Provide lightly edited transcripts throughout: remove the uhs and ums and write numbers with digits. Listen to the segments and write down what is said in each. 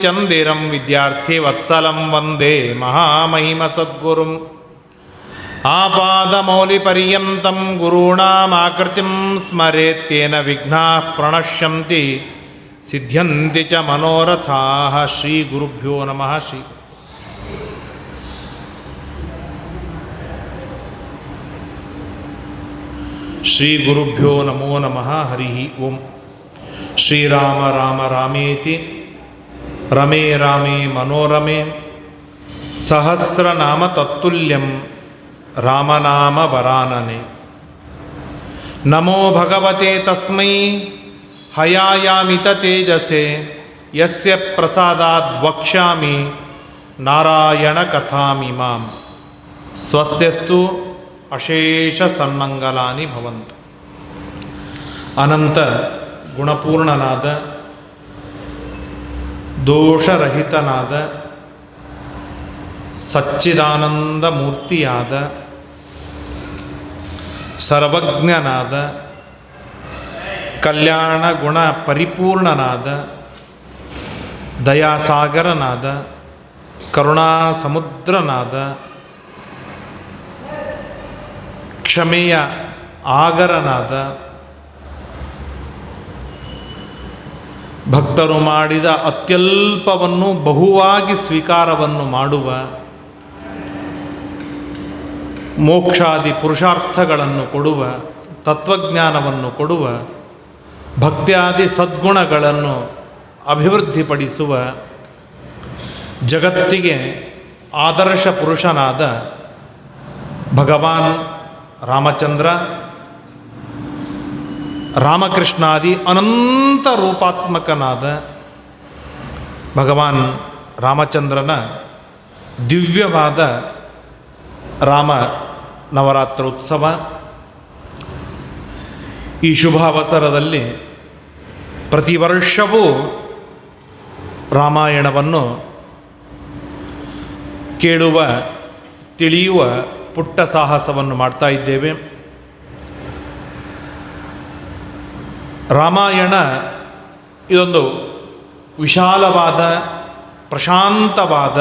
ಚಂದಿರಂ ವಿದ್ಯಾರ್ಥಿ ವತ್ಸಲಂ ವಂದೇ ಮಹಾಮಹಿಮ ಸದ್ಗುರುಂ ಆಪಾದಮೌಲಿ ಪರ್ಯಂತಂ ಗುರುಣಾಮಾಕೃತಿಂ ಸ್ಮರೇತ್ತೇನ ವಿಘ್ನಾಃ ಪ್ರಣಶ್ಯಂತಿ ಸಿದ್ಧ್ಯಂತಿ ಚ ಮನೋರಥಾಃ. ಶ್ರೀ ಗುರುಭ್ಯೋ ನಮಃ. ಶ್ರೀ ಗುರುಭ್ಯೋ ನಮೋ ನಮಃ. ಹರಿ ಓಂ. ಶ್ರೀರಾಮ ರಾಮ ರಾಮೇತಿ ರಮೇ ರಾಮೇ ಮನೋರಮೆ ಸಹಸ್ರನಾಮ ತತ್ತುಲ್ಯಂ ರಾಮನಾಮ ವರಾನನೆ. ನಮೋ ಭಗವತೆ ತಸ್ಮೈ ಹಯಾಯಾಮಿತ ತೇಜಸೆ ಯಸ್ಯ ಪ್ರಸಾದಾದ್ ವಕ್ಷ್ಯಾಮಿ ನಾರಾಯಣ ಕಥಾಮಿಮಾಂ. ಸ್ವಸ್ತ್ಯಸ್ತು ಅಶೇಷ ಸನ್ಮಂಗಲಾನಿ ಭವಂತು. ಅನಂತ ಗುಣಪೂರ್ಣನಾದ ದೋಷರಹಿತನಾದ ಸಚ್ಚಿದಾನಂದ ಮೂರ್ತಿಯಾದ ಸರ್ವಜ್ಞನಾದ ಕಲ್ಯಾಣ ಗುಣ ಪರಿಪೂರ್ಣನಾದ ದಯಾಸಾಗರನಾದ ಕರುಣಾ ಸಮುದ್ರನಾದ ಕ್ಷಮೆಯ ಆಗರನಾದ ಭಕ್ತರು ಮಾಡಿದ ಅತ್ಯಲ್ಪವನ್ನು ಬಹುವಾಗಿ ಸ್ವೀಕಾರವನ್ನು ಮಾಡುವ ಮೋಕ್ಷಾದಿ ಪುರುಷಾರ್ಥಗಳನ್ನು ಕೊಡುವ ತತ್ವಜ್ಞಾನವನ್ನು ಕೊಡುವ ಭಕ್ತ್ಯಾದಿ ಸದ್ಗುಣಗಳನ್ನು ಅಭಿವೃದ್ಧಿಪಡಿಸುವ ಜಗತ್ತಿಗೆ ಆದರ್ಶ ಪುರುಷನಾದ ಭಗವಾನ್ ರಾಮಚಂದ್ರ ರಾಮಕೃಷ್ಣಾದಿ ಅನಂತ ರೂಪಾತ್ಮಕನಾದ ಭಗವಾನ್ ರಾಮಚಂದ್ರನ ದಿವ್ಯವಾದ ರಾಮ ನವರಾತ್ರೋತ್ಸವ ಈ ಶುಭ ಅವಸರದಲ್ಲಿ ಪ್ರತಿ ವರ್ಷವೂ ರಾಮಾಯಣವನ್ನು ಕೇಳುವ ತಿಳಿಯುವ ಪುಟ್ಟ ಸಾಹಸವನ್ನು ಮಾಡ್ತಾ ಇದ್ದೇವೆ. ರಾಮಾಯಣ ಇದೊಂದು ವಿಶಾಲವಾದ ಪ್ರಶಾಂತವಾದ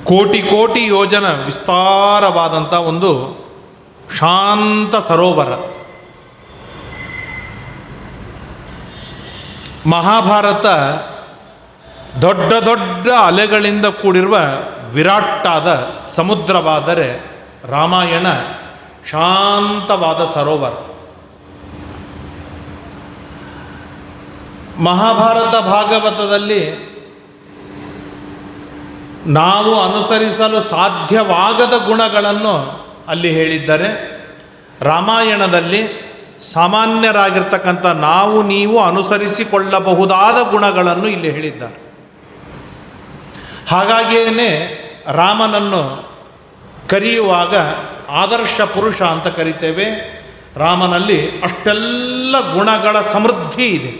ಕೋಟಿ ಕೋಟಿ ಯೋಜನ ವಿಸ್ತಾರವಾದಂಥ ಒಂದು ಶಾಂತ ಸರೋವರ. ಮಹಾಭಾರತ ದೊಡ್ಡ ದೊಡ್ಡ ಅಲೆಗಳಿಂದ ಕೂಡಿರುವ ವಿರಾಟ್ಟಾದ ಸಮುದ್ರವಾದರೆ ರಾಮಾಯಣ ಶಾಂತವಾದ ಸರೋವರ. ಮಹಾಭಾರತ ಭಾಗವತದಲ್ಲಿ ನಾವು ಅನುಸರಿಸಲು ಸಾಧ್ಯವಾಗದ ಗುಣಗಳನ್ನು ಅಲ್ಲಿ ಹೇಳಿದ್ದಾರೆ. ರಾಮಾಯಣದಲ್ಲಿ ಸಾಮಾನ್ಯರಾಗಿರ್ತಕ್ಕಂಥ ನಾವು ನೀವು ಅನುಸರಿಸಿಕೊಳ್ಳಬಹುದಾದ ಗುಣಗಳನ್ನು ಇಲ್ಲಿ ಹೇಳಿದ್ದಾರೆ. ಹಾಗಾಗಿಯೇ ರಾಮನನ್ನು ಕರೆಯುವಾಗ ಆದರ್ಶ ಪುರುಷ ಅಂತ ಕರಿತೇವೆ. ರಾಮನಲ್ಲಿ ಅಷ್ಟೆಲ್ಲ ಗುಣಗಳ ಸಮೃದ್ಧಿ ಇದೆ.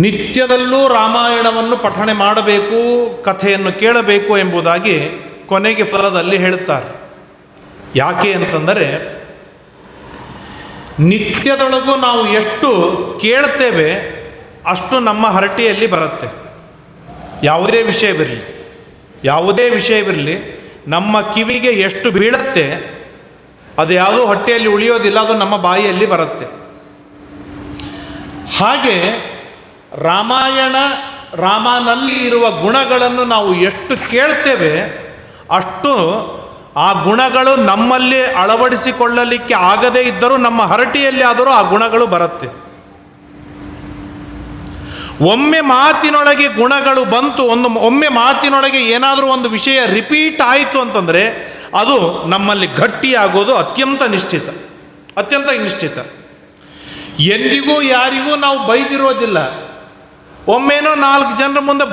ನಿತ್ಯದಲ್ಲೂ ರಾಮಾಯಣವನ್ನು ಪಠಣೆ ಮಾಡಬೇಕು, ಕಥೆಯನ್ನು ಕೇಳಬೇಕು ಎಂಬುದಾಗಿ ಕೊನೆಗೆ ಫಲದಲ್ಲಿ ಹೇಳುತ್ತಾರೆ. ಯಾಕೆ ಅಂತಂದರೆ ನಿತ್ಯದೊಳಗೂ ನಾವು ಎಷ್ಟು ಕೇಳ್ತೇವೆ ಅಷ್ಟು ನಮ್ಮ ಹರಟೆಯಲ್ಲಿ ಬರುತ್ತೆ. ಯಾವುದೇ ವಿಷಯವಿರಲಿ ನಮ್ಮ ಕಿವಿಗೆ ಎಷ್ಟು ಬೀಳುತ್ತೆ ಅದು ಯಾವುದೂ ಹೊಟ್ಟೆಯಲ್ಲಿ ಉಳಿಯೋದಿಲ್ಲ, ಅದು ನಮ್ಮ ಬಾಯಿಯಲ್ಲಿ ಬರುತ್ತೆ. ಹಾಗೆ ರಾಮನಲ್ಲಿ ಇರುವ ಗುಣಗಳನ್ನು ನಾವು ಎಷ್ಟು ಕೇಳ್ತೇವೆ ಅಷ್ಟು ಆ ಗುಣಗಳು ನಮ್ಮಲ್ಲಿ ಅಳವಡಿಸಿಕೊಳ್ಳಲಿಕ್ಕೆ ಆಗದೇ ಇದ್ದರೂ ನಮ್ಮ ಹರಟೆಯಲ್ಲಿ ಆದರೂ ಆ ಗುಣಗಳು ಬರುತ್ತೆ. ಒಮ್ಮೆ ಮಾತಿನೊಳಗೆ ಗುಣಗಳು ಬಂತು, ಒಮ್ಮೆ ಮಾತಿನೊಳಗೆ ಏನಾದರೂ ಒಂದು ವಿಷಯ ರಿಪೀಟ್ ಆಯಿತು ಅಂತಂದರೆ ಅದು ನಮ್ಮಲ್ಲಿ ಗಟ್ಟಿಯಾಗೋದು ಅತ್ಯಂತ ನಿಶ್ಚಿತ. ಎಂದಿಗೂ ಯಾರಿಗೂ ನಾವು ಬೈದಿರೋದಿಲ್ಲ. ಒಮ್ಮೆನೋ 4 ಜನರ ಮುಂದೆ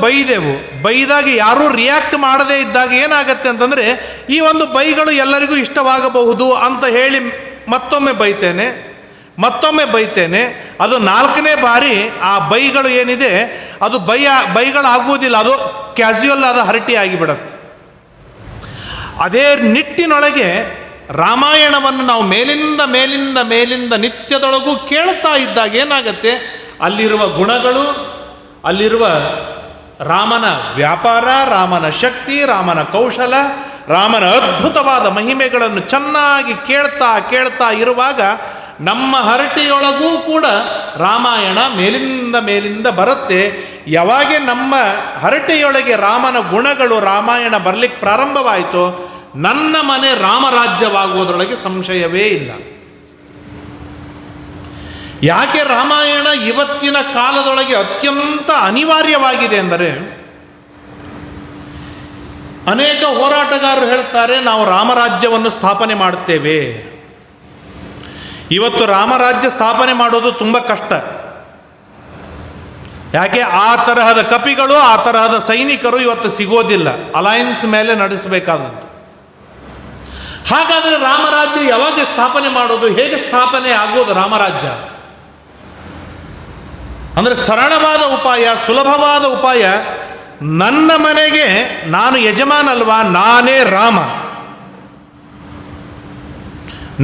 ಬೈದಾಗ ಯಾರೂ ರಿಯಾಕ್ಟ್ ಮಾಡದೇ ಇದ್ದಾಗ ಏನಾಗತ್ತೆ ಅಂತಂದರೆ ಈ ಒಂದು ಬೈಗಳು ಎಲ್ಲರಿಗೂ ಇಷ್ಟವಾಗಬಹುದು ಅಂತ ಹೇಳಿ ಮತ್ತೊಮ್ಮೆ ಬೈತೇನೆ. ಅದು 4ನೇ ಬಾರಿ ಆ ಬೈಗಳು ಏನಿದೆ ಅದು ಬೈಗಳಾಗುವುದಿಲ್ಲ, ಅದು ಕ್ಯಾಶುವಲ್ ಆದ ಹರಟೆ ಆಗಿಬಿಡತ್ತೆ. ಅದೇ ನಿಟ್ಟಿನೊಳಗೆ ರಾಮಾಯಣವನ್ನು ನಾವು ಮೇಲಿಂದ ಮೇಲಿಂದ ಮೇಲಿಂದ ನಿತ್ಯದೊಳಗೂ ಕೇಳ್ತಾ ಇದ್ದಾಗ ಏನಾಗತ್ತೆ, ಅಲ್ಲಿರುವ ಗುಣಗಳು, ಅಲ್ಲಿರುವ ರಾಮನ ವ್ಯಾಪಾರ, ರಾಮನ ಶಕ್ತಿ, ರಾಮನ ಕೌಶಲ, ರಾಮನ ಅದ್ಭುತವಾದ ಮಹಿಮೆಗಳನ್ನು ಚೆನ್ನಾಗಿ ಕೇಳ್ತಾ ಕೇಳ್ತಾ ಇರುವಾಗ ನಮ್ಮ ಹರಟೆಯೊಳಗೂ ಕೂಡ ರಾಮಾಯಣ ಮೇಲಿಂದ ಮೇಲಿಂದ ಬರುತ್ತೆ. ಯಾವಾಗ ನಮ್ಮ ಹರಟೆಯೊಳಗೆ ರಾಮನ ಗುಣಗಳು, ರಾಮಾಯಣ ಬರಲಿಕ್ಕೆ ಪ್ರಾರಂಭವಾಯಿತು, ನನ್ನ ಮನೆ ರಾಮರಾಜ್ಯವಾಗುವುದರೊಳಗೆ ಸಂಶಯವೇ ಇಲ್ಲ. ಯಾಕೆ ರಾಮಾಯಣ ಇವತ್ತಿನ ಕಾಲದೊಳಗೆ ಅತ್ಯಂತ ಅನಿವಾರ್ಯವಾಗಿದೆ ಎಂದರೆ, ಅನೇಕ ಹೋರಾಟಗಾರರು ಹೇಳ್ತಾರೆ ನಾವು ರಾಮರಾಜ್ಯವನ್ನು ಸ್ಥಾಪನೆ ಮಾಡುತ್ತೇವೆ. ಇವತ್ತು ರಾಮರಾಜ್ಯ ಸ್ಥಾಪನೆ ಮಾಡೋದು ತುಂಬ ಕಷ್ಟ. ಯಾಕೆ, ಆ ತರಹದ ಕಪಿಗಳು, ಆ ತರಹದ ಸೈನಿಕರು ಇವತ್ತು ಸಿಗೋದಿಲ್ಲ. ಅಲಯನ್ಸ್ ಮೇಲೆ ನಡೆಸಬೇಕಾದದ್ದು. ಹಾಗಾದರೆ ರಾಮರಾಜ್ಯ ಯಾವಾಗ ಸ್ಥಾಪನೆ ಮಾಡೋದು, ಹೇಗೆ ಸ್ಥಾಪನೆ ಆಗೋದು ರಾಮರಾಜ್ಯ? ಅಂದರೆ ಸರಳವಾದ ಉಪಾಯ, ಸುಲಭವಾದ ಉಪಾಯ. ನನ್ನ ಮನೆಗೆ ನಾನು ಯಜಮಾನಲ್ವಾ, ನಾನೇ ರಾಮ.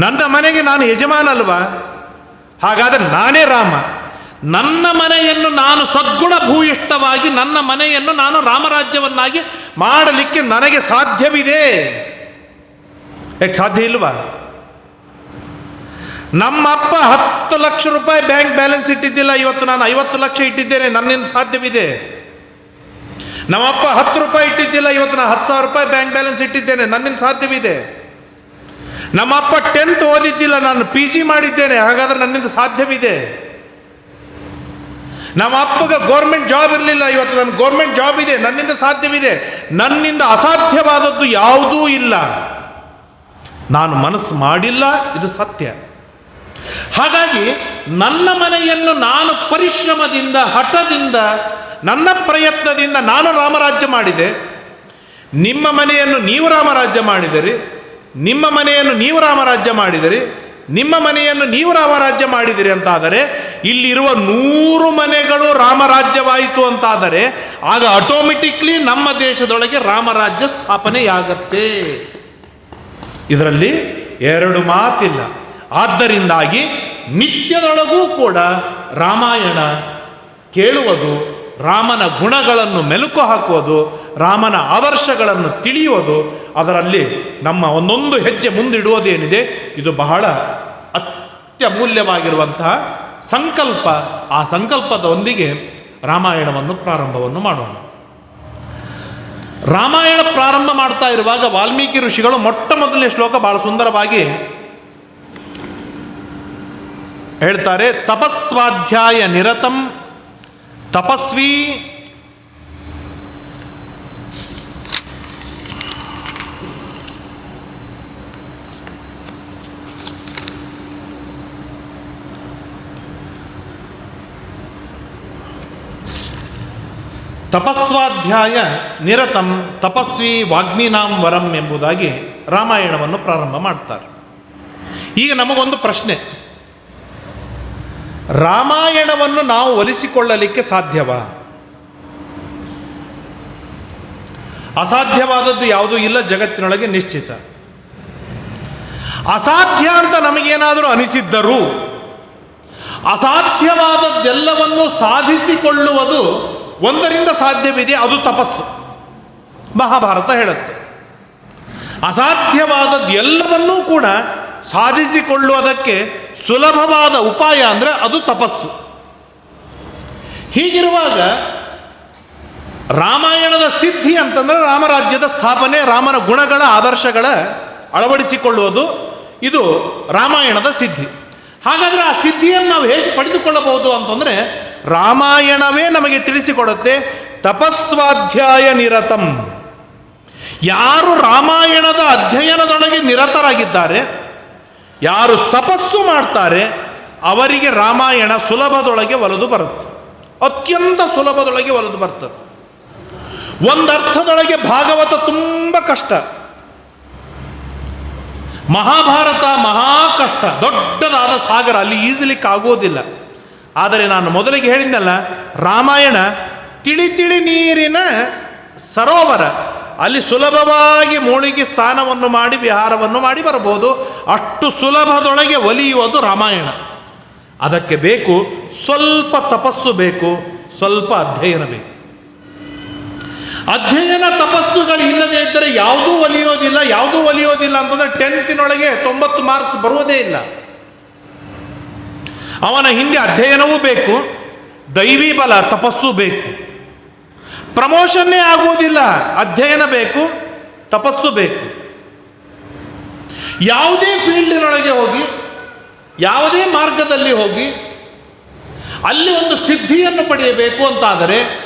ನನ್ನ ಮನೆಗೆ ನಾನು ಯಜಮಾನಲ್ವಾ, ಹಾಗಾದರೆ ನಾನೇ ರಾಮ. ನನ್ನ ಮನೆಯನ್ನು ನಾನು ಸದ್ಗುಣ ಭೂಯಿಷ್ಠವಾಗಿ, ನನ್ನ ಮನೆಯನ್ನು ನಾನು ರಾಮರಾಜ್ಯವನ್ನಾಗಿ ಮಾಡಲಿಕ್ಕೆ ನನಗೆ ಸಾಧ್ಯವಿದೆ. ಯಾಕೆ ಸಾಧ್ಯ ಇಲ್ವಾ? ನಮ್ಮಪ್ಪ 10 ಲಕ್ಷ ರೂಪಾಯಿ ಬ್ಯಾಂಕ್ ಬ್ಯಾಲೆನ್ಸ್ ಇಟ್ಟಿದ್ದಿಲ್ಲ, ಇವತ್ತು ನಾನು 50 ಲಕ್ಷ ಇಟ್ಟಿದ್ದೇನೆ, ನನ್ನಿಂದ ಸಾಧ್ಯವಿದೆ. ನಮ್ಮಪ್ಪ 10 ರೂಪಾಯಿ ಇಟ್ಟಿದ್ದಿಲ್ಲ, ಇವತ್ತು ನಾನು 10,000 ರೂಪಾಯಿ ಬ್ಯಾಂಕ್ ಬ್ಯಾಲೆನ್ಸ್ ಇಟ್ಟಿದ್ದೇನೆ, ನನ್ನಿಂದ ಸಾಧ್ಯವಿದೆ. ನಮ್ಮಪ್ಪ 10th ಓದಿದ್ದಿಲ್ಲ, ನಾನು PG ಮಾಡಿದ್ದೇನೆ, ಹಾಗಾದ್ರೆ ನನ್ನಿಂದ ಸಾಧ್ಯವಿದೆ. ನಮ್ಮ ಅಪ್ಪಗೆ ಗೌರ್ಮೆಂಟ್ ಜಾಬ್ ಇರಲಿಲ್ಲ, ಇವತ್ತು ನನ್ನ ಗೌರ್ಮೆಂಟ್ ಜಾಬ್ ಇದೆ, ನನ್ನಿಂದ ಸಾಧ್ಯವಿದೆ. ನನ್ನಿಂದ ಅಸಾಧ್ಯವಾದದ್ದು ಯಾವುದೂ ಇಲ್ಲ. ನಾನು ಮನಸ್ಸು ಮಾಡಿಲ್ಲ, ಇದು ಸತ್ಯ. ಹಾಗಾಗಿ ನನ್ನ ಮನೆಯನ್ನು ನಾನು ಪರಿಶ್ರಮದಿಂದ, ಹಠದಿಂದ, ನನ್ನ ಪ್ರಯತ್ನದಿಂದ ನಾನು ರಾಮರಾಜ್ಯ ಮಾಡಿದೆ. ನಿಮ್ಮ ಮನೆಯನ್ನು ನೀವು ರಾಮರಾಜ್ಯ ಮಾಡಿದಿರಿ, ನಿಮ್ಮ ಮನೆಯನ್ನು ನೀವು ರಾಮರಾಜ್ಯ ಮಾಡಿದಿರಿ, ನಿಮ್ಮ ಮನೆಯನ್ನು ನೀವು ರಾಮರಾಜ್ಯ ಮಾಡಿದಿರಿ ಅಂತಾದರೆ, ಇಲ್ಲಿರುವ 100 ಮನೆಗಳು ರಾಮರಾಜ್ಯವಾಯಿತು ಅಂತಾದರೆ, ಆಗ ಆಟೋಮೆಟಿಕ್ಲಿ ನಮ್ಮ ದೇಶದೊಳಗೆ ರಾಮರಾಜ್ಯ ಸ್ಥಾಪನೆಯಾಗತ್ತೆ. ಇದರಲ್ಲಿ 2 ಮಾತಿಲ್ಲ. ಆದ್ದರಿಂದಾಗಿ ನಿತ್ಯದೊಳಗೂ ಕೂಡ ರಾಮಾಯಣ ಕೇಳುವುದು, ರಾಮನ ಗುಣಗಳನ್ನು ಮೆಲುಕು ಹಾಕುವುದು, ರಾಮನ ಆದರ್ಶಗಳನ್ನು ತಿಳಿಯುವುದು, ಅದರಲ್ಲಿ ನಮ್ಮ ಒಂದೊಂದು ಹೆಜ್ಜೆ ಮುಂದಿಡುವುದೇನಿದೆ, ಇದು ಬಹಳ ಅತ್ಯಮೂಲ್ಯವಾಗಿರುವಂತಹ ಸಂಕಲ್ಪ. ಆ ಸಂಕಲ್ಪದೊಂದಿಗೆ ರಾಮಾಯಣವನ್ನು ಪ್ರಾರಂಭವನ್ನು ಮಾಡೋಣ. ರಾಮಾಯಣ ಪ್ರಾರಂಭ ಮಾಡ್ತಾ ಇರುವಾಗ ವಾಲ್ಮೀಕಿ ಋಷಿಗಳು ಮೊಟ್ಟ ಮೊದಲನೇ ಶ್ಲೋಕ ಬಹಳ ಸುಂದರವಾಗಿ ಹೇಳ್ತಾರೆ. ತಪಸ್ವಾಧ್ಯಾಯ ನಿರತಂ ತಪಸ್ವಿ ತಪಸ್ವಾಧ್ಯಾಯ ನಿರತಂ ತಪಸ್ವಿ ವಾಗ್ಮಿನಾಂ ವರಂ ಎಂಬುದಾಗಿ ರಾಮಾಯಣವನ್ನು ಪ್ರಾರಂಭ ಮಾಡ್ತಾರೆ. ಈಗ ನಮಗೊಂದು ಪ್ರಶ್ನೆ, ರಾಮಾಯಣವನ್ನು ನಾವು ಒಲಿಸಿಕೊಳ್ಳಲಿಕ್ಕೆ ಸಾಧ್ಯವಾ? ಅಸಾಧ್ಯವಾದದ್ದು ಯಾವುದೂ ಇಲ್ಲ ಜಗತ್ತಿನೊಳಗೆ, ನಿಶ್ಚಿತ. ಅಸಾಧ್ಯ ಅಂತ ನಮಗೇನಾದರೂ ಅನಿಸಿದ್ದರೂ, ಅಸಾಧ್ಯವಾದದ್ದೆಲ್ಲವನ್ನು ಸಾಧಿಸಿಕೊಳ್ಳುವುದು ಒಂದರಿಂದ ಸಾಧ್ಯವಿದೆ, ಅದು ತಪಸ್ಸು. ಮಹಾಭಾರತ ಹೇಳುತ್ತೆ ಅಸಾಧ್ಯವಾದದ್ದು ಎಲ್ಲವನ್ನೂ ಕೂಡ ಸಾಧಿಸಿಕೊಳ್ಳುವುದಕ್ಕೆ ಸುಲಭವಾದ ಉಪಾಯ ಅಂದರೆ ಅದು ತಪಸ್ಸು. ಹೀಗಿರುವಾಗ ರಾಮಾಯಣದ ಸಿದ್ಧಿ ಅಂತಂದರೆ ರಾಮರಾಜ್ಯದ ಸ್ಥಾಪನೆ, ರಾಮನ ಗುಣಗಳ ಆದರ್ಶಗಳ ಅಳವಡಿಸಿಕೊಳ್ಳುವುದು, ಇದು ರಾಮಾಯಣದ ಸಿದ್ಧಿ. ಹಾಗಾದರೆ ಆ ಸಿದ್ಧಿಯನ್ನು ನಾವು ಹೇಗೆ ಪಡೆದುಕೊಳ್ಳಬಹುದು ಅಂತಂದರೆ, ರಾಮಾಯಣವೇ ನಮಗೆ ತಿಳಿಸಿಕೊಡುತ್ತೆ. ತಪಸ್ವಾಧ್ಯಾಯ ನಿರತಂ, ಯಾರು ರಾಮಾಯಣದ ಅಧ್ಯಯನದೊಳಗೆ ನಿರತರಾಗಿದ್ದಾರೆ, ಯಾರು ತಪಸ್ಸು ಮಾಡ್ತಾರೆ, ಅವರಿಗೆ ರಾಮಾಯಣ ಸುಲಭದೊಳಗೆ ಒಲಿದು ಬರುತ್ತೆ. ಅತ್ಯಂತ ಸುಲಭದೊಳಗೆ ಒಲಿದು ಬರ್ತದೆ. ಒಂದರ್ಥದೊಳಗೆ ಭಾಗವತ ತುಂಬ ಕಷ್ಟ, ಮಹಾಭಾರತ ಮಹಾ ಕಷ್ಟ, ದೊಡ್ಡದಾದ ಸಾಗರ, ಅಲ್ಲಿ ಈಜಲಿಕ್ಕಾಗೋದಿಲ್ಲ. ಆದರೆ ನಾನು ಮೊದಲಿಗೆ ಹೇಳಿದ್ನಲ್ಲ, ರಾಮಾಯಣ ತಿಳಿ ತಿಳಿ ನೀರಿನ ಸರೋವರ, ಅಲ್ಲಿ ಸುಲಭವಾಗಿ ಮೂಳಿಗೆ ಸ್ನಾನವನ್ನು ಮಾಡಿ ವಿಹಾರವನ್ನು ಮಾಡಿ ಬರಬಹುದು. ಅಷ್ಟು ಸುಲಭದೊಳಗೆ ಒಲಿಯುವುದು ರಾಮಾಯಣ. ಅದಕ್ಕೆ ಬೇಕು ಸ್ವಲ್ಪ ತಪಸ್ಸು ಬೇಕು, ಸ್ವಲ್ಪ ಅಧ್ಯಯನ ಬೇಕು. ಅಧ್ಯಯನ ತಪಸ್ಸುಗಳು ಇಲ್ಲದೇ ಇದ್ದರೆ ಯಾವುದೂ ಒಲಿಯೋದಿಲ್ಲ ಅಂತಂದರೆ 10th 90 ಮಾರ್ಕ್ಸ್ ಬರುವುದೇ ಇಲ್ಲ. ಅವನ ಹಿಂದೆ ಅಧ್ಯಯನವೂ ಬೇಕು, ದೈವಿ ಬಲ ತಪಸ್ಸು ಬೇಕು. ಪ್ರಮೋಷನ್ನೇ ಆಗುವುದಿಲ್ಲ, ಅಧ್ಯಯನ ಬೇಕು, ತಪಸ್ಸು ಬೇಕು. ಯಾವುದೇ ಫೀಲ್ಡಿನೊಳಗೆ ಹೋಗಿ, ಯಾವುದೇ ಮಾರ್ಗದಲ್ಲಿ ಹೋಗಿ ಅಲ್ಲಿ ಒಂದು ಸಿದ್ಧಿಯನ್ನು ಪಡೆಯಬೇಕು ಅಂತಾದರೆ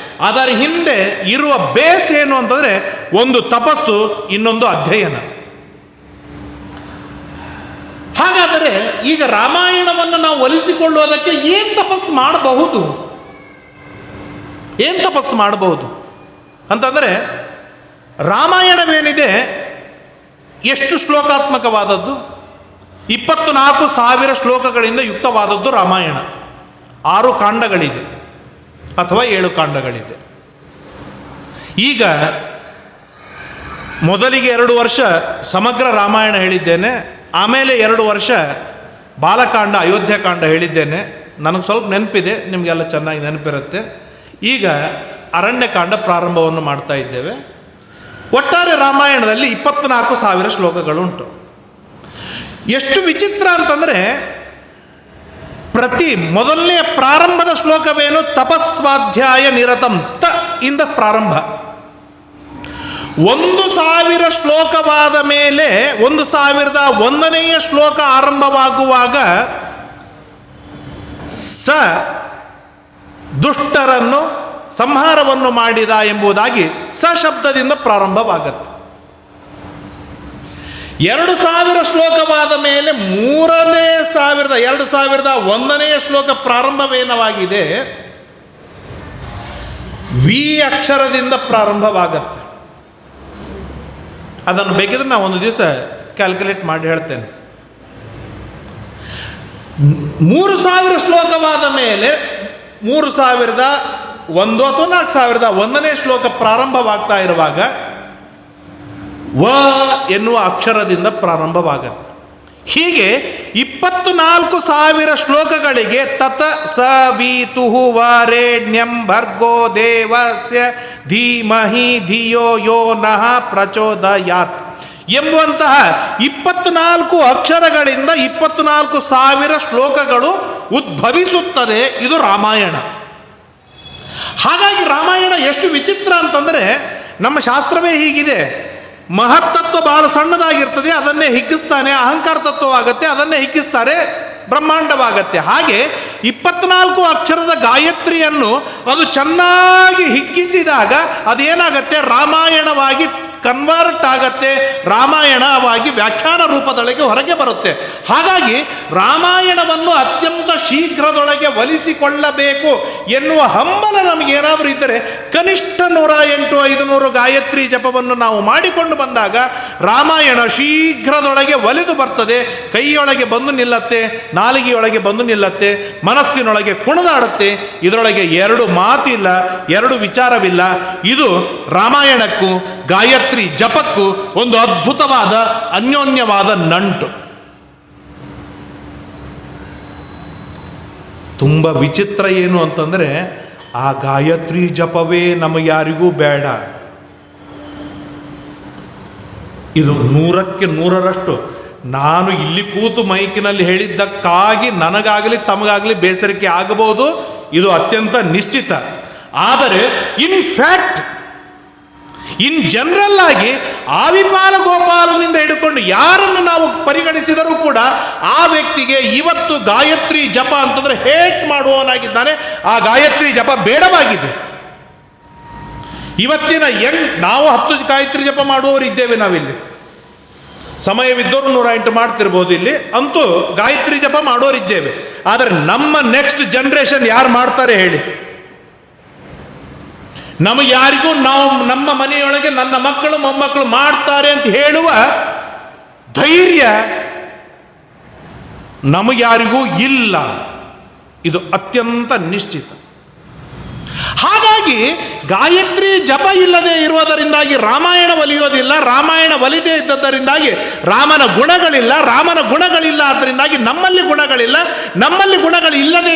ಅದರ ಹಿಂದೆ ಇರುವ ಬೇಸ್ ಏನು ಅಂತಂದರೆ ಒಂದು ತಪಸ್ಸು, ಇನ್ನೊಂದು ಅಧ್ಯಯನ. ಹಾಗಾದರೆ ಈಗ ರಾಮಾಯಣವನ್ನು ನಾವು ಒಲಿಸಿಕೊಳ್ಳುವುದಕ್ಕೆ ಏನು ತಪಸ್ಸು ಮಾಡಬಹುದು ಅಂತಂದರೆ, ರಾಮಾಯಣವೇನಿದೆ ಎಷ್ಟು ಶ್ಲೋಕಾತ್ಮಕವಾದದ್ದು? 24,000 ಶ್ಲೋಕಗಳಿಂದ ಯುಕ್ತವಾದದ್ದು ರಾಮಾಯಣ. 6 ಕಾಂಡಗಳಿದೆ ಅಥವಾ 7 ಕಾಂಡಗಳಿದೆ. ಈಗ ಮೊದಲಿಗೆ 2 ವರ್ಷ ಸಮಗ್ರ ರಾಮಾಯಣ ಹೇಳಿದ್ದೇನೆ, ಆಮೇಲೆ 2 ವರ್ಷ ಬಾಲಕಾಂಡ ಅಯೋಧ್ಯಕಾಂಡ ಹೇಳಿದ್ದೇನೆ. ನನಗೆ ಸ್ವಲ್ಪ ನೆನಪಿದೆ, ನಿಮಗೆಲ್ಲ ಚೆನ್ನಾಗಿ ನೆನಪಿರುತ್ತೆ. ಈಗ ಅರಣ್ಯಕಾಂಡ ಪ್ರಾರಂಭವನ್ನು ಮಾಡ್ತಾ ಇದ್ದೇವೆ. ಒಟ್ಟಾರೆ ರಾಮಾಯಣದಲ್ಲಿ 24,000 ಶ್ಲೋಕಗಳುಂಟು. ಎಷ್ಟು ವಿಚಿತ್ರ ಅಂತಂದರೆ, ಮೊದಲನೆಯ ಪ್ರಾರಂಭದ ಶ್ಲೋಕವೇನು? ತಪಸ್ವಾಧ್ಯಾಯ ನಿರತಂ, ತ ಇಂದ ಪ್ರಾರಂಭ. 1,000 ಶ್ಲೋಕವಾದ ಮೇಲೆ 1,001ನೆಯ ಶ್ಲೋಕ ಆರಂಭವಾಗುವಾಗ ಸ ದುಷ್ಟರನ್ನು ಸಂಹಾರವನ್ನು ಮಾಡಿದ ಎಂಬುದಾಗಿ ಸ ಶಬ್ದದಿಂದ ಪ್ರಾರಂಭವಾಗತ್ತೆ. 2,000 ಶ್ಲೋಕವಾದ ಮೇಲೆ 2,001ನೆಯ ಶ್ಲೋಕ ಪ್ರಾರಂಭವೇನವಾಗಿದೆ? ವಿ ಅಕ್ಷರದಿಂದ ಪ್ರಾರಂಭವಾಗತ್ತೆ. ಅದನ್ನು ಬೇಕಿದ್ರೆ ನಾವು ಒಂದು ದಿವಸ ಕ್ಯಾಲ್ಕುಲೇಟ್ ಮಾಡಿ ಹೇಳ್ತೇನೆ. 3,000 ಶ್ಲೋಕವಾದ ಮೇಲೆ 3,001 ಅಥವಾ 4,001ನೇ ಶ್ಲೋಕ ಪ್ರಾರಂಭವಾಗ್ತಾ ಇರುವಾಗ ವ ಎನ್ನುವ ಅಕ್ಷರದಿಂದ ಪ್ರಾರಂಭವಾಗತ್ತೆ. ಹೀಗೆ 24,000 ಶ್ಲೋಕಗಳಿಗೆ ತತ ಸವಿತುಹು ವರೆಣ್ಯಂ ಭರ್ಗೋ ದೇವಸ್ಯ ಧೀಮಹಿ ಧಿಯೋ ಯೋ ನಃ ಪ್ರಚೋದಯಾತ್ ಎಂಬುವಂತಹ 24 ಅಕ್ಷರಗಳಿಂದ 24,000 ಶ್ಲೋಕಗಳು ಉದ್ಭವಿಸುತ್ತದೆ. ಇದು ರಾಮಾಯಣ. ಹಾಗಾಗಿ ರಾಮಾಯಣ ಎಷ್ಟು ವಿಚಿತ್ರ ಅಂತಂದರೆ, ನಮ್ಮ ಶಾಸ್ತ್ರವೇ ಹೀಗಿದೆ. ಮಹತ್ತತ್ವ ಬಹಳ ಸಣ್ಣದಾಗಿರ್ತದೆ, ಅದನ್ನೇ ಹಿಗ್ಗಿಸ್ತಾನೆ. ಅಹಂಕಾರ ತತ್ವವಾಗತ್ತೆ, ಅದನ್ನೇ ಹಿಗ್ಗಿಸ್ತಾರೆ, ಬ್ರಹ್ಮಾಂಡವಾಗತ್ತೆ. ಹಾಗೆ 24 ಅಕ್ಷರದ ಗಾಯತ್ರಿಯನ್ನು ಅದು ಚೆನ್ನಾಗಿ ಹಿಗ್ಗಿಸಿದಾಗ ಅದೇನಾಗತ್ತೆ? ರಾಮಾಯಣವಾಗಿ ಕನ್ವರ್ಟ್ ಆಗತ್ತೆ, ರಾಮಾಯಣವಾಗಿ ವ್ಯಾಖ್ಯಾನ ರೂಪದೊಳಗೆ ಹೊರಗೆ ಬರುತ್ತೆ. ಹಾಗಾಗಿ ರಾಮಾಯಣವನ್ನು ಅತ್ಯಂತ ಶೀಘ್ರದೊಳಗೆ ಒಲಿಸಿಕೊಳ್ಳಬೇಕು ಎನ್ನುವ ಹಂಬಲ ನಮಗೇನಾದರೂ ಇದ್ದರೆ ಕನಿಷ್ಠ 108-500 ಗಾಯತ್ರಿ ಜಪವನ್ನು ನಾವು ಮಾಡಿಕೊಂಡು ಬಂದಾಗ ರಾಮಾಯಣ ಶೀಘ್ರದೊಳಗೆ ಒಲಿದು ಬರ್ತದೆ. ಕೈಯೊಳಗೆ ಬಂದು ನಿಲ್ಲತ್ತೆ, ನಾಲಿಗೆಯೊಳಗೆ ಬಂದು ನಿಲ್ಲತ್ತೆ, ಮನಸ್ಸಿನೊಳಗೆ ಕುಣಿದಾಡುತ್ತೆ. ಇದರೊಳಗೆ 2 ಮಾತಿಲ್ಲ, 2 ವಿಚಾರವಿಲ್ಲ. ಇದು ರಾಮಾಯಣಕ್ಕೂ ಗಾಯತ್ರಿ ಜಪಕ್ಕೂ ಒಂದು ಅದ್ಭುತವಾದ ಅನ್ಯೋನ್ಯವಾದ ನಂಟು. ತುಂಬ ವಿಚಿತ್ರ ಏನು ಅಂತಂದರೆ, ಆ ಗಾಯತ್ರಿ ಜಪವೇ ನಮಗೆ ಯಾರಿಗೂ ಬೇಡ. ಇದು 100ಕ್ಕೆ 100ರಷ್ಟು ನಾನು ಇಲ್ಲಿ ಕೂತು ಮೈಕಿನಲ್ಲಿ ಹೇಳಿದ್ದಕ್ಕಾಗಿ ನನಗಾಗಲಿ ತಮಗಾಗಲಿ ಬೇಸರಿಕೆ ಆಗಬಹುದು, ಇದು ಅತ್ಯಂತ ನಿಶ್ಚಿತ. ಆದರೆ ಇನ್ ಜನರಲ್ ಆಗಿ ಆವಿಪಾಲ ಗೋಪಾಲನಿಂದ ಹಿಡ್ಕೊಂಡು ಯಾರನ್ನು ನಾವು ಪರಿಗಣಿಸಿದರೂ ಕೂಡ ಆ ವ್ಯಕ್ತಿಗೆ ಇವತ್ತು ಗಾಯತ್ರಿ ಜಪ ಅಂತಂದ್ರೆ ಹೇಟ್ ಮಾಡುವವನಾಗಿದ್ದಾನೆ. ಆ ಗಾಯತ್ರಿ ಜಪ ಬೇಡವಾಗಿದೆ. ಇವತ್ತಿನ ನಾವು 10 ಗಾಯತ್ರಿ ಜಪ ಮಾಡುವವರಿದ್ದೇವೆ. ನಾವಿಲ್ಲಿ ಸಮಯವಿದ್ದವರು 108 ಮಾಡ್ತಿರ್ಬೋದು. ಇಲ್ಲಿ ಅಂತೂ ಗಾಯತ್ರಿ ಜಪ ಮಾಡೋರಿದ್ದೇವೆ. ಆದರೆ ನಮ್ಮ ನೆಕ್ಸ್ಟ್ ಜನರೇಷನ್ ಯಾರು ಮಾಡ್ತಾರೆ ಹೇಳಿ? ನಮಗೆ ಯಾರಿಗೂ ನಮ್ಮ ಮನೆಯೊಳಗೆ ನನ್ನ ಮಕ್ಕಳು ಮೊಮ್ಮಕ್ಕಳು ಮಾಡ್ತಾರೆ ಅಂತ ಹೇಳುವ ಧೈರ್ಯ ನಮಗ್ಯಾರಿಗೂ ಇಲ್ಲ. ಇದು ಅತ್ಯಂತ ನಿಶ್ಚಿತ. ಹಾಗಾಗಿ ಹಾಗಾಗಿ ಗಾಯತ್ರಿ ಜಪ ಇಲ್ಲದೆ ಇರುವುದರಿಂದಾಗಿ ರಾಮಾಯಣ ಒಲಿಯೋದಿಲ್ಲ, ರಾಮಾಯಣ ಒಲಿದೇ ಇದ್ದದ್ದರಿಂದಾಗಿ ರಾಮನ ಗುಣಗಳಿಲ್ಲ, ರಾಮನ ಗುಣಗಳಿಲ್ಲ ಅದರಿಂದಾಗಿ ನಮ್ಮಲ್ಲಿ ಗುಣಗಳಿಲ್ಲ, ನಮ್ಮಲ್ಲಿ ಗುಣಗಳು ಇಲ್ಲದೆ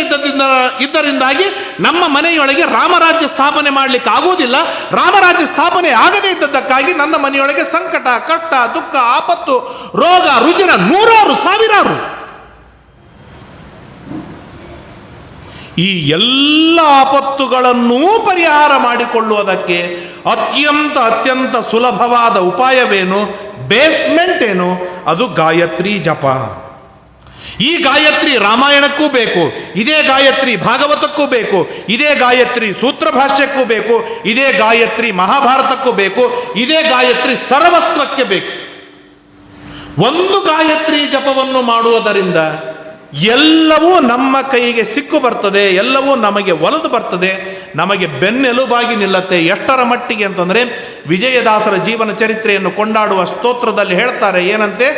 ಇದ್ದರಿಂದಾಗಿ ನಮ್ಮ ಮನೆಯೊಳಗೆ ರಾಮರಾಜ್ಯ ಸ್ಥಾಪನೆ ಮಾಡಲಿಕ್ಕೆ ಆಗುವುದಿಲ್ಲ, ರಾಮರಾಜ್ಯ ಸ್ಥಾಪನೆ ಆಗದೇ ಇದ್ದದ್ದಕ್ಕಾಗಿ ನನ್ನ ಮನೆಯೊಳಗೆ ಸಂಕಟ, ಕಷ್ಟ, ದುಃಖ, ಆಪತ್ತು, ರೋಗ, ರುಜಿನ ನೂರಾರು ಸಾವಿರಾರು. ಈ ಎಲ್ಲ ಆಪತ್ತುಗಳನ್ನೂ ಪರಿಹಾರ ಮಾಡಿಕೊಳ್ಳುವುದಕ್ಕೆ ಅತ್ಯಂತ ಸುಲಭವಾದ ಉಪಾಯವೇನು, ಬೇಸ್ಮೆಂಟ್ ಏನು? ಅದು ಗಾಯತ್ರಿ ಜಪ. ಈ ಗಾಯತ್ರಿ ರಾಮಾಯಣಕ್ಕೂ ಬೇಕು, ಇದೇ ಗಾಯತ್ರಿ ಭಾಗವತಕ್ಕೂ ಬೇಕು, ಇದೇ ಗಾಯತ್ರಿ ಸೂತ್ರ ಭಾಷ್ಯಕ್ಕೂ ಬೇಕು, ಇದೇ ಗಾಯತ್ರಿ ಮಹಾಭಾರತಕ್ಕೂ ಬೇಕು, ಇದೇ ಗಾಯತ್ರಿ ಸರ್ವಸ್ವಕ್ಕೆ ಬೇಕು. ಒಂದು ಗಾಯತ್ರಿ ಜಪವನ್ನು ಮಾಡುವುದರಿಂದ ಎಲ್ಲವೂ ನಮ್ಮ ಕೈಗೆ ಸಿಕ್ಕು ಬರ್ತದೆ, ಎಲ್ಲವೂ ನಮಗೆ ಒಲಿದು ಬರ್ತದೆ, ನಮಗೆ ಬೆನ್ನೆಲುಬಾಗಿ ನಿಲ್ಲತ್ತೆ. ಎಷ್ಟರ ಮಟ್ಟಿಗೆ ಅಂತಂದರೆ ವಿಜಯದಾಸರ ಜೀವನ ಚರಿತ್ರೆಯನ್ನು ಕೊಂಡಾಡುವ ಸ್ತೋತ್ರದಲ್ಲಿ ಹೇಳ್ತಾರೆ, ಏನಂತೆ?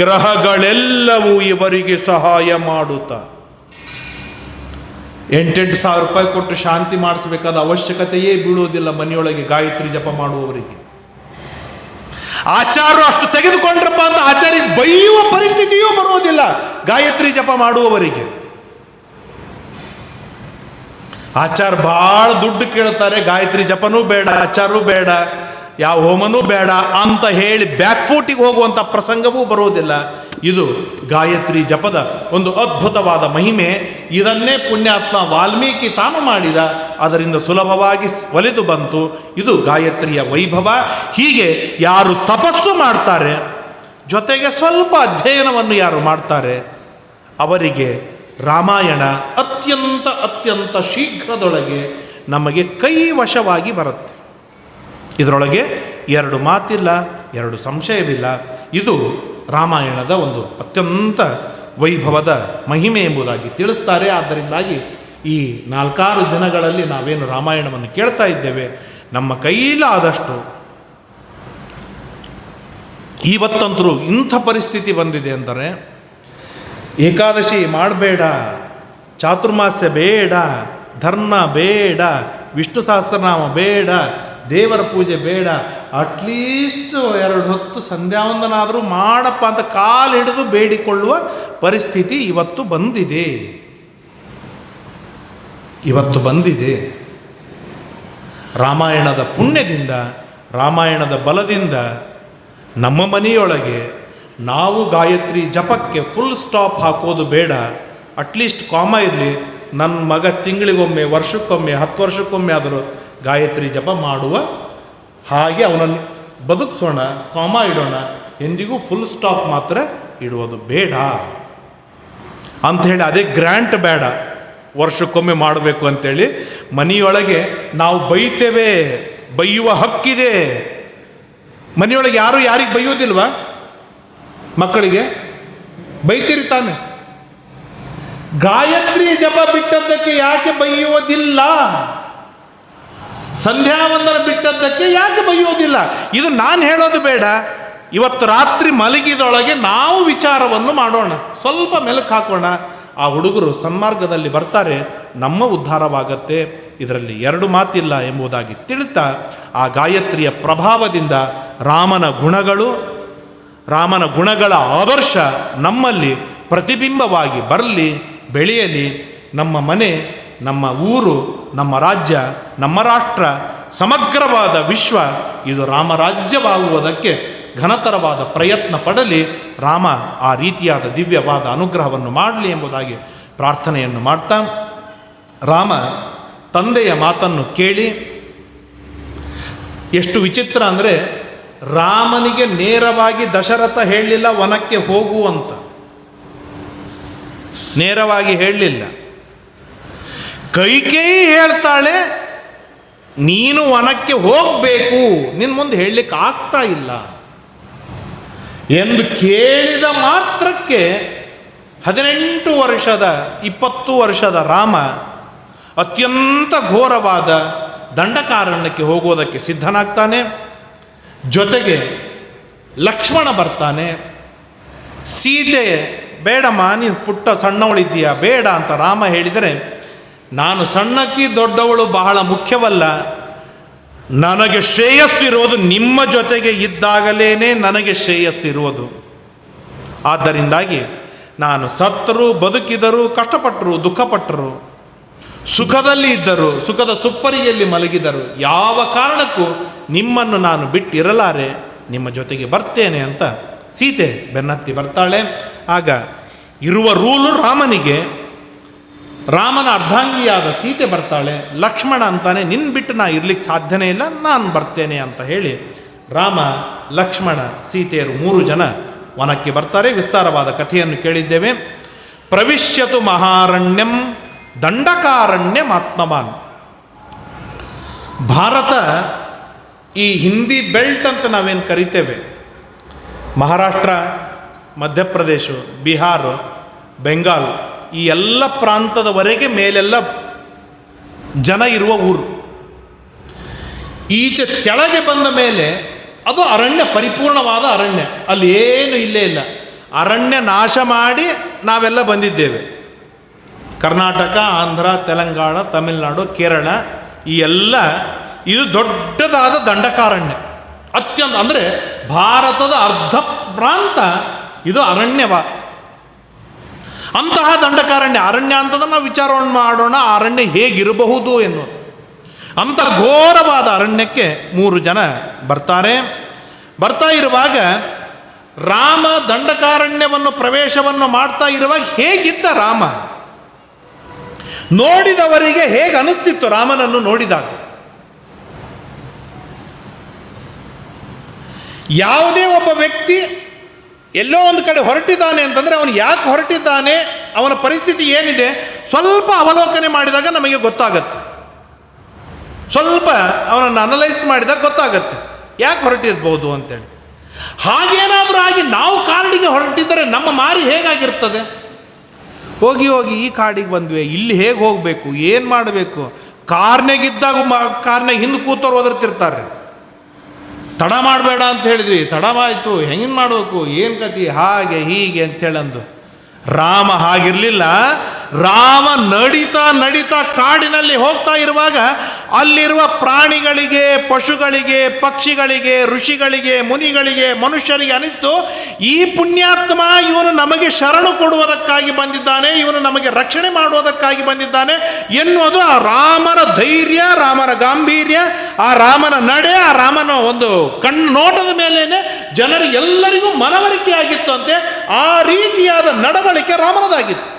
ಗ್ರಹಗಳೆಲ್ಲವೂ ಇವರಿಗೆ ಸಹಾಯ ಮಾಡುತ್ತಾ. 8,000 ರೂಪಾಯಿ ಕೊಟ್ಟು ಶಾಂತಿ ಮಾಡಿಸಬೇಕಾದ ಅವಶ್ಯಕತೆಯೇ ಬೀಳುವುದಿಲ್ಲ ಮನೆಯೊಳಗೆ ಗಾಯತ್ರಿ ಜಪ ಮಾಡುವವರಿಗೆ. ಆಚಾರ್ಯರು ಅಷ್ಟು ತೆಗೆದುಕೊಂಡ್ರಪ್ಪ ಅಂತ ಆಚಾರ್ಯ ಬೈಯುವ ಪರಿಸ್ಥಿತಿಯೂ ಬರುವುದಿಲ್ಲ ಗಾಯತ್ರಿ ಜಪ ಮಾಡುವವರಿಗೆ. ಆಚಾರ್ಯ ಭಾಳ ದುಡ್ಡು ಕೇಳ್ತಾರೆ, ಗಾಯತ್ರಿ ಜಪನೂ ಬೇಡ, ಆಚಾರ್ಯೂ ಬೇಡ, ಯಾವ ಹೋಮನೂ ಬೇಡ ಅಂತ ಹೇಳಿ ಬ್ಯಾಕ್ಫೂಟಿಗೆ ಹೋಗುವಂಥ ಪ್ರಸಂಗವೂ ಬರುವುದಿಲ್ಲ. ಇದು ಗಾಯತ್ರಿ ಜಪದ ಒಂದು ಅದ್ಭುತವಾದ ಮಹಿಮೆ. ಇದನ್ನೇ ಪುಣ್ಯಾತ್ಮ ವಾಲ್ಮೀಕಿ ತಾನು ಮಾಡಿದ, ಅದರಿಂದ ಸುಲಭವಾಗಿ ಒಲಿದು ಬಂತು. ಇದು ಗಾಯತ್ರಿಯ ವೈಭವ. ಹೀಗೆ ಯಾರು ತಪಸ್ಸು ಮಾಡ್ತಾರೆ, ಜೊತೆಗೆ ಸ್ವಲ್ಪ ಅಧ್ಯಯನವನ್ನು ಯಾರು ಮಾಡ್ತಾರೆ, ಅವರಿಗೆ ರಾಮಾಯಣ ಅತ್ಯಂತ ಶೀಘ್ರದೊಳಗೆ ನಮಗೆ ಕೈವಶವಾಗಿ ಬರುತ್ತೆ. ಇದರೊಳಗೆ ಎರಡು ಮಾತಿಲ್ಲ, ಎರಡು ಸಂಶಯವಿಲ್ಲ. ಇದು ರಾಮಾಯಣದ ಒಂದು ಅತ್ಯಂತ ವೈಭವದ ಮಹಿಮೆ ಎಂಬುದಾಗಿ ತಿಳಿಸ್ತಾರೆ. ಆದ್ದರಿಂದಾಗಿ ಈ 4-6 ದಿನಗಳಲ್ಲಿ ನಾವೇನು ರಾಮಾಯಣವನ್ನು ಕೇಳ್ತಾ ಇದ್ದೇವೆ, ನಮ್ಮ ಕೈಲಾದಷ್ಟು ಇವತ್ತಂತರೂ ಇಂಥ ಪರಿಸ್ಥಿತಿ ಬಂದಿದೆ ಅಂದರೆ, ಏಕಾದಶಿ ಮಾಡಬೇಡ, ಚಾತುರ್ಮಾಸ್ಯ ಬೇಡ, ಧರ್ಮ ಬೇಡ, ವಿಷ್ಣು ಸಹಸ್ರನಾಮ ಬೇಡ, ದೇವರ ಪೂಜೆ ಬೇಡ, ಅಟ್ಲೀಸ್ಟ್ 2 ಹೊತ್ತು ಸಂಧ್ಯಾವಂದನಾದರೂ ಮಾಡಪ್ಪ ಅಂತ ಕಾಲು ಹಿಡಿದು ಬೇಡಿಕೊಳ್ಳುವ ಪರಿಸ್ಥಿತಿ ಇವತ್ತು ಬಂದಿದೆ. ರಾಮಾಯಣದ ಪುಣ್ಯದಿಂದ, ರಾಮಾಯಣದ ಬಲದಿಂದ ನಮ್ಮ ಮನೆಯೊಳಗೆ ನಾವು ಗಾಯತ್ರಿ ಜಪಕ್ಕೆ ಫುಲ್ ಸ್ಟಾಪ್ ಹಾಕೋದು ಬೇಡ, ಅಟ್ಲೀಸ್ಟ್ ಕಾಮ ಇರಲಿ. ನನ್ನ ಮಗ ತಿಂಗಳಿಗೊಮ್ಮೆ, ವರ್ಷಕ್ಕೊಮ್ಮೆ, 10 ವರ್ಷಕ್ಕೊಮ್ಮೆ ಆದರೂ ಗಾಯತ್ರಿ ಜಪ ಮಾಡುವ ಹಾಗೆ ಅವನನ್ನು ಬದುಕಿಸೋಣ, ಕಾಮ ಇಡೋಣ. ಎಂದಿಗೂ ಫುಲ್ ಸ್ಟಾಪ್ ಮಾತ್ರ ಇಡುವುದು ಬೇಡ ಅಂಥೇಳಿ, ಅದೇ ಗ್ರ್ಯಾಂಟ್ ಬೇಡ, ವರ್ಷಕ್ಕೊಮ್ಮೆ ಮಾಡಬೇಕು ಅಂಥೇಳಿ. ಮನೆಯೊಳಗೆ ನಾವು ಬೈತೇವೆ, ಬೈಯುವ ಹಕ್ಕಿದೆ. ಮನೆಯೊಳಗೆ ಯಾರು ಯಾರಿಗೆ ಬೈಯೋದಿಲ್ವಾ? ಮಕ್ಕಳಿಗೆ ಬೈತೀರಿ ತಾನೆ. ಗಾಯತ್ರಿ ಜಪ ಬಿಟ್ಟದ್ದಕ್ಕೆ ಯಾಕೆ ಬೈಯುವುದಿಲ್ಲ? ಸಂಧ್ಯಾವಂದನ ಬಿಟ್ಟದ್ದಕ್ಕೆ ಯಾಕೆ ಬೈಯೋದಿಲ್ಲ? ಇದು ನಾನು ಹೇಳೋದು ಬೇಡ. ಇವತ್ತು ರಾತ್ರಿ ಮಲಗಿದೊಳಗೆ ನಾವು ವಿಚಾರವನ್ನು ಮಾಡೋಣ, ಸ್ವಲ್ಪ ಮೆಲುಕು ಹಾಕೋಣ. ಆ ಹುಡುಗರು ಸನ್ಮಾರ್ಗದಲ್ಲಿ ಬರ್ತಾರೆ, ನಮ್ಮ ಉದ್ಧಾರವಾಗತ್ತೆ, ಇದರಲ್ಲಿ 2 ಮಾತಿಲ್ಲ ಎಂಬುದಾಗಿ ತಿಳಿತಾ, ಆ ಗಾಯತ್ರಿಯ ಪ್ರಭಾವದಿಂದ ರಾಮನ ಗುಣಗಳ ಆದರ್ಶ ನಮ್ಮಲ್ಲಿ ಪ್ರತಿಬಿಂಬವಾಗಿ ಬರಲಿ, ಬೆಳೆಯಲಿ. ನಮ್ಮ ಮನೆ, ನಮ್ಮ ಊರು, ನಮ್ಮ ರಾಜ್ಯ, ನಮ್ಮ ರಾಷ್ಟ್ರ, ಸಮಗ್ರವಾದ ವಿಶ್ವ ಇದು ರಾಮರಾಜ್ಯವಾಗುವುದಕ್ಕೆ ಘನತರವಾದ ಪ್ರಯತ್ನ ಪಡಲಿ. ರಾಮ ಆ ರೀತಿಯಾದ ದಿವ್ಯವಾದ ಅನುಗ್ರಹವನ್ನು ಮಾಡಲಿ ಎಂಬುದಾಗಿ ಪ್ರಾರ್ಥನೆಯನ್ನು ಮಾಡ್ತಾ, ರಾಮ ತಂದೆಯ ಮಾತನ್ನು ಕೇಳಿ, ಎಷ್ಟು ವಿಚಿತ್ರ ಅಂದರೆ, ರಾಮನಿಗೆ ನೇರವಾಗಿ ದಶರಥ ಹೇಳಲಿಲ್ಲ ವನಕ್ಕೆ ಹೋಗು ಅಂತ, ನೇರವಾಗಿ ಹೇಳಲಿಲ್ಲ. ಕೈಕೇಯಿ ಹೇಳ್ತಾಳೆ, ನೀನು ವನಕ್ಕೆ ಹೋಗಬೇಕು, ನಿನ್ನ ಮುಂದೆ ಹೇಳಲಿಕ್ಕೆ ಆಗ್ತಾ ಇಲ್ಲ ಎಂದು ಕೇಳಿದ ಮಾತ್ರಕ್ಕೆ 18 ವರ್ಷದ 20 ವರ್ಷದ ರಾಮ ಅತ್ಯಂತ ಘೋರವಾದ ದಂಡಕಾರಣ್ಯಕ್ಕೆ ಹೋಗೋದಕ್ಕೆ ಸಿದ್ಧನಾಗ್ತಾನೆ. ಜೊತೆಗೆ ಲಕ್ಷ್ಮಣ ಬರ್ತಾನೆ. ಸೀತೆ ಬೇಡಮ್ಮ, ನೀನು ಪುಟ್ಟ ಸಣ್ಣವಳಿದ್ದೀಯಾ, ಬೇಡ ಅಂತ ರಾಮ ಹೇಳಿದರೆ, ನಾನು ಸಣ್ಣಕ್ಕಿ ದೊಡ್ಡವಳು ಬಹಳ ಮುಖ್ಯವಲ್ಲ, ನನಗೆ ಶ್ರೇಯಸ್ಸಿರೋದು ನಿಮ್ಮ ಜೊತೆಗೆ ಇದ್ದಾಗಲೇ ನನಗೆ ಶ್ರೇಯಸ್ಸಿರುವುದು. ಆದ್ದರಿಂದಾಗಿ ನಾನು ಸತ್ತರೂ ಬದುಕಿದರೂ ಕಷ್ಟಪಟ್ಟರು ದುಃಖಪಟ್ಟರು, ಸುಖದಲ್ಲಿ ಇದ್ದರು ಸುಖದ ಸುಪ್ಪರಿಯಲ್ಲಿ ಮಲಗಿದರು, ಯಾವ ಕಾರಣಕ್ಕೂ ನಿಮ್ಮನ್ನು ನಾನು ಬಿಟ್ಟಿರಲಾರೆ, ನಿಮ್ಮ ಜೊತೆಗೆ ಬರ್ತೇನೆ ಅಂತ ಸೀತೆ ಬೆನ್ನತ್ತಿ ಬರ್ತಾಳೆ. ಆಗ ಇರುವ ರೂಲು ರಾಮನಿಗೆ, ರಾಮನ ಅರ್ಧಾಂಗಿಯಾದ ಸೀತೆ ಬರ್ತಾಳೆ. ಲಕ್ಷ್ಮಣ ಅಂತಾನೆ, ನಿನ್ನ ಬಿಟ್ಟು ನಾ ಇರ್ಲಿಕ್ಕೆ ಸಾಧ್ಯನೇ ಇಲ್ಲ, ನಾನು ಬರ್ತೇನೆ ಅಂತ ಹೇಳಿ ರಾಮ ಲಕ್ಷ್ಮಣ ಸೀತೆಯರು 3 ಜನ ವನಕ್ಕೆ ಬರ್ತಾರೆ. ವಿಸ್ತಾರವಾದ ಕಥೆಯನ್ನು ಕೇಳಿದ್ದೇವೆ. ಪ್ರವಿಶ್ಯತು ಮಹಾರಣ್ಯಂ ದಂಡಕಾರಣ್ಯಮಾತ್ಮವಾನ್. ಭಾರತ ಈ ಹಿಂದಿ ಬೆಲ್ಟ್ ಅಂತ ನಾವೇನು ಕರಿತೇವೆ, ಮಹಾರಾಷ್ಟ್ರ, ಮಧ್ಯಪ್ರದೇಶ, ಬಿಹಾರ, ಬೆಂಗಾಲ್, ಈ ಎಲ್ಲ ಪ್ರಾಂತದವರೆಗೆ ಮೇಲೆಲ್ಲ ಜನ ಇರುವ ಊರು. ಈಚೆ ಕೆಳಗೆ ಬಂದ ಮೇಲೆ ಅದು ಅರಣ್ಯ, ಪರಿಪೂರ್ಣವಾದ ಅರಣ್ಯ, ಅಲ್ಲಿ ಏನು ಇಲ್ಲೇ ಇಲ್ಲ. ಅರಣ್ಯ ನಾಶ ಮಾಡಿ ನಾವೆಲ್ಲ ಬಂದಿದ್ದೇವೆ. ಕರ್ನಾಟಕ, ಆಂಧ್ರ, ತೆಲಂಗಾಣ, ತಮಿಳುನಾಡು, ಕೇರಳ, ಈ ಎಲ್ಲ ಇದು ದೊಡ್ಡದಾದ ದಂಡಕಾರಣ್ಯ. ಅತ್ಯಂತ ಅಂದರೆ ಭಾರತದ ಅರ್ಧ ಪ್ರಾಂತ ಇದು ಅರಣ್ಯವ. ಅಂತಹ ದಂಡಕಾರಣ್ಯ, ಅರಣ್ಯ ಅಂತಂದ್ರೆ ನಾವು ವಿಚಾರ ಮಾಡೋಣ ಅರಣ್ಯ ಹೇಗಿರಬಹುದು ಎನ್ನುವುದು. ಅಂಥ ಘೋರವಾದ ಅರಣ್ಯಕ್ಕೆ 3 ಜನ ಬರ್ತಾರೆ. ಬರ್ತಾ ಇರುವಾಗ ರಾಮ ದಂಡಕಾರಣ್ಯವನ್ನು ಪ್ರವೇಶವನ್ನು ಮಾಡ್ತಾ ಇರುವಾಗ ಹೇಗಿದ್ದ ರಾಮ, ನೋಡಿದವರಿಗೆ ಹೇಗೆ ಅನಿಸ್ತಿತ್ತು ರಾಮನನ್ನು ನೋಡಿದಾಗ? ಯಾವುದೇ ಒಬ್ಬ ವ್ಯಕ್ತಿ ಎಲ್ಲೋ ಒಂದು ಕಡೆ ಹೊರಟಿದ್ದಾನೆ ಅಂತಂದರೆ ಅವನು ಯಾಕೆ ಹೊರಟಿದ್ದಾನೆ, ಅವನ ಪರಿಸ್ಥಿತಿ ಏನಿದೆ, ಸ್ವಲ್ಪ ಅವಲೋಕನೆ ಮಾಡಿದಾಗ ನಮಗೆ ಗೊತ್ತಾಗತ್ತೆ. ಸ್ವಲ್ಪ ಅವನನ್ನು ಅನಲೈಸ್ ಮಾಡಿದಾಗ ಗೊತ್ತಾಗತ್ತೆ ಯಾಕೆ ಹೊರಟಿರ್ಬೋದು ಅಂತೇಳಿ. ಹಾಗೇನಾದರೂ ಆಗಿ ನಾವು ಕಾಡಿಗೆ ಹೊರಟಿದ್ದರೆ ನಮ್ಮ ಮಾರಿ ಹೇಗಾಗಿರ್ತದೆ? ಹೋಗಿ ಈ ಕಾಡಿಗೆ ಬಂದ್ವಿ, ಇಲ್ಲಿ ಹೇಗೆ ಹೋಗಬೇಕು, ಏನು ಮಾಡಬೇಕು? ಕಾರ್ನಾಗಿದ್ದಾಗ ಕಾರ್ನಾಗ ಹಿಂದೆ ಕೂತವ್ರು ಓದಿರ್ತಿರ್ತಾರೆ. ತಡ ಮಾಡಬೇಡ ಅಂತ ಹೇಳಿದ್ವಿ, ತಡವಾಯಿತು, ಹೆಂಗೆ ಮಾಡಬೇಕು, ಏನು ಕತಿ, ಹಾಗೆ ಹೀಗೆ ಅಂತೇಳಂದು. ರಾಮ ಹಾಗಿರಲಿಲ್ಲ. ರಾಮ ನಡೀತಾ ಕಾಡಿನಲ್ಲಿ ಹೋಗ್ತಾ ಇರುವಾಗ ಅಲ್ಲಿರುವ ಪ್ರಾಣಿಗಳಿಗೆ, ಪಶುಗಳಿಗೆ, ಪಕ್ಷಿಗಳಿಗೆ, ಋಷಿಗಳಿಗೆ, ಮುನಿಗಳಿಗೆ, ಮನುಷ್ಯರಿಗೆ ಅನಿಸ್ತು, ಈ ಪುಣ್ಯಾತ್ಮ ಇವನು ನಮಗೆ ಶರಣು ಕೊಡುವುದಕ್ಕಾಗಿ ಬಂದಿದ್ದಾನೆ, ಇವನು ನಮಗೆ ರಕ್ಷಣೆ ಮಾಡುವುದಕ್ಕಾಗಿ ಬಂದಿದ್ದಾನೆ ಎನ್ನುವುದು ಆ ರಾಮನ ಧೈರ್ಯ, ರಾಮನ ಗಾಂಭೀರ್ಯ, ಆ ರಾಮನ ನಡೆ, ಆ ರಾಮನ ಒಂದು ನೋಟದ ಮೇಲೇನೆ ಜನರಿಗೆಲ್ಲರಿಗೂ ಮನವರಿಕೆ ಆಗಿತ್ತು ಅಂತೆ. ಆ ರೀತಿಯಾದ ನಡವಳಿಕೆ ರಾಮನದಾಗಿತ್ತು.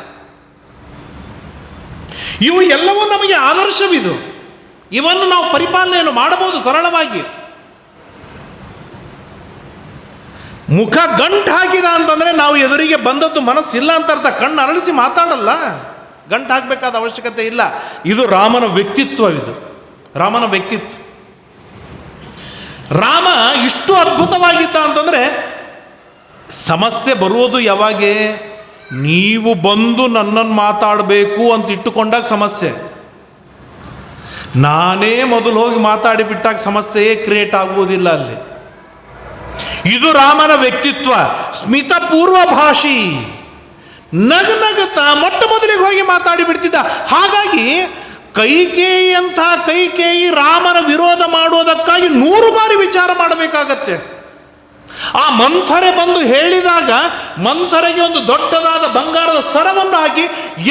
ಇವು ಎಲ್ಲವೂ ನಮಗೆ ಆದರ್ಶವಿದು. ಇವನ್ನು ನಾವು ಪರಿಪಾಲನೆಯನ್ನು ಮಾಡಬಹುದು ಸರಳವಾಗಿ. ಮುಖ ಗಂಟು ಹಾಕಿದ ಅಂತಂದರೆ ನಾವು ಎದುರಿಗೆ ಬಂದದ್ದು ಮನಸ್ಸಿಲ್ಲ ಅಂತ ಅರ್ಥ. ಕಣ್ಣು ಅರಳಿಸಿ ಮಾತಾಡಲ್ಲ, ಗಂಟು ಹಾಕಬೇಕಾದ ಅವಶ್ಯಕತೆ ಇಲ್ಲ. ಇದು ರಾಮನ ವ್ಯಕ್ತಿತ್ವ. ಇದು ರಾಮನ ವ್ಯಕ್ತಿತ್ವ. ರಾಮ ಇಷ್ಟು ಅದ್ಭುತವಾಗಿದ್ದ ಅಂತಂದರೆ, ಸಮಸ್ಯೆ ಬರುವುದು ಯಾವಾಗೆ, ನೀವು ಬಂದು ನನ್ನನ್ನು ಮಾತಾಡಬೇಕು ಅಂತ ಇಟ್ಟುಕೊಂಡಾಗ ಸಮಸ್ಯೆ. ನಾನೇ ಮೊದಲು ಹೋಗಿ ಮಾತಾಡಿಬಿಟ್ಟಾಗ ಸಮಸ್ಯೆಯೇ ಕ್ರಿಯೇಟ್ ಆಗುವುದಿಲ್ಲ ಅಲ್ಲಿ. ಇದು ರಾಮನ ವ್ಯಕ್ತಿತ್ವ. ಸ್ಮಿತ ಪೂರ್ವಭಾಷಿ, ನಗನಗತ ಮೊಟ್ಟ ಮೊದಲಿಗೆ ಹೋಗಿ ಮಾತಾಡಿಬಿಡ್ತಿದ್ದ. ಹಾಗಾಗಿ ಕೈಕೇಯಿ ರಾಮನ ವಿರೋಧ ಮಾಡುವುದಕ್ಕಾಗಿ 100 ಬಾರಿ ವಿಚಾರ ಮಾಡಬೇಕಾಗತ್ತೆ. ಆ ಮಂಥರೆ ಬಂದು ಹೇಳಿದಾಗ ಮಂಥರೆಗೆ ಒಂದು ದೊಡ್ಡದಾದ ಬಂಗಾರದ ಸರವನ್ನು ಹಾಕಿ,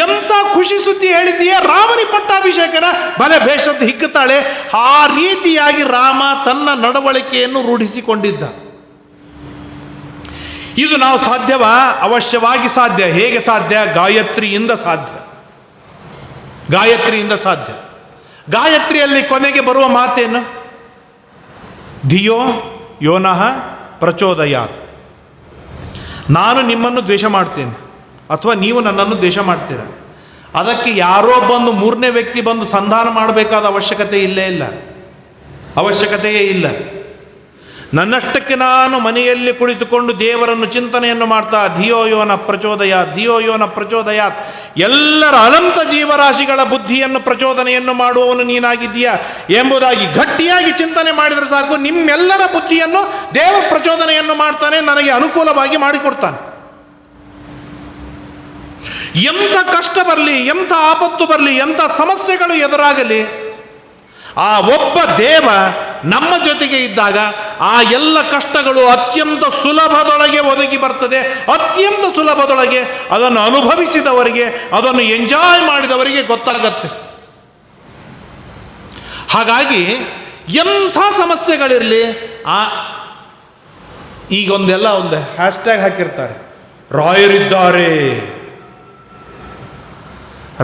ಎಂಥ ಖುಷಿ ಸುದ್ದಿ ಹೇಳಿದ್ದೀಯಾ, ರಾಮನಿ ಪಟ್ಟಾಭಿಷೇಕನ ಬಲೆ ಬೇಷಂತ ಹಿಗ್ಗುತ್ತಾಳೆ. ಆ ರೀತಿಯಾಗಿ ರಾಮ ತನ್ನ ನಡವಳಿಕೆಯನ್ನು ರೂಢಿಸಿಕೊಂಡಿದ್ದ. ಇದು ನಾವು ಸಾಧ್ಯವಾ? ಅವಶ್ಯವಾಗಿ ಸಾಧ್ಯ. ಹೇಗೆ ಸಾಧ್ಯ? ಗಾಯತ್ರಿಯಿಂದ ಸಾಧ್ಯ. ಗಾಯತ್ರಿಯಿಂದ ಸಾಧ್ಯ. ಗಾಯತ್ರಿಯಲ್ಲಿ ಕೊನೆಗೆ ಬರುವ ಮಾತೇನು? ಧಿಯೋ ಯೋನಃ ಪ್ರಚೋದಯಾತ್. ನಾನು ನಿಮ್ಮನ್ನು ದ್ವೇಷ ಮಾಡ್ತೇನೆ ಅಥವಾ ನೀವು ನನ್ನನ್ನು ದ್ವೇಷ ಮಾಡ್ತೀರ. ಅದಕ್ಕೆ ಯಾರೋ ಬಂದು 3ನೇ ವ್ಯಕ್ತಿ ಬಂದು ಸಂಧಾನ ಮಾಡಬೇಕಾದ ಅವಶ್ಯಕತೆ ಇಲ್ಲೇ ಇಲ್ಲ, ಅವಶ್ಯಕತೆಯೇ ಇಲ್ಲ. ನನ್ನಷ್ಟಕ್ಕೆ ನಾನು ಮನೆಯಲ್ಲಿ ಕುಳಿತುಕೊಂಡು ದೇವರನ್ನು ಚಿಂತನೆಯನ್ನು ಮಾಡ್ತಾ ಧಿಯೋ ಯೋನ ಪ್ರಚೋದಯಾತ್, ಧಿಯೋ ಯೋನ ಪ್ರಚೋದಯಾತ್, ಎಲ್ಲರ ಅನಂತ ಜೀವರಾಶಿಗಳ ಬುದ್ಧಿಯನ್ನು ಪ್ರಚೋದನೆಯನ್ನು ಮಾಡುವವನು ನೀನಾಗಿದ್ದೀಯಾ ಎಂಬುದಾಗಿ ಗಟ್ಟಿಯಾಗಿ ಚಿಂತನೆ ಮಾಡಿದರೆ ಸಾಕು, ನಿಮ್ಮೆಲ್ಲರ ಬುದ್ಧಿಯನ್ನು ದೇವರ ಪ್ರಚೋದನೆಯನ್ನು ಮಾಡ್ತಾನೆ, ನನಗೆ ಅನುಕೂಲವಾಗಿ ಮಾಡಿಕೊಡ್ತಾನೆ. ಎಂಥ ಕಷ್ಟ ಬರಲಿ, ಎಂಥ ಆಪತ್ತು ಬರಲಿ, ಎಂಥ ಸಮಸ್ಯೆಗಳು ಎದುರಾಗಲಿ, ಆ ಒಬ್ಬ ದೇವ ನಮ್ಮ ಜೊತೆಗೆ ಇದ್ದಾಗ ಆ ಎಲ್ಲ ಕಷ್ಟಗಳು ಅತ್ಯಂತ ಸುಲಭದೊಳಗೆ ಒದಗಿ ಬರ್ತದೆ. ಅತ್ಯಂತ ಸುಲಭದೊಳಗೆ ಅದನ್ನು ಅನುಭವಿಸಿದವರಿಗೆ, ಅದನ್ನು ಎಂಜಾಯ್ ಮಾಡಿದವರಿಗೆ ಗೊತ್ತಾಗತ್ತೆ. ಹಾಗಾಗಿ ಎಂಥ ಸಮಸ್ಯೆಗಳಿರಲಿ, ಈಗ ಒಂದು ಹ್ಯಾಶ್ಟ್ಯಾಗ್ ಹಾಕಿರ್ತಾರೆ,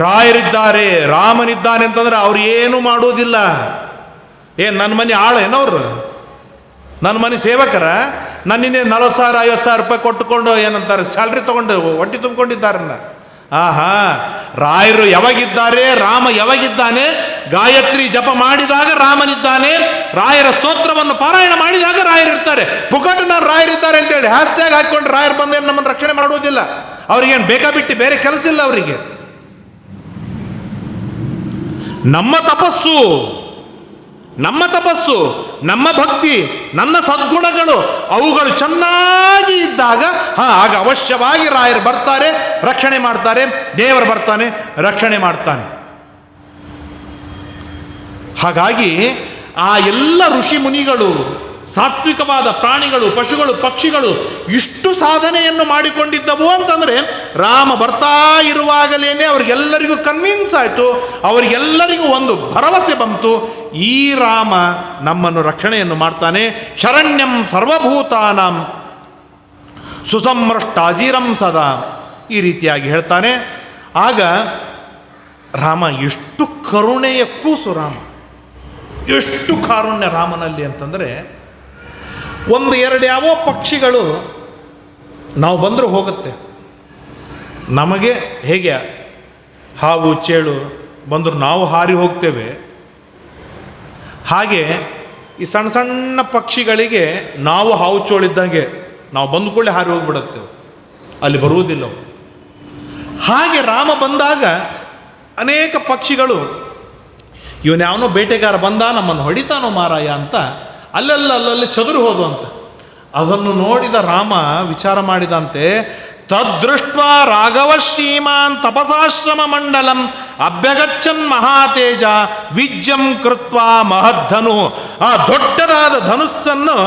ರಾಯರಿದ್ದಾರೆ, ರಾಮನಿದ್ದಾನೆ ಅಂತಂದ್ರೆ ಅವ್ರು ಏನು ಮಾಡೋದಿಲ್ಲ. ನನ್ನ ಮನೆ ಆಳೇನವ್ರು, ನನ್ನ ಮನೆ ಸೇವಕರ, ನನ್ನಿಂದ 40,000 50,000 ರೂಪಾಯಿ ಕೊಟ್ಟುಕೊಂಡು ಏನಂತಾರೆ ಸ್ಯಾಲ್ರಿ ತೊಗೊಂಡು ಹೊಟ್ಟೆ ತುಂಬಿಕೊಂಡಿದ್ದಾರನ್ನ. ರಾಯರು ಯಾವಾಗಿದ್ದಾರೆ, ರಾಮ ಯಾವಾಗಿದ್ದಾನೆ, ಗಾಯತ್ರಿ ಜಪ ಮಾಡಿದಾಗ ರಾಮನಿದ್ದಾನೆ, ರಾಯರ ಸ್ತೋತ್ರವನ್ನು ಪಾರಾಯಣ ಮಾಡಿದಾಗ ರಾಯರಿರ್ತಾರೆ. ಪುಕಟನ ರಾಯರಿದ್ದಾರೆ ಅಂತೇಳಿ ಹ್ಯಾಶ್ಟ್ಯಾಗ್ ಹಾಕ್ಕೊಂಡು ರಾಯರು ಬಂದೇನು ನಮ್ಮನ್ನು ರಕ್ಷಣೆ ಮಾಡುವುದಿಲ್ಲ. ಅವ್ರಿಗೇನು ಬೇಕಾಬಿಟ್ಟು ಬೇರೆ ಕೆಲಸ ಇಲ್ಲ ಅವರಿಗೆ. ನಮ್ಮ ತಪಸ್ಸು, ನಮ್ಮ ಭಕ್ತಿ, ನನ್ನ ಸದ್ಗುಣಗಳು ಅವುಗಳು ಚೆನ್ನಾಗಿ ಇದ್ದಾಗ ಆಗ ಅವಶ್ಯವಾಗಿ ರಾಯರು ಬರ್ತಾರೆ, ರಕ್ಷಣೆ ಮಾಡ್ತಾರೆ. ದೇವರು ಬರ್ತಾನೆ, ರಕ್ಷಣೆ ಮಾಡ್ತಾನೆ. ಹಾಗಾಗಿ ಆ ಎಲ್ಲ ಋಷಿ ಮುನಿಗಳು, ಸಾತ್ವಿಕವಾದ ಪ್ರಾಣಿಗಳು, ಪಶುಗಳು, ಪಕ್ಷಿಗಳು ಇಷ್ಟು ಸಾಧನೆಯನ್ನು ಮಾಡಿಕೊಂಡಿದ್ದವು ಅಂತಂದರೆ ರಾಮ ಬರ್ತಾ ಇರುವಾಗಲೇ ಅವ್ರಿಗೆಲ್ಲರಿಗೂ ಕನ್ವಿನ್ಸ್ ಆಯಿತು, ಅವರಿಗೆಲ್ಲರಿಗೂ ಒಂದು ಭರವಸೆ ಬಂತು, ಈ ರಾಮ ನಮ್ಮನ್ನು ರಕ್ಷಣೆಯನ್ನು ಮಾಡ್ತಾನೆ. ಶರಣ್ಯಂ ಸರ್ವಭೂತಾನಾಂ ಸುಸಂರಷ್ಟ ಅಜಿರಂ ಸದಾ, ಈ ರೀತಿಯಾಗಿ ಹೇಳ್ತಾನೆ. ಆಗ ರಾಮ ಎಷ್ಟು ಕರುಣೆಯ ಕೂಸು, ರಾಮ ಎಷ್ಟು ಕಾರುಣ್ಯ ರಾಮನಲ್ಲಿ ಅಂತಂದರೆ, 1-2 ಯಾವೋ ಪಕ್ಷಿಗಳು ನಾವು ಬಂದರೂ ಹೋಗುತ್ತೆ. ನಮಗೆ ಹೇಗೆ ಹಾವು ಚೇಳು ಬಂದರೂ ನಾವು ಹಾರಿ ಹೋಗ್ತೇವೆ, ಹಾಗೆ ಈ ಸಣ್ಣ ಸಣ್ಣ ಪಕ್ಷಿಗಳಿಗೆ ನಾವು ಹಾವು ಚೋಳಿದ್ದಂಗೆ ನಾವು ಬಂದ ಕೂಡಲೇ ಹಾರಿ ಹೋಗಿಬಿಡುತ್ತೇವೆ, ಅಲ್ಲಿ ಬರುವುದಿಲ್ಲ. ಹಾಗೆ ರಾಮ ಬಂದಾಗ ಅನೇಕ ಪಕ್ಷಿಗಳು ಇವನ್ಯಾವನೋ ಬೇಟೆಗಾರ ಬಂದ ನಮ್ಮನ್ನು ಹೊಡಿತಾನೋ ಮಾರಾಯ ಅಂತ ಅಲ್ಲಲ್ಲಿ ಚದುರು ಹೋದು ಅಂತ. ಅದನ್ನು ನೋಡಿದ ರಾಮ ವಿಚಾರ ಮಾಡಿದಂತೆ, ತದೃಷ್ಟ ರಾಘವ ಶ್ರೀಮಾನ್ ತಪಸಾಶ್ರಮ ಮಂಡಲಂ ಅಭ್ಯಗಚ್ಚನ್ ಮಹಾತೇಜ ವಿಜ್ಯಂ ಕೃತ್ವ ಮಹದ್ಧನು. ಆ ದೊಡ್ಡದಾದ ಧನುಸ್ಸನ್ನು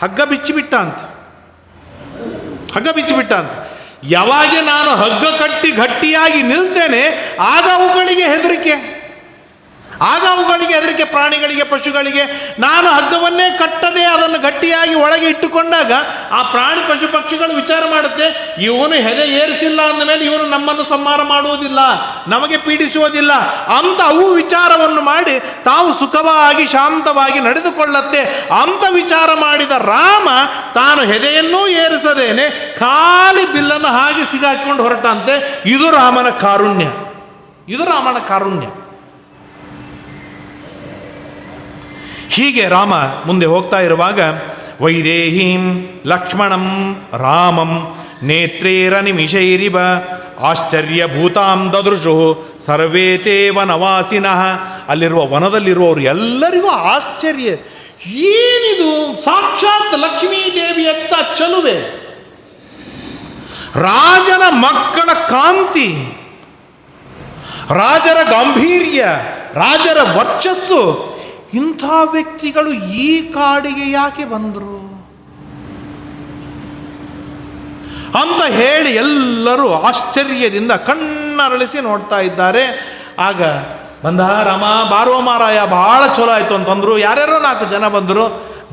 ಹಗ್ಗ ಬಿಚ್ಚಿಬಿಟ್ಟ ಅಂತ. ಯಾವಾಗ ನಾನು ಹಗ್ಗ ಕಟ್ಟಿ ಗಟ್ಟಿಯಾಗಿ ನಿಲ್ತೇನೆ ಆಗ ಅವುಗಳಿಗೆ ಹೆದರಿಕೆ, ಪ್ರಾಣಿಗಳಿಗೆ, ಪಶುಗಳಿಗೆ. ನಾನು ಹಗ್ಗವನ್ನೇ ಕಟ್ಟದೆ ಅದನ್ನು ಗಟ್ಟಿಯಾಗಿ ಒಳಗೆ ಇಟ್ಟುಕೊಂಡಾಗ ಆ ಪ್ರಾಣಿ ಪಶು ಪಕ್ಷಿಗಳು ವಿಚಾರ ಮಾಡುತ್ತೆ, ಇವನು ಹೆದೆ ಏರಿಸಿಲ್ಲ ಅಂದ ಮೇಲೆ ಇವನು ನಮ್ಮನ್ನು ಸಂಹಾರ ಮಾಡುವುದಿಲ್ಲ, ನಮಗೆ ಪೀಡಿಸುವುದಿಲ್ಲ ಅಂತ ಅವು ವಿಚಾರವನ್ನು ಮಾಡಿ ತಾವು ಸುಖವಾಗಿ ಶಾಂತವಾಗಿ ನಡೆದುಕೊಳ್ಳತ್ತೆ ಅಂತ ವಿಚಾರ ಮಾಡಿದ ರಾಮ ತಾನು ಹೆದೆಯನ್ನೂ ಏರಿಸದೇನೆ ಖಾಲಿ ಬಿಲ್ಲನ್ನು ಹಾಗೆ ಸಿಗಾಕಿಕೊಂಡು ಹೊರಟಂತೆ. ಇದು ರಾಮನ ಕಾರುಣ್ಯ. ಹೀಗೆ ರಾಮ ಮುಂದೆ ಹೋಗ್ತಾ ಇರುವಾಗ ವೈದೇಹೀಂ ಲಕ್ಷ್ಮಣಂ ರಾಮಂ ನೇತ್ರೇರ ನಿಮಿಷೈರಿವ ಆಶ್ಚರ್ಯಭೂತಾಂ ದದೃಶು ಸರ್ವೇತೇ ವನವಾಸಿನಃ. ಅಲ್ಲಿರುವ ವನದಲ್ಲಿರುವವರು ಎಲ್ಲರಿಗೂ ಆಶ್ಚರ್ಯ, ಏನಿದು ಸಾಕ್ಷಾತ್ ಲಕ್ಷ್ಮೀದೇವಿಯತ್ತ ಚಲುವೆ, ರಾಜನ ಮಕ್ಕಳ ಕಾಂತಿ, ರಾಜರ ಗಾಂಭೀರ್ಯ, ರಾಜರ ವರ್ಚಸ್ಸು, ಇಂಥ ವ್ಯಕ್ತಿಗಳು ಈ ಕಾಡಿಗೆ ಯಾಕೆ ಬಂದರು ಅಂತ ಹೇಳಿ ಎಲ್ಲರೂ ಆಶ್ಚರ್ಯದಿಂದ ಕಣ್ಣರಳಿಸಿ ನೋಡ್ತಾ ಇದ್ದಾರೆ. ಆಗ ಬಂದ ರಾಮ, ಬಾರೋ ಮಾರಾಯ, ಬಹಳ ಚಲೋ ಆಯಿತು ಅಂತಂದರು. ಯಾರ್ಯಾರೋ 4 ಜನ ಬಂದರು.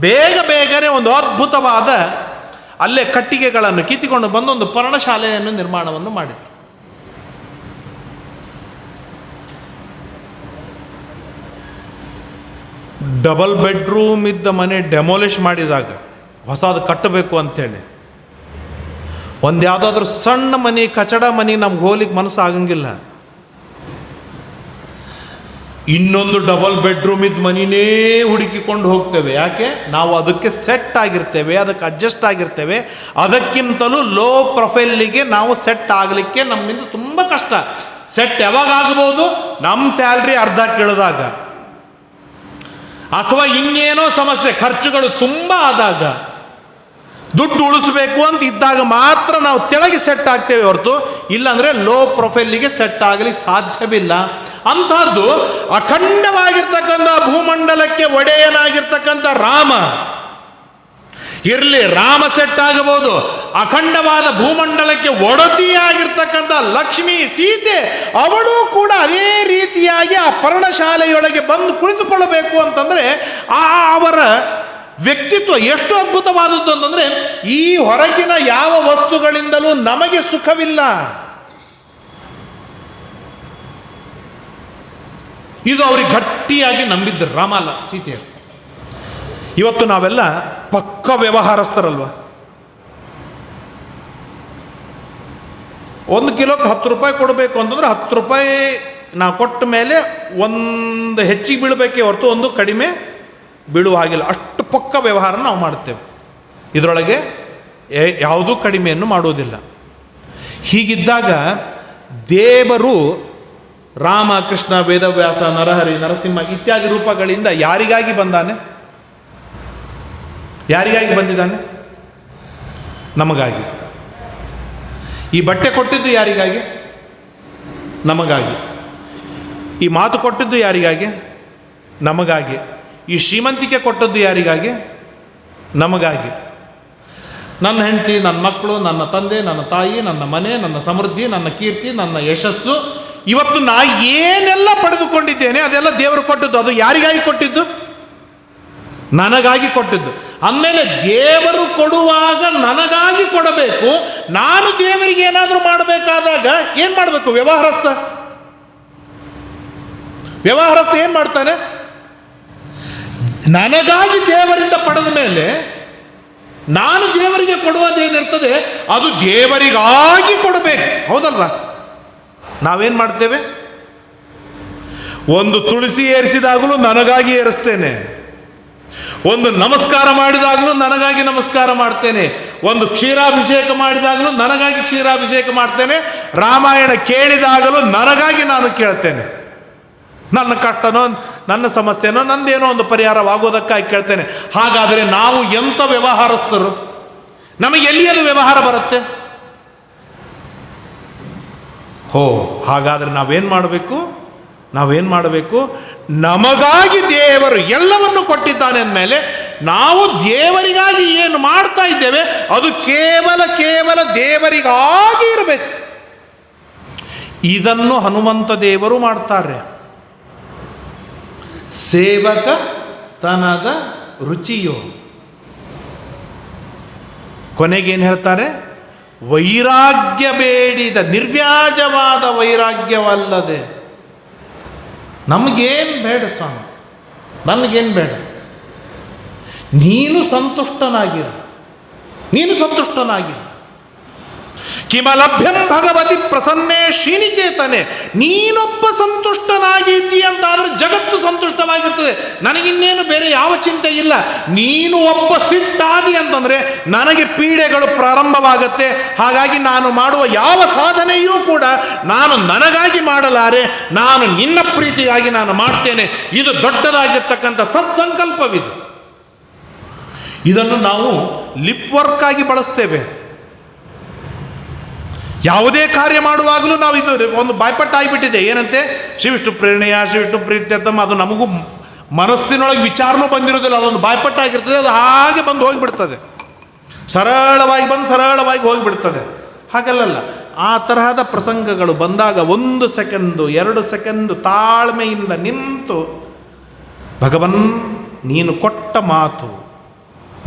ಬೇಗನೆ ಒಂದು ಅದ್ಭುತವಾದ ಅಲ್ಲೇ ಕಟ್ಟಿಗೆಗಳನ್ನು ಕಿತ್ತಿಕೊಂಡು ಬಂದು ಒಂದು ಪರ್ಣಶಾಲೆಯನ್ನು ನಿರ್ಮಾಣವನ್ನು ಮಾಡಿದರು. ಡಬಲ್ ಬೆಡ್ರೂಮ್ ಇದ್ದ ಮನೆ ಡೆಮೋಲಿಷ್ ಮಾಡಿದಾಗ ಹೊಸದು ಕಟ್ಟಬೇಕು ಅಂಥೇಳಿ ಒಂದು ಯಾವುದಾದ್ರೂ ಸಣ್ಣ ಮನೆ, ಕಚಡ ಮನೆ ನಮ್ಗೆ ಹೋಗ್ಲಿಕ್ಕೆ ಮನಸ್ಸು ಆಗಂಗಿಲ್ಲ. ಇನ್ನೊಂದು ಡಬಲ್ ಬೆಡ್ರೂಮ್ ಇದ್ದ ಮನಿನೇ ಹುಡುಕಿಕೊಂಡು ಹೋಗ್ತೇವೆ. ಯಾಕೆ? ನಾವು ಅದಕ್ಕೆ ಸೆಟ್ ಆಗಿರ್ತೇವೆ, ಅದಕ್ಕೆ ಅಡ್ಜಸ್ಟ್ ಆಗಿರ್ತೇವೆ. ಅದಕ್ಕಿಂತಲೂ ಲೋ ಪ್ರೊಫೈಲಿಗೆ ನಾವು ಸೆಟ್ ಆಗಲಿಕ್ಕೆ ನಮ್ಮಿಂದ ತುಂಬ ಕಷ್ಟ. ಸೆಟ್ ಯಾವಾಗ ಆಗ್ಬೋದು? ನಮ್ಮ ಸ್ಯಾಲ್ರಿ ಅರ್ಧ ಕೇಳಿದಾಗ, ಅಥವಾ ಇನ್ನೇನೋ ಸಮಸ್ಯೆ, ಖರ್ಚುಗಳು ತುಂಬ ಆದಾಗ. ದುಡ್ಡು ಉಳಿಸ್ಬೇಕು ಅಂತ ಇದ್ದಾಗ ಮಾತ್ರ ನಾವು ತೆಳಗೆ ಸೆಟ್ ಆಗ್ತೇವೆ ಹೊರತು ಇಲ್ಲಾಂದರೆ ಲೋ ಪ್ರೊಫೈಲಿಗೆ ಸೆಟ್ ಆಗಲಿಕ್ಕೆ ಸಾಧ್ಯವಿಲ್ಲ. ಅಂಥದ್ದು ಅಖಂಡವಾಗಿರ್ತಕ್ಕಂಥ ಭೂಮಂಡಲಕ್ಕೆ ಒಡೆಯನಾಗಿರ್ತಕ್ಕಂಥ ರಾಮ ಇರಲಿ, ರಾಮ ಸೆಟ್ ಆಗಬಹುದು. ಅಖಂಡವಾದ ಭೂಮಂಡಲಕ್ಕೆ ಒಡತಿಯಾಗಿರ್ತಕ್ಕಂಥ ಲಕ್ಷ್ಮಿ ಸೀತೆ, ಅವಳು ಕೂಡ ಅದೇ ರೀತಿಯಾಗಿ ಆ ಪರ್ಣಶಾಲೆಯೊಳಗೆ ಬಂದು ಕುಳಿತುಕೊಳ್ಳಬೇಕು ಅಂತಂದರೆ ಅವರ ವ್ಯಕ್ತಿತ್ವ ಎಷ್ಟು ಅದ್ಭುತವಾದದ್ದು ಅಂತಂದರೆ, ಈ ಹೊರಗಿನ ಯಾವ ವಸ್ತುಗಳಿಂದಲೂ ನಮಗೆ ಸುಖವಿಲ್ಲ. ಇದು ಅವ್ರಿಗೆ ಗಟ್ಟಿಯಾಗಿ ನಂಬಿದ್ದರು ರಾಮ ಅಲ್ಲ ಸೀತೆಯರು. ಇವತ್ತು ನಾವೆಲ್ಲ ಪಕ್ಕ ವ್ಯವಹಾರಸ್ಥರಲ್ವ. 1 ಕಿಲೋಕ್ಕೆ 10 ರೂಪಾಯಿ ಕೊಡಬೇಕು ಅಂತಂದ್ರೆ 10 ರೂಪಾಯಿ ನಾವು ಕೊಟ್ಟ ಮೇಲೆ ಒಂದು ಹೆಚ್ಚಿಗೆ ಬೀಳಬೇಕೇ ಹೊರತು ಒಂದು ಕಡಿಮೆ ಬೀಳುವ ಹಾಗಿಲ್ಲ. ಅಷ್ಟು ಪಕ್ಕ ವ್ಯವಹಾರ ನಾವು ಮಾಡ್ತೇವೆ. ಇದರೊಳಗೆ ಯಾವುದೂ ಕಡಿಮೆಯನ್ನು ಮಾಡುವುದಿಲ್ಲ. ಹೀಗಿದ್ದಾಗ ದೇವರು ರಾಮ, ಕೃಷ್ಣ, ವೇದವ್ಯಾಸ, ನರಹರಿ, ನರಸಿಂಹ ಇತ್ಯಾದಿ ರೂಪಗಳಿಂದ ಯಾರಿಗಾಗಿ ಬಂದಾನೆ? ಯಾರಿಗಾಗಿ ಬಂದಿದ್ದಾನೆ? ನಮಗಾಗಿ. ಈ ಬಟ್ಟೆ ಕೊಟ್ಟಿದ್ದು ಯಾರಿಗಾಗಿ? ನಮಗಾಗಿ. ಈ ಮಾತು ಕೊಟ್ಟಿದ್ದು ಯಾರಿಗಾಗಿ? ನಮಗಾಗಿ. ಈ ಶ್ರೀಮಂತಿಕೆ ಕೊಟ್ಟದ್ದು ಯಾರಿಗಾಗಿ? ನಮಗಾಗಿ. ನನ್ನ ಹೆಂಡತಿ, ನನ್ನ ಮಕ್ಕಳು, ನನ್ನ ತಂದೆ, ನನ್ನ ತಾಯಿ, ನನ್ನ ಮನೆ, ನನ್ನ ಸಮೃದ್ಧಿ, ನನ್ನ ಕೀರ್ತಿ, ನನ್ನ ಯಶಸ್ಸು, ಇವತ್ತು ನಾ ಏನೆಲ್ಲ ಪಡೆದುಕೊಂಡಿದ್ದೇನೆ ಅದೆಲ್ಲ ದೇವರು ಕೊಟ್ಟದ್ದು. ಅದು ಯಾರಿಗಾಗಿ ಕೊಟ್ಟಿದ್ದು? ನನಗಾಗಿ ಕೊಟ್ಟಿದ್ದು. ಅಂದಮೇಲೆ ದೇವರು ಕೊಡುವಾಗ ನನಗಾಗಿ ಕೊಡಬೇಕು. ನಾನು ದೇವರಿಗೆ ಏನಾದರೂ ಮಾಡಬೇಕಾದಾಗ ಏನು ಮಾಡಬೇಕು? ವ್ಯವಹಾರಸ್ಥ ಏನು ಮಾಡ್ತಾನೆ? ನನಗಾಗಿ ದೇವರಿಂದ ಪಡೆದ ಮೇಲೆ ನಾನು ದೇವರಿಗೆ ಕೊಡುವುದೇನಿರ್ತದೆ ಅದು ದೇವರಿಗಾಗಿ ಕೊಡಬೇಕು. ಹೌದಲ್ವಾ? ನಾವೇನು ಮಾಡ್ತೇವೆ? ಒಂದು ತುಳಸಿ ಏರಿಸಿದಾಗಲೂ ನನಗಾಗಿ ಏರಿಸ್ತೇನೆ, ಒಂದು ನಮಸ್ಕಾರ ಮಾಡಿದಾಗಲೂ ನನಗಾಗಿ ನಮಸ್ಕಾರ ಮಾಡ್ತೇನೆ, ಒಂದು ಕ್ಷೀರಾಭಿಷೇಕ ಮಾಡಿದಾಗಲೂ ನನಗಾಗಿ ಕ್ಷೀರಾಭಿಷೇಕ ಮಾಡ್ತೇನೆ, ರಾಮಾಯಣ ಕೇಳಿದಾಗಲೂ ನನಗಾಗಿ ನಾನು ಕೇಳ್ತೇನೆ. ನನ್ನ ಕಷ್ಟನೋ, ನನ್ನ ಸಮಸ್ಯೆನೋ, ನಂದೇನೋ ಒಂದು ಪರಿಹಾರವಾಗೋದಕ್ಕಾಗಿ ಕೇಳ್ತೇನೆ. ಹಾಗಾದರೆ ನಾವು ಎಂಥ ವ್ಯವಹಾರಸ್ಥರು? ನಮಗೆ ಎಲ್ಲಿಯದು ವ್ಯವಹಾರ ಬರುತ್ತೆ? ಹಾಗಾದರೆ ನಾವೇನು ಮಾಡಬೇಕು? ನಮಗಾಗಿ ದೇವರು ಎಲ್ಲವನ್ನು ಕೊಟ್ಟಿದ್ದಾನೆ ಅಂದಮೇಲೆ ನಾವು ದೇವರಿಗಾಗಿ ಏನು ಮಾಡ್ತಾ ಇದ್ದೇವೆ ಅದು ಕೇವಲ ದೇವರಿಗಾಗಿ ಇರಬೇಕು. ಇದನ್ನು ಹನುಮಂತ ದೇವರು ಮಾಡ್ತಾರೆ. ಸೇವಕತನದ ರುಚಿಯೋ. ಕೊನೆಗೇನು ಹೇಳ್ತಾರೆ? ವೈರಾಗ್ಯ ಬೇಡಿದ, ನಿರ್ವ್ಯಾಜವಾದ ವೈರಾಗ್ಯವಲ್ಲದೆ. ನಮಗೇನು ಬೇಡ ಸ್ವಾಮಿ, ನನಗೇನು ಬೇಡ, ನೀನು ಸಂತುಷ್ಟನಾಗಿರು. ಕಿಮಲಭ್ಯಂ ಭಗವತಿ ಪ್ರಸನ್ನೇ ಶ್ರೀನಿಕೇತನೆ. ನೀನೊಬ್ಬ ಸಂತುಷ್ಟನಾಗಿದ್ದೀ ಅಂತಾದರೆ ಜಗತ್ತು ಸಂತುಷ್ಟವಾಗಿರ್ತದೆ. ನನಗಿನ್ನೇನು ಬೇರೆ ಯಾವ ಚಿಂತೆ ಇಲ್ಲ. ನೀನು ಒಬ್ಬ ಸಿಟ್ಟಾದಿ ಅಂತಂದರೆ ನನಗೆ ಪೀಡೆಗಳು ಪ್ರಾರಂಭವಾಗುತ್ತೆ. ಹಾಗಾಗಿ ನಾನು ಮಾಡುವ ಯಾವ ಸಾಧನೆಯೂ ಕೂಡ ನಾನು ನನಗಾಗಿ ಮಾಡಲಾರೆ, ನಾನು ನಿನ್ನ ಪ್ರೀತಿಗಾಗಿ ನಾನು ಮಾಡ್ತೇನೆ. ಇದು ದೊಡ್ಡದಾಗಿರ್ತಕ್ಕಂಥ ಸತ್ಸಂಕಲ್ಪವಿದು. ಇದನ್ನು ನಾವು ಲಿಪ್ ವರ್ಕ್ ಆಗಿ ಬಳಸ್ತೇವೆ. ಯಾವುದೇ ಕಾರ್ಯ ಮಾಡುವಾಗಲೂ ನಾವು ಇದು ಒಂದು ಬಾಯ್ಪಟ್ಟ ಆಗಿಬಿಟ್ಟಿದೆ. ಏನಂತೆ? ಶ್ರೀವಿಷ್ಣು ಪ್ರೇರಣೆಯ, ಶ್ರೀವಿಷ್ಣು ಪ್ರೀತ್ಯರ್ಥಂ. ಅದು ನಮಗೂ ಮನಸ್ಸಿನೊಳಗೆ ವಿಚಾರನೂ ಬಂದಿರೋದಿಲ್ಲ. ಅದೊಂದು ಬಾಯ್ಪಟ್ಟ ಆಗಿರ್ತದೆ. ಅದು ಹಾಗೆ ಬಂದು ಹೋಗಿಬಿಡ್ತದೆ, ಸರಳವಾಗಿ ಹೋಗಿಬಿಡ್ತದೆ. ಹಾಗಲ್ಲ. ಆ ತರಹದ ಪ್ರಸಂಗಗಳು ಬಂದಾಗ 1 ಸೆಕೆಂಡು 2 ಸೆಕೆಂಡು ತಾಳ್ಮೆಯಿಂದ ನಿಂತು, ಭಗವನ್ ನೀನು ಕೊಟ್ಟ ಮಾತು,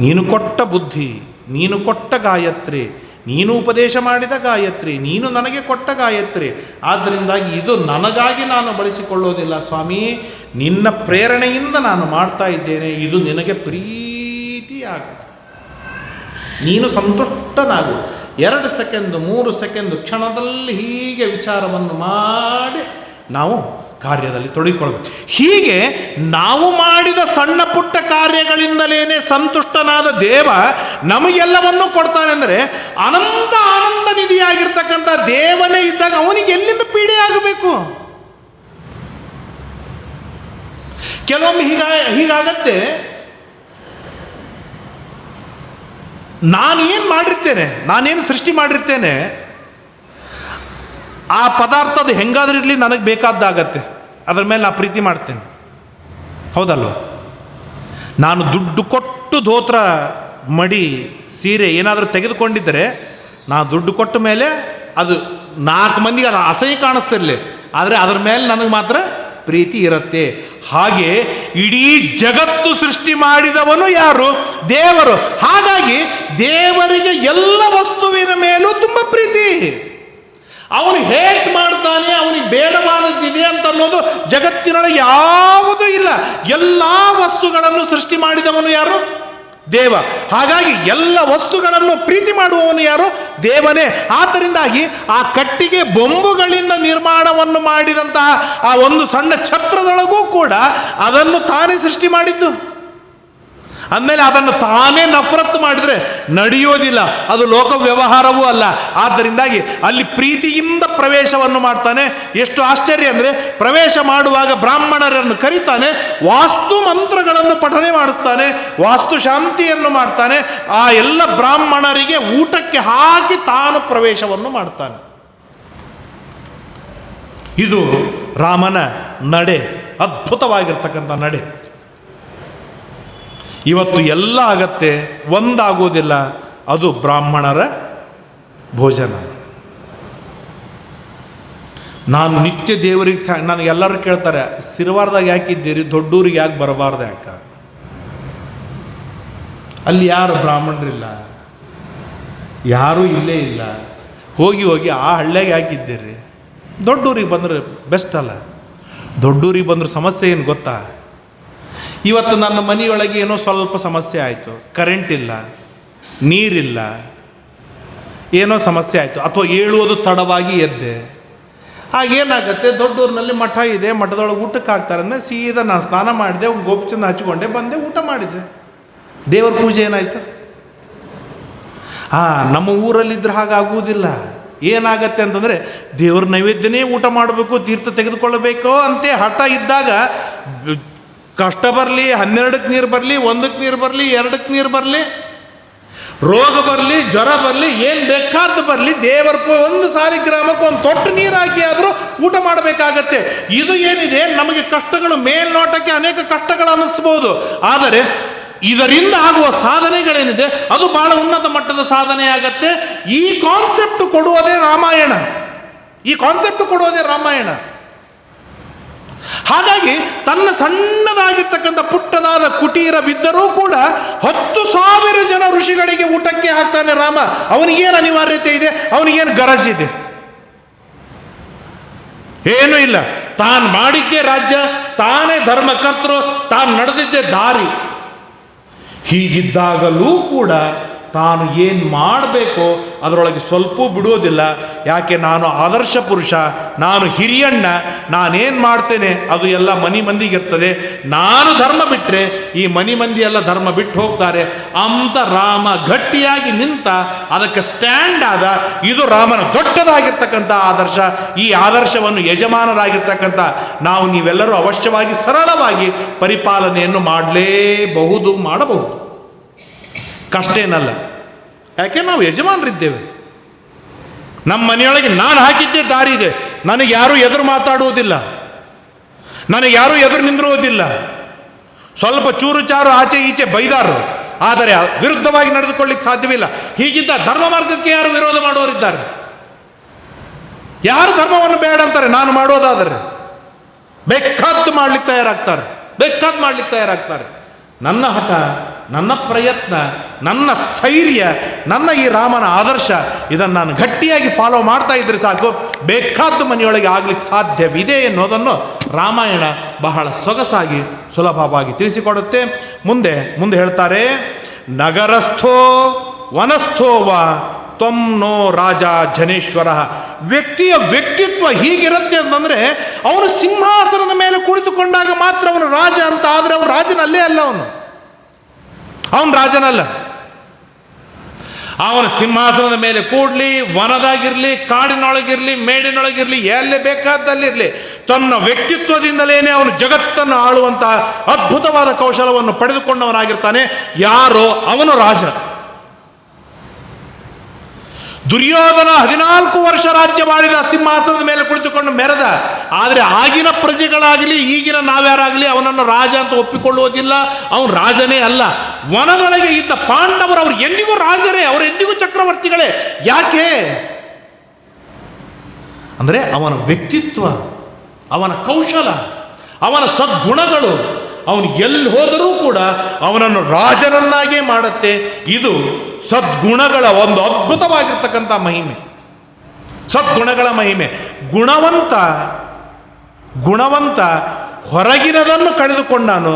ನೀನು ಕೊಟ್ಟ ಬುದ್ಧಿ, ನೀನು ಕೊಟ್ಟ ಗಾಯತ್ರಿ, ನೀನು ಉಪದೇಶ ಮಾಡಿದ ಗಾಯತ್ರಿ, ನೀನು ನನಗೆ ಕೊಟ್ಟ ಗಾಯತ್ರಿ. ಆದ್ದರಿಂದಾಗಿ ಇದು ನನಗಾಗಿ ನಾನು ಬಳಸಿಕೊಳ್ಳೋದಿಲ್ಲ ಸ್ವಾಮಿ, ನಿನ್ನ ಪ್ರೇರಣೆಯಿಂದ ನಾನು ಮಾಡ್ತಾ ಇದ್ದೇನೆ. ಇದು ನಿನಗೆ ಪ್ರೀತಿಯಾಗ, ನೀನು ಸಂತುಷ್ಟನಾಗು. 2 ಸೆಕೆಂಡು 3 ಸೆಕೆಂಡು ಕ್ಷಣದಲ್ಲಿ ಹೀಗೆ ವಿಚಾರವನ್ನು ಮಾಡಿ ನಾವು ಕಾರ್ಯದಲ್ಲಿ ತೊಡಗಿಕೊಳ್ಬೇಕು. ಹೀಗೆ ನಾವು ಮಾಡಿದ ಸಣ್ಣ ಪುಟ್ಟ ಕಾರ್ಯಗಳಿಂದಲೇ ಸಂತುಷ್ಟನಾದ ದೇವ ನಮಗೆಲ್ಲವನ್ನೂ ಕೊಡ್ತಾನೆ. ಅಂದರೆ ಅನಂತ ಆನಂದ ನಿಧಿಯಾಗಿರ್ತಕ್ಕಂಥ ದೇವನೇ ಇದ್ದಾಗ ಅವನಿಗೆ ಎಲ್ಲಿಂದ ಪೀಡೆ ಆಗಬೇಕು? ಕೆಲವೊಮ್ಮೆ ಹೀಗಾಗತ್ತೆ. ನಾನೇನು ಮಾಡಿರ್ತೇನೆ, ನಾನೇನು ಸೃಷ್ಟಿ ಮಾಡಿರ್ತೇನೆ, ಆ ಪದಾರ್ಥ ಅದು ಹೆಂಗಾದ್ರೂ ಇರಲಿ ನನಗೆ ಬೇಕಾದ್ದಾಗತ್ತೆ, ಅದ್ರ ಮೇಲೆ ನಾನು ಪ್ರೀತಿ ಮಾಡ್ತೇನೆ, ಹೌದಲ್ವ? ನಾನು ದುಡ್ಡು ಕೊಟ್ಟು ಧೋತ್ರ, ಮಡಿ, ಸೀರೆ ಏನಾದರೂ ತೆಗೆದುಕೊಂಡಿದ್ದರೆ ನಾನು ದುಡ್ಡು ಕೊಟ್ಟ ಮೇಲೆ ಅದು 4 ಮಂದಿಗೆ ಅದು ಅಸಹ್ಯ ಕಾಣಿಸ್ತಿರಲಿ, ಆದರೆ ಅದರ ಮೇಲೆ ನನಗೆ ಮಾತ್ರ ಪ್ರೀತಿ ಇರುತ್ತೆ. ಹಾಗೆ ಇಡೀ ಜಗತ್ತು ಸೃಷ್ಟಿ ಮಾಡಿದವನು ಯಾರು? ದೇವರು. ಹಾಗಾಗಿ ದೇವರಿಗೆ ಎಲ್ಲ ವಸ್ತುವಿನ ಮೇಲೂ ತುಂಬ ಪ್ರೀತಿ. ಅವನು ಹೇಟ್ ಮಾಡ್ತಾನೆ, ಅವನಿಗೆ ಬೇಡವಾದದ್ದಿದೆ ಅಂತ ಅನ್ನೋದು ಜಗತ್ತಿನೊಳಗೆ ಯಾವುದೂ ಇಲ್ಲ. ಎಲ್ಲ ವಸ್ತುಗಳನ್ನು ಸೃಷ್ಟಿ ಮಾಡಿದವನು ಯಾರು? ದೇವ. ಹಾಗಾಗಿ ಎಲ್ಲ ವಸ್ತುಗಳನ್ನು ಪ್ರೀತಿ ಮಾಡುವವನು ಯಾರು? ದೇವನೇ. ಆದ್ದರಿಂದಾಗಿ ಆ ಕಟ್ಟಿಗೆ ಬೊಂಬುಗಳಿಂದ ನಿರ್ಮಾಣವನ್ನು ಮಾಡಿದಂತಹ ಆ ಒಂದು ಸಣ್ಣ ಛತ್ರದೊಳಗೂ ಕೂಡ ಅದನ್ನು ತಾನೇ ಸೃಷ್ಟಿ ಮಾಡಿದ್ದು. ಅಂದಮೇಲೆ ಅದನ್ನು ತಾನೇ ನಫರತ್ತು ಮಾಡಿದರೆ ನಡೆಯೋದಿಲ್ಲ, ಅದು ಲೋಕ ವ್ಯವಹಾರವೂ ಅಲ್ಲ. ಆದ್ದರಿಂದಾಗಿ ಅಲ್ಲಿ ಪ್ರೀತಿಯಿಂದ ಪ್ರವೇಶವನ್ನು ಮಾಡ್ತಾನೆ. ಎಷ್ಟು ಆಶ್ಚರ್ಯ ಅಂದರೆ, ಪ್ರವೇಶ ಮಾಡುವಾಗ ಬ್ರಾಹ್ಮಣರನ್ನು ಕರೀತಾನೆ, ವಾಸ್ತು ಮಂತ್ರಗಳನ್ನು ಪಠನೆ ಮಾಡಿಸ್ತಾನೆ, ವಾಸ್ತು ಶಾಂತಿಯನ್ನು ಮಾಡ್ತಾನೆ, ಆ ಎಲ್ಲ ಬ್ರಾಹ್ಮಣರಿಗೆ ಊಟಕ್ಕೆ ಹಾಕಿ ತಾನು ಪ್ರವೇಶವನ್ನು ಮಾಡ್ತಾನೆ. ಇದು ರಾಮನ ನಡೆ, ಅದ್ಭುತವಾಗಿರ್ತಕ್ಕಂಥ ನಡೆ. ಇವತ್ತು ಎಲ್ಲ ಆಗತ್ತೆ, ಒಂದಾಗೋದಿಲ್ಲ, ಅದು ಬ್ರಾಹ್ಮಣರ ಭೋಜನ. ನಾನು ನಿತ್ಯ ದೇವರಿಗೆ ನನಗೆಲ್ಲರೂ ಕೇಳ್ತಾರೆ, ಸಿರವಾರದಾಗ ಯಾಕಿದ್ದೀರಿ, ದೊಡ್ಡೂರಿಗೆ ಯಾಕೆ ಬರಬಾರ್ದು ಯಾಕ? ಅಲ್ಲಿ ಯಾರು ಬ್ರಾಹ್ಮಣರಿಲ್ಲ, ಯಾರೂ ಇಲ್ಲೇ ಇಲ್ಲ, ಹೋಗಿ ಹೋಗಿ ಆ ಹಳ್ಳಿಯಾಗ ಯಾಕಿದ್ದೀರಿ? ದೊಡ್ಡೂರಿಗೆ ಬಂದರೆ ಬೆಸ್ಟ್ ಅಲ್ಲ. ದೊಡ್ಡೂರಿಗೆ ಬಂದ್ರೆ ಸಮಸ್ಯೆ ಏನು ಗೊತ್ತಾ? ಇವತ್ತು ನನ್ನ ಮನೆಯೊಳಗೆ ಏನೋ ಸ್ವಲ್ಪ ಸಮಸ್ಯೆ ಆಯಿತು, ಕರೆಂಟ್ ಇಲ್ಲ, ನೀರಿಲ್ಲ, ಏನೋ ಸಮಸ್ಯೆ ಆಯಿತು, ಅಥವಾ ಏಳುವುದು ತಡವಾಗಿ ಎದ್ದೆ. ಆಗೇನಾಗತ್ತೆ, ದೊಡ್ಡೂರಿನಲ್ಲಿ ಮಠ ಇದೆ, ಮಠದೊಳಗೆ ಊಟಕ್ಕೆ ಹಾಕ್ತಾರೆ ಅಂದರೆ ಸೀದಾ ನಾನು ಸ್ನಾನ ಮಾಡಿದೆ, ಗೋಪಚಂದ ಹಚ್ಕೊಂಡೆ, ಬಂದೆ, ಊಟ ಮಾಡಿದ್ದೆ, ದೇವರ ಪೂಜೆ ಏನಾಯಿತು? ನಮ್ಮ ಊರಲ್ಲಿದ್ದರೆ ಹಾಗಾಗುವುದಿಲ್ಲ. ಏನಾಗತ್ತೆ ಅಂತಂದರೆ, ದೇವ್ರ ನೈವೇದ್ಯನೇ ಊಟ ಮಾಡಬೇಕು, ತೀರ್ಥ ತೆಗೆದುಕೊಳ್ಳಬೇಕು ಅಂತೆ ಹಠ ಇದ್ದಾಗ ಕಷ್ಟ ಬರಲಿ, 12ಕ್ಕೆ ನೀರು ಬರಲಿ, 1ಕ್ಕೆ ನೀರು ಬರಲಿ, 2ಕ್ಕೆ ನೀರು ಬರಲಿ, ರೋಗ ಬರಲಿ, ಜ್ವರ ಬರಲಿ, ಏನು ಬೇಕಾದ್ದು ಬರಲಿ, ದೇವರ ಒಂದು ಸಾಲಿಗ್ರಾಮಕ್ಕೆ ಒಂದು ತೊಟ್ಟು ನೀರು ಹಾಕಿ ಆದರೂ ಊಟ ಮಾಡಬೇಕಾಗತ್ತೆ. ಇದು ಏನಿದೆ, ನಮಗೆ ಕಷ್ಟಗಳು ಮೇಲ್ನೋಟಕ್ಕೆ ಅನೇಕ ಕಷ್ಟಗಳು ಅನ್ನಿಸ್ಬೋದು, ಆದರೆ ಇದರಿಂದ ಆಗುವ ಸಾಧನೆಗಳೇನಿದೆ ಅದು ಬಹಳ ಉನ್ನತ ಮಟ್ಟದ ಸಾಧನೆ ಆಗತ್ತೆ. ಈ ಕಾನ್ಸೆಪ್ಟ್ ಕೊಡುವುದೇ ರಾಮಾಯಣ, ಈ ಕಾನ್ಸೆಪ್ಟ್ ಕೊಡುವುದೇ ರಾಮಾಯಣ. ಹಾಗಾಗಿ ತನ್ನ ಸಣ್ಣದಾಗಿರ್ತಕ್ಕಂಥ ಪುಟ್ಟದಾದ ಕುಟೀರವಿದ್ದರೂ ಕೂಡ 10,000 ಜನ ಋಷಿಗಳಿಗೆ ಊಟಕ್ಕೆ ಹಾಕ್ತಾನೆ ರಾಮ. ಅವನಿಗೇನು ಅನಿವಾರ್ಯತೆ ಇದೆ, ಅವನಿಗೇನು ಗರಜಿದೆ? ಏನೂ ಇಲ್ಲ. ತಾನು ಮಾಡಿದ್ದೇ ರಾಜ್ಯ, ತಾನೇ ಧರ್ಮಕರ್ತರು, ತಾನು ನಡೆದಿದ್ದೇ ದಾರಿ. ಹೀಗಿದ್ದಾಗಲೂ ಕೂಡ ತಾನು ಏನು ಮಾಡಬೇಕೋ ಅದರೊಳಗೆ ಸ್ವಲ್ಪ ಬಿಡುವುದಿಲ್ಲ. ಯಾಕೆ? ನಾನು ಆದರ್ಶ ಪುರುಷ, ನಾನು ಹಿರಿಯಣ್ಣ, ನಾನೇನು ಮಾಡ್ತೇನೆ ಅದು ಎಲ್ಲ ಮನಿ ಮಂದಿಗಿರ್ತದೆ. ನಾನು ಧರ್ಮ ಬಿಟ್ಟರೆ ಈ ಮನಿ ಮಂದಿ ಎಲ್ಲ ಧರ್ಮ ಬಿಟ್ಟು ಹೋಗ್ತಾರೆ ಅಂತ ರಾಮ ಗಟ್ಟಿಯಾಗಿ ನಿಂತ, ಅದಕ್ಕೆ ಸ್ಟ್ಯಾಂಡ್ ಆದ. ಇದು ರಾಮನ ದೊಡ್ಡದಾಗಿರ್ತಕ್ಕಂಥ ಆದರ್ಶ. ಈ ಆದರ್ಶವನ್ನು ಯಜಮಾನರಾಗಿರ್ತಕ್ಕಂಥ ನಾವು ನೀವೆಲ್ಲರೂ ಅವಶ್ಯವಾಗಿ ಸರಳವಾಗಿ ಪರಿಪಾಲನೆಯನ್ನು ಮಾಡಲೇಬಹುದು, ಮಾಡಬಹುದು. ಕಷ್ಟ ಏನಲ್ಲ. ಯಾಕೆ? ನಾವು ಯಜಮಾನರಿದ್ದೇವೆ. ನಮ್ಮ ಮನೆಯೊಳಗೆ ನಾನು ಹಾಕಿದ್ದೇ ದಾರಿ ಇದೆ. ನನಗೆ ಯಾರೂ ಎದುರು ಮಾತಾಡುವುದಿಲ್ಲ, ನನಗೆ ಯಾರೂ ಎದುರು ನಿಂದಿರುವುದಿಲ್ಲ. ಸ್ವಲ್ಪ ಚೂರು ಚಾರು ಆಚೆ ಈಚೆ ಬೈದಾರು, ಆದರೆ ವಿರುದ್ಧವಾಗಿ ನಡೆದುಕೊಳ್ಳಿಕ್ಕೆ ಸಾಧ್ಯವಿಲ್ಲ. ಹೀಗಿದ್ದ ಧರ್ಮ ಮಾರ್ಗಕ್ಕೆ ಯಾರು ವಿರೋಧ ಮಾಡುವವರಿದ್ದಾರೆ? ಯಾರು ಧರ್ಮವನ್ನು ಬೇಡ ಅಂತಾರೆ? ನಾನು ಮಾಡೋದಾದರೆ ಬೇಕಾದ್ದು ಮಾಡ್ಲಿಕ್ಕೆ ತಯಾರಾಗ್ತಾರೆ, ಬೇಕಾದ್ದು ಮಾಡ್ಲಿಕ್ಕೆ ತಯಾರಾಗ್ತಾರೆ. ನನ್ನ ಹಠ, ನನ್ನ ಪ್ರಯತ್ನ, ನನ್ನ ಸ್ಥೈರ್ಯ, ನನ್ನ ಈ ರಾಮನ ಆದರ್ಶ, ಇದನ್ನು ನಾನು ಗಟ್ಟಿಯಾಗಿ ಫಾಲೋ ಮಾಡ್ತಾ ಇದ್ರೆ ಸಾಕು, ಬೇಕಾದ್ದು ಮನೆಯೊಳಗೆ ಆಗ್ಲಿಕ್ಕೆ ಸಾಧ್ಯವಿದೆ ಎನ್ನುವುದನ್ನು ರಾಮಾಯಣ ಬಹಳ ಸೊಗಸಾಗಿ ಸುಲಭವಾಗಿ ತಿಳಿಸಿಕೊಡುತ್ತೆ. ಮುಂದೆ ಹೇಳ್ತಾರೆ, ನಗರಸ್ಥೋ ವನಸ್ಥೋವ ತ್ವಂ ನೋ ರಾಜ ಜನೇಶ್ವರ. ವ್ಯಕ್ತಿಯ ವ್ಯಕ್ತಿತ್ವ ಹೀಗಿರುತ್ತೆ ಅಂತಂದರೆ, ಅವನು ಸಿಂಹಾಸನದ ಮೇಲೆ ಕುಳಿತುಕೊಂಡಾಗ ಮಾತ್ರ ಅವನು ರಾಜ ಅಂತ. ಆದರೆ ಅವನು ರಾಜನಲ್ಲೇ ಅಲ್ಲ, ಅವನು ರಾಜನಲ್ಲ. ಅವನ ಸಿಂಹಾಸನದ ಮೇಲೆ ಕೂಡಲಿ, ವನದಾಗಿರಲಿ, ಕಾಡಿನೊಳಗಿರಲಿ, ಮೇಡಿನೊಳಗಿರಲಿ, ಎಲ್ಲಿ ಬೇಕಾದಲ್ಲಿರಲಿ, ತನ್ನ ವ್ಯಕ್ತಿತ್ವದಿಂದಲೇ ಅವನು ಜಗತ್ತನ್ನು ಆಳುವಂತಹ ಅದ್ಭುತವಾದ ಕೌಶಲವನ್ನು ಪಡೆದುಕೊಂಡವನಾಗಿರ್ತಾನೆ. ಯಾರೋ ಅವನು ರಾಜ. ದುರ್ಯೋಧನ 14 ವರ್ಷ ರಾಜ್ಯವಾಳಿದ, ಸಿಂಹಾಸನದ ಮೇಲೆ ಕುಳಿತುಕೊಂಡು ಮೆರೆದ. ಆದರೆ ಆಗಿನ ಪ್ರಜೆಗಳಾಗಲಿ ಈಗಿನ ನಾವ್ಯಾರಾಗಲಿ ಅವನನ್ನು ರಾಜ ಅಂತ ಒಪ್ಪಿಕೊಳ್ಳುವುದಿಲ್ಲ. ಅವನು ರಾಜನೇ ಅಲ್ಲ. ವನದೊಳಗೆ ಇದ್ದ ಪಾಂಡವರು ಅವರು ಎಂದಿಗೂ ರಾಜರೇ, ಅವರು ಎಂದಿಗೂ ಚಕ್ರವರ್ತಿಗಳೇ. ಯಾಕೆ ಅಂದರೆ ಅವನ ವ್ಯಕ್ತಿತ್ವ, ಅವನ ಕೌಶಲ, ಅವನ ಸದ್ಗುಣಗಳು ಅವನು ಎಲ್ಲಿ ಹೋದರೂ ಕೂಡ ಅವನನ್ನು ರಾಜನನ್ನಾಗೇ ಮಾಡುತ್ತೆ. ಇದು ಸದ್ಗುಣಗಳ ಒಂದು ಅದ್ಭುತವಾಗಿರ್ತಕ್ಕಂಥ ಮಹಿಮೆ, ಸದ್ಗುಣಗಳ ಮಹಿಮೆ. ಗುಣವಂತ ಹೊರಗಿನದನ್ನು ಕಳೆದುಕೊಂಡಾನು,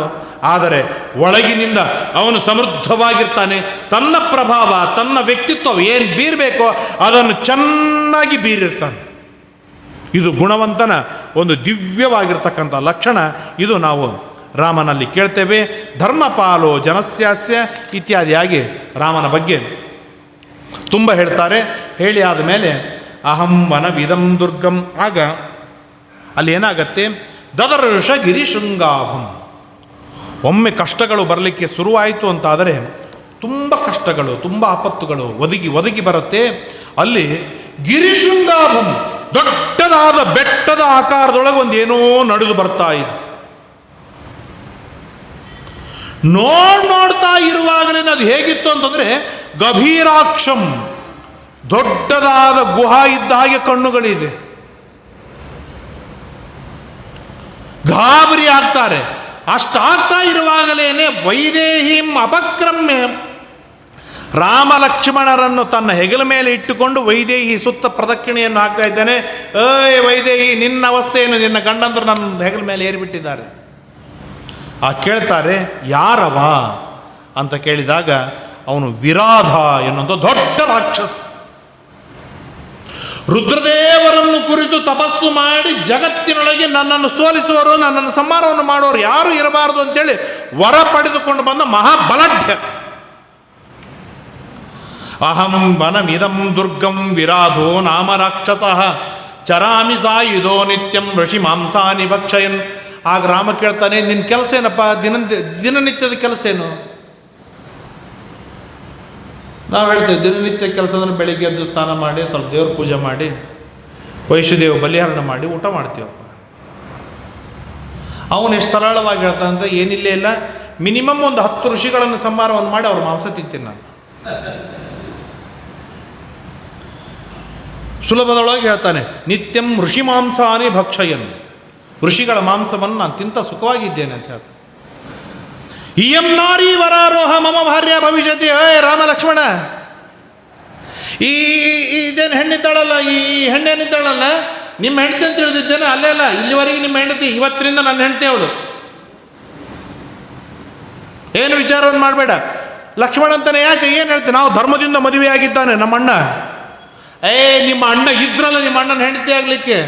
ಆದರೆ ಒಳಗಿನಿಂದ ಅವನು ಸಮೃದ್ಧವಾಗಿರ್ತಾನೆ. ತನ್ನ ಪ್ರಭಾವ, ತನ್ನ ವ್ಯಕ್ತಿತ್ವ ಏನು ಬೀರಬೇಕೋ ಅದನ್ನು ಚೆನ್ನಾಗಿ ಬೀರಿರ್ತಾನೆ. ಇದು ಗುಣವಂತನ ಒಂದು ದಿವ್ಯವಾಗಿರ್ತಕ್ಕಂಥ ಲಕ್ಷಣ. ಇದು ನಾವು ರಾಮನಲ್ಲಿ ಕೇಳ್ತೇವೆ. ಧರ್ಮಪಾಲೋ ಜನಸ್ಯಾಸ್ಯ ಇತ್ಯಾದಿಯಾಗಿ ರಾಮನ ಬಗ್ಗೆ ತುಂಬ ಹೇಳ್ತಾರೆ. ಹೇಳಿ ಆದಮೇಲೆ ಅಹಂ ವನವಿದಂ ದುರ್ಗಂ, ಆಗ ಅಲ್ಲಿ ಏನಾಗತ್ತೆ, ದದರ್ಷ ಗಿರಿಶೃಂಗಾಭಂ. ಒಮ್ಮೆ ಕಷ್ಟಗಳು ಬರಲಿಕ್ಕೆ ಶುರುವಾಯಿತು ಅಂತಾದರೆ ತುಂಬ ಕಷ್ಟಗಳು, ತುಂಬ ಆಪತ್ತುಗಳು ಒದಗಿ ಬರುತ್ತೆ. ಅಲ್ಲಿ ಗಿರಿಶೃಂಗಾಭಂ, ದೊಡ್ಡದಾದ ಬೆಟ್ಟದ ಆಕಾರದೊಳಗೆ ಒಂದೇನೋ ನಡೆದು ಬರ್ತಾ ಇದೆ. ನೋಡ್ತಾ ಇರುವಾಗಲೇ ಅದು ಹೇಗಿತ್ತು ಅಂತಂದರೆ ಗಭೀರಾಕ್ಷಂ, ದೊಡ್ಡದಾದ ಗುಹಾ ಇದ್ದ ಹಾಗೆ ಕಣ್ಣುಗಳಿದೆ. ಗಾಬರಿ ಆಗ್ತಾರೆ. ಅಷ್ಟಾಗ್ತಾ ಇರುವಾಗಲೇನೆ ವೈದೇಹಿಂ ಅಪಕ್ರಮ್ಯ, ರಾಮ ಲಕ್ಷ್ಮಣರನ್ನು ತನ್ನ ಹೆಗಲ ಮೇಲೆ ಇಟ್ಟುಕೊಂಡು ವೈದೇಹಿ ಸುತ್ತ ಪ್ರದಕ್ಷಿಣೆಯನ್ನು ಹಾಕ್ತಾ ಇದ್ದಾನೆ. ಏಯ್ ವೈದೇಹಿ, ನಿನ್ನ ಅವಸ್ಥೆ ಏನು? ನಿನ್ನ ಗಂಡಂದ್ರು ನನ್ನ ಹೆಗಲ ಮೇಲೆ ಏರಿಬಿಟ್ಟಿದ್ದಾರೆ. ಕೇಳ್ತಾರೆ, ಯಾರವ ಅಂತ ಕೇಳಿದಾಗ ಅವನು ವಿರಾಧ ಎನ್ನುವಂಥ ದೊಡ್ಡ ರಾಕ್ಷಸ. ರುದ್ರದೇವರನ್ನು ಕುರಿತು ತಪಸ್ಸು ಮಾಡಿ ಜಗತ್ತಿನೊಳಗೆ ನನ್ನನ್ನು ಸೋಲಿಸುವರು, ನನ್ನನ್ನು ಸಂಹಾರವನ್ನು ಮಾಡುವವರು ಯಾರು ಇರಬಾರದು ಅಂತೇಳಿ ವರ ಪಡೆದುಕೊಂಡು ಬಂದ ಮಹಾಬಲಾಢ್ಯ. ಅಹಂ ವನಮಿದಂ ದುರ್ಗಂ ವಿರಾಧೋ ನಾಮ ರಾಕ್ಷಸಃ ಚರಾಮಿ ಸಾಯುಧೋ ನಿತ್ಯಂ ಋಷಿ ಮಾಂಸಾನಿ ಭಕ್ಷಯನ್. ಆಗ ರಾಮ ಕೇಳ್ತಾನೆ, ನಿನ್ನ ಕೆಲಸ ಏನಪ್ಪ? ದಿನನಿತ್ಯದ ಕೆಲಸ ಏನು? ನಾವು ಹೇಳ್ತೇವೆ ದಿನನಿತ್ಯ ಕೆಲಸ ಅಂದರೆ ಬೆಳಿಗ್ಗೆ ಎದ್ದು ಸ್ನಾನ ಮಾಡಿ ಸ್ವಲ್ಪ ದೇವ್ರ ಪೂಜೆ ಮಾಡಿ ವೈಷ್ಣದೇವ ಬಲಿಹರಣ ಮಾಡಿ ಊಟ ಮಾಡ್ತೀವಪ್ಪ. ಅವನು ಎಷ್ಟು ಸರಳವಾಗಿ ಹೇಳ್ತಾನಂತ, ಏನಿಲ್ಲೇ ಇಲ್ಲ, ಮಿನಿಮಮ್ ಒಂದು 10 ಋಷಿಗಳನ್ನು ಸಂಹಾರವನ್ನು ಮಾಡಿ ಅವ್ರ ಮಾಂಸ ತಿಂತೀನಿ ನಾನು. ಸುಲಭದೊಳಗೆ ಹೇಳ್ತಾನೆ, ನಿತ್ಯಂ ಋಷಿ ಮಾಂಸಾನಿ ಭಕ್ಷಯನ್, ಋಷಿಗಳ ಮಾಂಸವನ್ನು ನಾನು ತಿಂತ ಸುಖವಾಗಿದ್ದೇನೆ ಅಂತ ಹೇಳ್ತಾನೆ. ಇಯಂ ನಾರಿ ವರಾರೋಹ ಮಮ ಭಾರ್ಯ ಭವಿಷ್ಯತಿ. ರಾಮ ಲಕ್ಷ್ಮಣ, ಇದೇನು ಹೆಣ್ಣಿದ್ದಾಳಲ್ಲ, ಈ ಹೆಣ್ಣೇನಿದ್ದಾಳಲ್ಲ ನಿಮ್ಮ ಹೆಂಡತಿ ಅಂತ ತಿಳಿದಿದ್ದೇನೆ. ಅಲ್ಲೇ ಅಲ್ಲ, ಇಲ್ಲಿವರೆಗೆ ನಿಮ್ಮ ಹೆಂಡತಿ, ಇವತ್ತರಿಂದ ನನ್ನ ಹೆಂಡತಿ ಅವಳು. ಏನು ವಿಚಾರವನ್ನು ಮಾಡಬೇಡ. ಲಕ್ಷ್ಮಣ ಅಂತಾನೆ, ಯಾಕೆ ಏನು ಹೇಳ್ತೀನಿ? ನಾವು ಧರ್ಮದಿಂದ ಮದುವೆಯಾಗಿದ್ದಾನೆ ನಮ್ಮ ಅಣ್ಣ. ನಿಮ್ಮ ಅಣ್ಣ ಇದ್ರಲ್ಲ ನಿಮ್ಮ ಅಣ್ಣನ ಹೆಂಡತಿ ಆಗಲಿಕ್ಕೆ.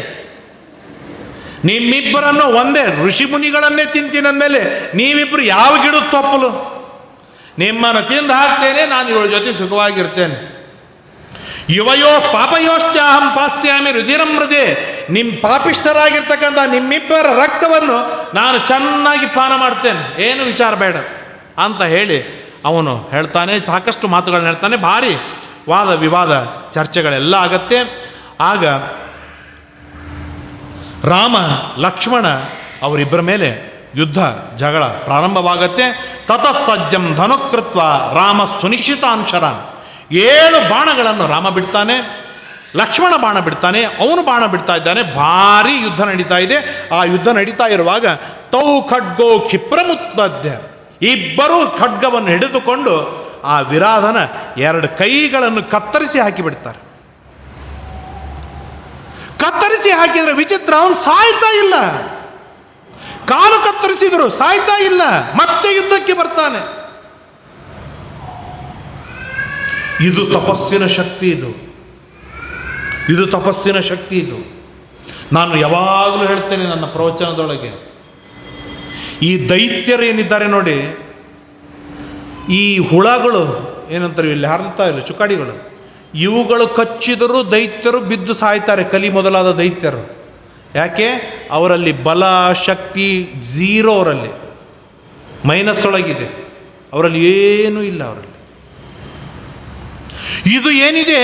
ನಿಮ್ಮಿಬ್ಬರನ್ನು ಒಂದೇ ಋಷಿ ಮುನಿಗಳನ್ನೇ ತಿಂತೀನಂದಮೇಲೆ ನೀವಿಬ್ಬರು ಯಾವ ಗಿಡದ ತೊಪ್ಪಲು? ನಿಮ್ಮನ್ನು ತಿಂದು ಹಾಕ್ತೇನೆ, ನಾನು ಇವಳ ಜೊತೆ ಸುಖವಾಗಿರ್ತೇನೆ. ಯುವಯೋ ಪಾಪಯೋಶ್ಚಾಹಂ ಪಾಸ್ಯಾಮಿ ರುಧಿರಂ ಹೃದಯ. ನಿಮ್ಮ ಪಾಪಿಷ್ಠರಾಗಿರ್ತಕ್ಕಂಥ ನಿಮ್ಮಿಬ್ಬರ ರಕ್ತವನ್ನು ನಾನು ಚೆನ್ನಾಗಿ ಪಾನ ಮಾಡ್ತೇನೆ, ಏನು ವಿಚಾರ ಬೇಡ ಅಂತ ಹೇಳಿ ಅವನು ಹೇಳ್ತಾನೆ. ಸಾಕಷ್ಟು ಮಾತುಗಳನ್ನ ಹೇಳ್ತಾನೆ. ಭಾರಿ ವಾದ ವಿವಾದ ಚರ್ಚೆಗಳೆಲ್ಲ ಆಗತ್ತೆ. ಆಗ ರಾಮ ಲಕ್ಷ್ಮಣ ಅವರಿಬ್ಬರ ಮೇಲೆ ಯುದ್ಧ ಜಗಳ ಪ್ರಾರಂಭವಾಗತ್ತೆ. ತತಸ್ಸಜ್ಜಂ ಧನುಕೃತ್ವ ರಾಮ ಸುನಿಶ್ಚಿತಾಂಶರಾನ್. 7 ಬಾಣಗಳನ್ನು ರಾಮ ಬಿಡ್ತಾನೆ, ಲಕ್ಷ್ಮಣ ಬಾಣ ಬಿಡ್ತಾನೆ, ಅವನು ಬಾಣ ಬಿಡ್ತಾ ಇದ್ದಾನೆ. ಭಾರಿ ಯುದ್ಧ ನಡೀತಾ ಇದೆ. ಆ ಯುದ್ಧ ನಡೀತಾ ಇರುವಾಗ ತೌ ಖಡ್ಗೋ ಕ್ಷಿಪ್ರಮುತ್ಪದ್ಯ, ಇಬ್ಬರೂ ಖಡ್ಗವನ್ನು ಹಿಡಿದುಕೊಂಡು ಆ ವಿರಾಧನ 2 ಕೈಗಳನ್ನು ಕತ್ತರಿಸಿ ಹಾಕಿಬಿಡ್ತಾರೆ. ಕತ್ತರಿಸಿ ಹಾಕಿದರೆ ವಿಚಿತ್ರ, ಅವನು ಸಾಯ್ತಾ ಇಲ್ಲ. ಕಾಲು ಕತ್ತರಿಸಿದರು, ಸಾಯ್ತಾ ಇಲ್ಲ, ಮತ್ತೆ ಯುದ್ಧಕ್ಕೆ ಬರ್ತಾನೆ. ಇದು ತಪಸ್ಸಿನ ಶಕ್ತಿ. ಇದು ತಪಸ್ಸಿನ ಶಕ್ತಿ. ನಾನು ಯಾವಾಗಲೂ ಹೇಳ್ತೇನೆ ನನ್ನ ಪ್ರವಚನದೊಳಗೆ, ಈ ದೈತ್ಯರು ಏನಿದ್ದಾರೆ ನೋಡಿ, ಈ ಹುಳಗಳು ಏನಂತಾರೆ ಇಲ್ಲಿ ಹಾರ್ತಾ ಇಲ್ಲ ಚುಕ್ಕಾಡಿಗಳು, ಇವುಗಳು ಕಚ್ಚಿದರೂ ದೈತ್ಯರು ಬಿದ್ದು ಸಾಯ್ತಾರೆ. ಕಲಿ ಮೊದಲಾದ ದೈತ್ಯರು. ಯಾಕೆ? ಅವರಲ್ಲಿ ಬಲ ಶಕ್ತಿ 0, ಅವರಲ್ಲಿ ಮೈನಸ್ ಒಳಗಿದೆ, ಅವರಲ್ಲಿ ಏನೂ ಇಲ್ಲ. ಅವರಲ್ಲಿ ಇದು ಏನಿದೆ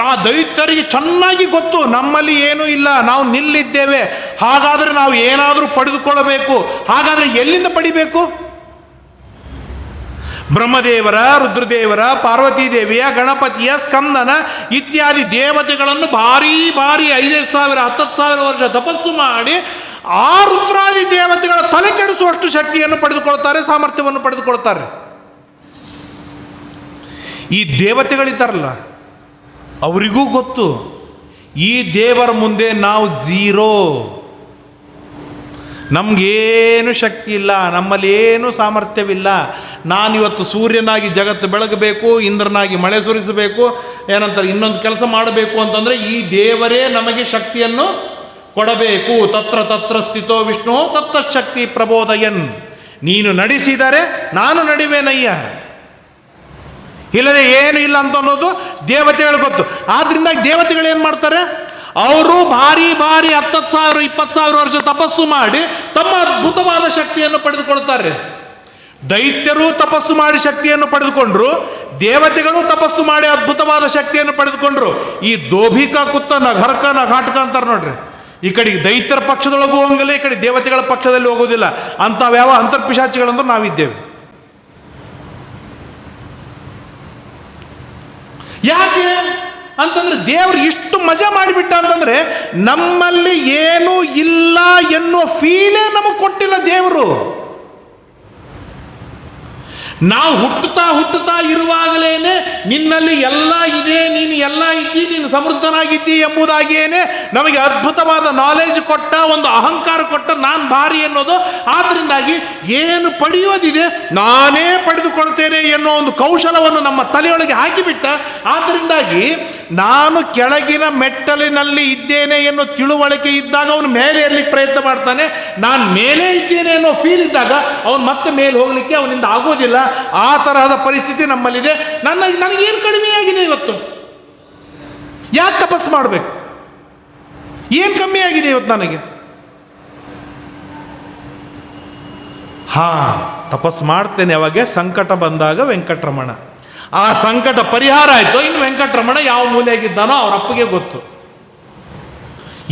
ಆ ದೈತ್ಯರಿಗೆ ಚೆನ್ನಾಗಿ ಗೊತ್ತು, ನಮ್ಮಲ್ಲಿ ಏನೂ ಇಲ್ಲ, ನಾವು ನಿಲ್ಲಿದ್ದೇವೆ. ಹಾಗಾದರೆ ನಾವು ಏನಾದರೂ ಪಡೆದುಕೊಳ್ಳಬೇಕು. ಹಾಗಾದರೆ ಎಲ್ಲಿಂದ ಪಡಿಬೇಕು? ಬ್ರಹ್ಮದೇವರ, ರುದ್ರದೇವರ, ಪಾರ್ವತೀ ದೇವಿಯ, ಗಣಪತಿಯ, ಸ್ಕಂದನ ಇತ್ಯಾದಿ ದೇವತೆಗಳನ್ನು ಭಾರಿ 5,000 10,000 ವರ್ಷ ತಪಸ್ಸು ಮಾಡಿ ಆ ರುದ್ರಾದಿ ದೇವತೆಗಳ ತಲೆ ಕೆಡಿಸುವಷ್ಟು ಶಕ್ತಿಯನ್ನು ಪಡೆದುಕೊಳ್ತಾರೆ, ಸಾಮರ್ಥ್ಯವನ್ನು ಪಡೆದುಕೊಳ್ತಾರೆ. ಈ ದೇವತೆಗಳಿದ್ದಾರಲ್ಲ, ಅವರಿಗೂ ಗೊತ್ತು ಈ ದೇವರ ಮುಂದೆ ನಾವು ಝೀರೋ, ನಮಗೇನು ಶಕ್ತಿ ಇಲ್ಲ, ನಮ್ಮಲ್ಲಿ ಏನೂ ಸಾಮರ್ಥ್ಯವಿಲ್ಲ. ನಾನಿವತ್ತು ಸೂರ್ಯನಾಗಿ ಜಗತ್ತು ಬೆಳಗಬೇಕು, ಇಂದ್ರನಾಗಿ ಮಳೆ ಸುರಿಸಬೇಕು, ಏನಂತಾರೆ ಇನ್ನೊಂದು ಕೆಲಸ ಮಾಡಬೇಕು ಅಂತಂದರೆ ಈ ದೇವರೇ ನಮಗೆ ಶಕ್ತಿಯನ್ನು ಕೊಡಬೇಕು. ತತ್ರ ತತ್ರ ಸ್ಥಿತೋ ವಿಷ್ಣು ತತ್ರ ಶಕ್ತಿ ಪ್ರಬೋದಯನ್. ನೀನು ನಡೆಸಿದರೆ ನಾನು ನಡಿವೇನಯ್ಯ, ಇಲ್ಲದೆ ಏನು ಇಲ್ಲ ಅಂತ ಅನ್ನೋದು ದೇವತೆಗಳು ಗೊತ್ತು. ಆದ್ದರಿಂದ ದೇವತೆಗಳು ಏನು ಮಾಡ್ತಾರೆ? ಅವರು ಭಾರಿ 10,000 20,000 ವರ್ಷ ತಪಸ್ಸು ಮಾಡಿ ತಮ್ಮ ಅದ್ಭುತವಾದ ಶಕ್ತಿಯನ್ನು ಪಡೆದುಕೊಳ್ತಾರೆ. ದೈತ್ಯರು ತಪಸ್ಸು ಮಾಡಿ ಶಕ್ತಿಯನ್ನು ಪಡೆದುಕೊಂಡ್ರು, ದೇವತೆಗಳು ತಪಸ್ಸು ಮಾಡಿ ಅದ್ಭುತವಾದ ಶಕ್ತಿಯನ್ನು ಪಡೆದುಕೊಂಡ್ರು. ಈ ದೋಭಿಕ ಕುತ್ತ ನಘರ್ಕ ನಘಾಟಕ ಅಂತಾರೆ ನೋಡ್ರಿ. ಈ ಕಡೆಗೆ ದೈತ್ಯರ ಪಕ್ಷದೊಳಗೂ ಹೋಗಂಗಿಲ್ಲ, ಈ ಕಡೆ ದೇವತೆಗಳ ಪಕ್ಷದಲ್ಲಿ ಹೋಗೋದಿಲ್ಲ. ಅಂಥವ್ಯಾವ ಅಂತರ್ಪಿಶಾಚಿಗಳಂದ್ರೆ ನಾವಿದ್ದೇವೆ. ಯಾಕೆ ಅಂತಂದ್ರೆ ದೇವರು ಇಷ್ಟು ಮಜಾ ಮಾಡಿಬಿಟ್ಟ ಅಂತಂದ್ರೆ ನಮ್ಮಲ್ಲಿ ಏನೂ ಇಲ್ಲ ಎನ್ನುವ ಫೀಲೇ ನಮಗೆ ಕೊಟ್ಟಿಲ್ಲ ದೇವರು. ನಾವು ಹುಟ್ಟುತ್ತಾ ಇರುವಾಗಲೇನೆ ನಿನ್ನಲ್ಲಿ ಎಲ್ಲ ಇದೆ, ನೀನು ಎಲ್ಲ ಇದ್ದಿ, ನೀನು ಸಮೃದ್ಧನಾಗಿದ್ದಿ ಎಂಬುದಾಗಿಯೇನೆ ನಮಗೆ ಅದ್ಭುತವಾದ ನಾಲೆಜ್ ಕೊಟ್ಟ, ಒಂದು ಅಹಂಕಾರ ಕೊಟ್ಟ, ನಾನು ಭಾರಿ ಎನ್ನೋದು. ಆದ್ದರಿಂದಾಗಿ ಏನು ಪಡೆಯೋದಿದೆ ನಾನೇ ಪಡೆದುಕೊಳ್ತೇನೆ ಎನ್ನುವ ಒಂದು ಕೌಶಲವನ್ನು ನಮ್ಮ ತಲೆಯೊಳಗೆ ಹಾಕಿಬಿಟ್ಟ. ಆದ್ದರಿಂದಾಗಿ ನಾನು ಕೆಳಗಿನ ಮೆಟ್ಟಲಿನಲ್ಲಿ ಇದ್ದೇನೆ ಎನ್ನುವ ತಿಳುವಳಿಕೆ ಇದ್ದಾಗ ಅವನು ಮೇಲೆ ಏರ್ಲಿಕ್ಕೆ ಪ್ರಯತ್ನ ಮಾಡ್ತಾನೆ. ನಾನು ಮೇಲೆ ಇದ್ದೇನೆ ಅನ್ನೋ ಫೀಲ್ ಇದ್ದಾಗ ಅವನು ಮತ್ತೆ ಮೇಲೆ ಹೋಗ್ಲಿಕ್ಕೆ ಅವನಿಂದ ಆಗೋದಿಲ್ಲ. ಆ ತರಹದ ಪರಿಸ್ಥಿತಿ ನಮ್ಮಲ್ಲಿದೆ. ನನಗೇನು ಕಡಿಮೆ ಆಗಿದೆ ಇವತ್ತು? ಯಾಕೆ ತಪಸ್ಸು ಮಾಡಬೇಕು? ಏನು ಕಮ್ಮಿ ಆಗಿದೆ ಇವತ್ತು ನನಗೆ? ತಪಸ್ಸು ಮಾಡ್ತೇನೆ ಯಾವಾಗ? ಸಂಕಟ ಬಂದಾಗ ವೆಂಕಟರಮಣ. ಆ ಸಂಕಟ ಪರಿಹಾರ ಆಯಿತು, ಇನ್ನು ವೆಂಕಟರಮಣ ಯಾವ ಮೂಲೆಯಾಗಿದ್ದಾನೋ ಅವರ ಅಪ್ಪಗೆ ಗೊತ್ತು.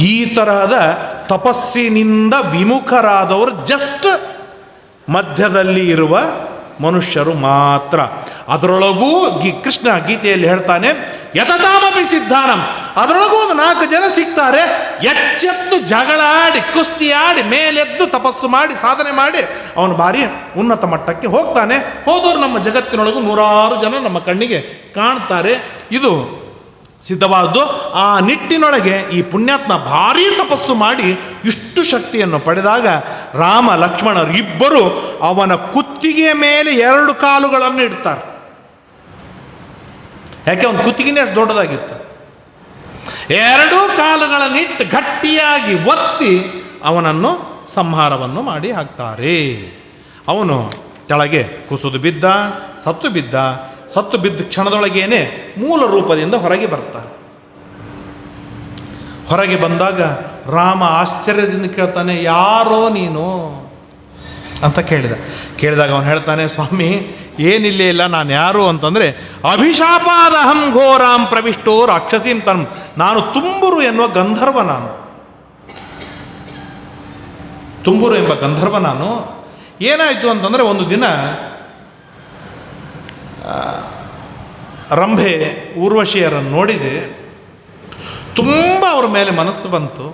ಈ ತರಹದ ತಪಸ್ಸಿನಿಂದ ವಿಮುಖರಾದವರು ಜಸ್ಟ್ ಮಧ್ಯದಲ್ಲಿ ಇರುವ ಮನುಷ್ಯರು ಮಾತ್ರ. ಅದರೊಳಗೂ ಕೃಷ್ಣ ಗೀತೆಯಲ್ಲಿ ಹೇಳ್ತಾನೆ, ಯತತಾಮಪಿ ಸಿದ್ಧಾನಂ. ಅದರೊಳಗೂ ಒಂದು 4 ಜನ ಸಿಗ್ತಾರೆ, ಎಚ್ಚೆತ್ತು ಜಗಳಾಡಿ ಕುಸ್ತಿಯಾಡಿ ಮೇಲೆದ್ದು ತಪಸ್ಸು ಮಾಡಿ ಸಾಧನೆ ಮಾಡಿ ಅವನು ಭಾರಿ ಉನ್ನತ ಮಟ್ಟಕ್ಕೆ ಹೋಗ್ತಾನೆ. ಹೋದವರು ನಮ್ಮ ಜಗತ್ತಿನೊಳಗೂ 100 ಜನ ನಮ್ಮ ಕಣ್ಣಿಗೆ ಕಾಣ್ತಾರೆ. ಇದು ಸಿದ್ಧವಾದ್ದು. ಆ ನಿಟ್ಟಿನೊಳಗೆ ಈ ಪುಣ್ಯಾತ್ಮ ಭಾರೀ ತಪಸ್ಸು ಮಾಡಿ ಇಷ್ಟು ಶಕ್ತಿಯನ್ನು ಪಡೆದಾಗ ರಾಮ ಲಕ್ಷ್ಮಣರು ಇಬ್ಬರು ಅವನ ಕುತ್ತಿಗೆಯ ಮೇಲೆ 2 ಕಾಲುಗಳನ್ನು ಇಡ್ತಾರೆ. ಯಾಕೆ ಅವನ ಕುತ್ತಿಗೆನೇ ಅಷ್ಟು ದೊಡ್ಡದಾಗಿತ್ತು. 2 ಕಾಲುಗಳನ್ನಿಟ್ಟು ಗಟ್ಟಿಯಾಗಿ ಒತ್ತಿ ಅವನನ್ನು ಸಂಹಾರವನ್ನು ಮಾಡಿ ಹಾಕ್ತಾರೆ. ಅವನು ಕೆಳಗೆ ಕುಸಿದು ಬಿದ್ದ, ಸತ್ತು ಬಿದ್ದ ಕ್ಷಣದೊಳಗೇನೆ ಮೂಲ ರೂಪದಿಂದ ಹೊರಗೆ ಬರ್ತಾನೆ. ಹೊರಗೆ ಬಂದಾಗ ರಾಮ ಆಶ್ಚರ್ಯದಿಂದ ಕೇಳ್ತಾನೆ, ಯಾರೋ ನೀನು ಅಂತ ಕೇಳಿದಾಗ ಅವನು ಹೇಳ್ತಾನೆ, ಸ್ವಾಮಿ ಏನಿಲ್ಲೇ ಇಲ್ಲ, ನಾನು ಯಾರು ಅಂತಂದರೆ ಅಭಿಶಾಪಾದಹಂ ಘೋರಾಂ ಪ್ರವಿಷ್ಟೋ ರಾಕ್ಷಸೀಂ ತನ್. ನಾನು ತುಂಬುರು ಎನ್ನುವ ಗಂಧರ್ವ. ತುಂಬುರು ಎಂಬ ಗಂಧರ್ವ ನಾನು. ಏನಾಯಿತು ಅಂತಂದರೆ ಒಂದು ದಿನ ರಂಭೆ ಊರ್ವಶಿಯರನ್ನು ನೋಡಿದೆ, ತುಂಬ ಅವ್ರ ಮೇಲೆ ಮನಸ್ಸು ಬಂತು.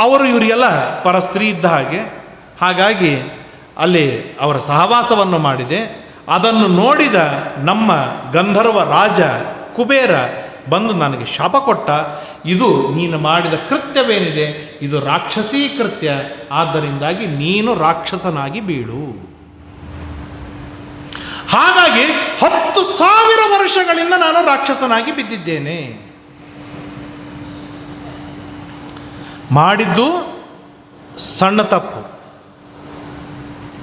ಅವರು ಇವರಿಗೆಲ್ಲ ಪರಸ್ತ್ರೀ ಇದ್ದ ಹಾಗಾಗಿ ಅಲ್ಲಿ ಅವರ ಸಹವಾಸವನ್ನು ಮಾಡಿದೆ. ಅದನ್ನು ನೋಡಿದ ನಮ್ಮ ಗಂಧರ್ವ ರಾಜ ಕುಬೇರ ಬಂದು ನನಗೆ ಶಾಪ ಕೊಟ್ಟ. ಇದು ನೀನು ಮಾಡಿದ ಕೃತ್ಯವೇನಿದೆ ಇದು ರಾಕ್ಷಸೀ ಕೃತ್ಯ, ಆದ್ದರಿಂದಾಗಿ ನೀನು ರಾಕ್ಷಸನಾಗಿ ಬೀಳು. ಹಾಗಾಗಿ 10,000 ವರ್ಷಗಳಿಂದ ನಾನು ರಾಕ್ಷಸನಾಗಿ ಬಿದ್ದಿದ್ದೇನೆ. ಮಾಡಿದ್ದು ಸಣ್ಣ ತಪ್ಪು,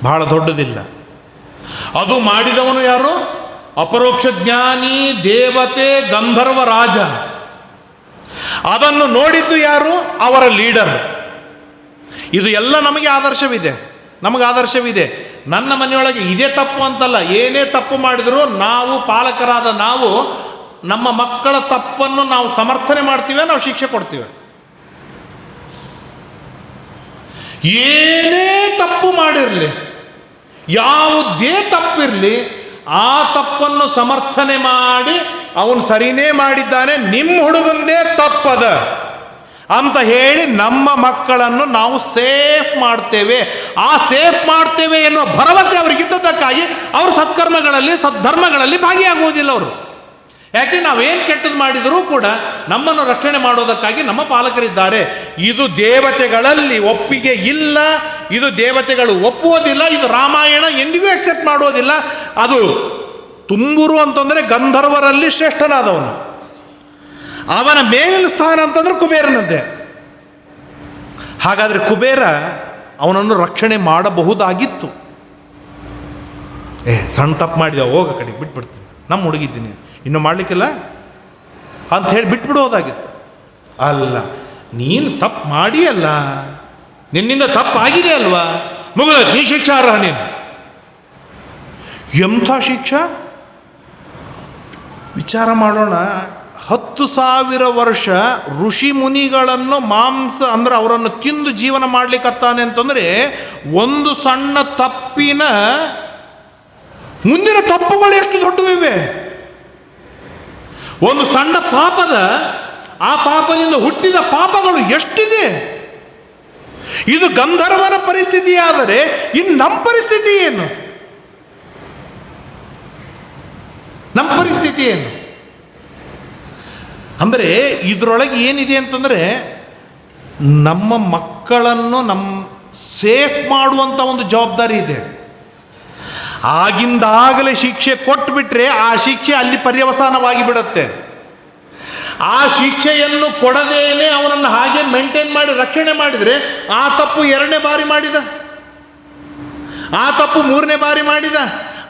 ಬಹಳ ದೊಡ್ಡದಿಲ್ಲ. ಅದು ಮಾಡಿದವನು ಯಾರು? ಅಪರೋಕ್ಷ ಜ್ಞಾನಿ, ದೇವತೆ, ಗಂಧರ್ವ ರಾಜ. ಅದನ್ನು ನೋಡಿದ್ದು ಯಾರು? ಅವರ ಲೀಡರ್. ಇದು ಎಲ್ಲ ನಮಗೆ ಆದರ್ಶವಿದೆ. ನನ್ನ ಮನೆಯೊಳಗೆ ಇದೇ ತಪ್ಪು ಅಂತಲ್ಲ, ಏನೇ ತಪ್ಪು ಮಾಡಿದರೂ ನಾವು ಪಾಲಕರಾದ ನಾವು ನಮ್ಮ ಮಕ್ಕಳ ತಪ್ಪನ್ನು ನಾವು ಸಮರ್ಥನೆ ಮಾಡ್ತೀವಿ, ನಾವು ಶಿಕ್ಷೆ ಕೊಡ್ತೀವಿ. ಏನೇ ತಪ್ಪು ಮಾಡಿರಲಿ, ಯಾವುದೇ ತಪ್ಪಿರಲಿ, ಆ ತಪ್ಪನ್ನು ಸಮರ್ಥನೆ ಮಾಡಿ ಅವನು ಸರಿನೇ ಮಾಡಿದ್ದಾನೆ, ನಿಮ್ಮ ಹುಡುಗಂದೇ ತಪ್ಪದ ಅಂತ ಹೇಳಿ ನಮ್ಮ ಮಕ್ಕಳನ್ನು ನಾವು ಸೇಫ್ ಮಾಡ್ತೇವೆ. ಆ ಸೇಫ್ ಮಾಡ್ತೇವೆ ಎನ್ನುವ ಭರವಸೆ ಅವರಿಗಿದ್ದದ್ದಕ್ಕಾಗಿ ಅವರು ಸತ್ಕರ್ಮಗಳಲ್ಲಿ ಸದ್ಧರ್ಮಗಳಲ್ಲಿ ಭಾಗಿಯಾಗುವುದಿಲ್ಲ ಅವರು. ಯಾಕೆ ನಾವೇನು ಕೆಟ್ಟದ್ದು ಮಾಡಿದರೂ ಕೂಡ ನಮ್ಮನ್ನು ರಕ್ಷಣೆ ಮಾಡೋದಕ್ಕಾಗಿ ನಮ್ಮ ಪಾಲಕರಿದ್ದಾರೆ. ಇದು ದೇವತೆಗಳಲ್ಲಿ ಒಪ್ಪಿಗೆ ಇಲ್ಲ, ಇದು ದೇವತೆಗಳು ಒಪ್ಪುವುದಿಲ್ಲ, ಇದು ರಾಮಾಯಣ ಎಂದಿಗೂ ಎಕ್ಸೆಪ್ಟ್ ಮಾಡೋದಿಲ್ಲ. ಅದು ತುಂಬುರು ಅಂತಂದರೆ ಗಂಧರ್ವರಲ್ಲಿ ಶ್ರೇಷ್ಠನಾದವನು, ಅವನ ಮೇಲಿನ ಸ್ಥಾನ ಅಂತಂದ್ರೆ ಕುಬೇರನದ್ದೇ. ಹಾಗಾದರೆ ಕುಬೇರ ಅವನನ್ನು ರಕ್ಷಣೆ ಮಾಡಬಹುದಾಗಿತ್ತು. ಸಣ್ಣ ತಪ್ಪು ಮಾಡಿದ, ಹೋಗ ಕಡೆಗೆ ಬಿಟ್ಬಿಡ್ತೀನಿ, ನಮ್ಮ ಹುಡುಗಿದ್ದೀನಿ, ಇನ್ನೂ ಮಾಡಲಿಕ್ಕಿಲ್ಲ ಅಂತ ಹೇಳಿ ಬಿಟ್ಬಿಡೋದಾಗಿತ್ತು. ಅಲ್ಲ, ನೀನು ತಪ್ಪು ಮಾಡಿಯಲ್ಲ, ನಿನ್ನಿಂದ ತಪ್ಪಾಗಿದೆ ಅಲ್ವಾ, ಮುಗಿದ, ನೀ ಶಿಕ್ಷಾರ್ಹ. ನೀನು ಎಂಥ ಶಿಕ್ಷಾ ವಿಚಾರ ಮಾಡೋಣ. 10,000 ವರ್ಷ ಋಷಿ ಮುನಿಗಳನ್ನು ಮಾಂಸ ಅಂದ್ರೆ ಅವರನ್ನು ತಿಂದು ಜೀವನ ಮಾಡ್ಲಿಕ್ಕತ್ತಾನೆ ಅಂತಂದರೆ, ಒಂದು ಸಣ್ಣ ತಪ್ಪಿನ ಮುಂದಿನ ತಪ್ಪುಗಳು ಎಷ್ಟು ದೊಡ್ಡವಿವೆ. ಒಂದು ಸಣ್ಣ ಪಾಪದ, ಆ ಪಾಪದಿಂದ ಹುಟ್ಟಿದ ಪಾಪಗಳು ಎಷ್ಟಿದೆ. ಇದು ಗಂಧರ್ವನ ಪರಿಸ್ಥಿತಿ ಆದರೆ ಇನ್ನು ನಮ್ಮ ಪರಿಸ್ಥಿತಿ ಏನು? ನಮ್ಮ ಪರಿಸ್ಥಿತಿ ಏನು ಅಂದರೆ, ಇದರೊಳಗೆ ಏನಿದೆ ಅಂತಂದರೆ, ನಮ್ಮ ಮಕ್ಕಳನ್ನು ಸೇಫ್ ಮಾಡುವಂಥ ಒಂದು ಜವಾಬ್ದಾರಿ ಇದೆ. ಆಗಿಂದಾಗಲೇ ಶಿಕ್ಷೆ ಕೊಟ್ಟುಬಿಟ್ರೆ ಆ ಶಿಕ್ಷೆ ಅಲ್ಲಿ ಪರ್ಯವಸಾನವಾಗಿ ಬಿಡುತ್ತೆ. ಆ ಶಿಕ್ಷೆಯನ್ನು ಕೊಡದೇನೆ ಅವನನ್ನು ಹಾಗೆ ಮೇಂಟೈನ್ ಮಾಡಿ ರಕ್ಷಣೆ ಮಾಡಿದರೆ, ಆ ತಪ್ಪು 2ನೇ ಬಾರಿ ಮಾಡಿದ, ಆ ತಪ್ಪು 3ನೇ ಬಾರಿ ಮಾಡಿದ,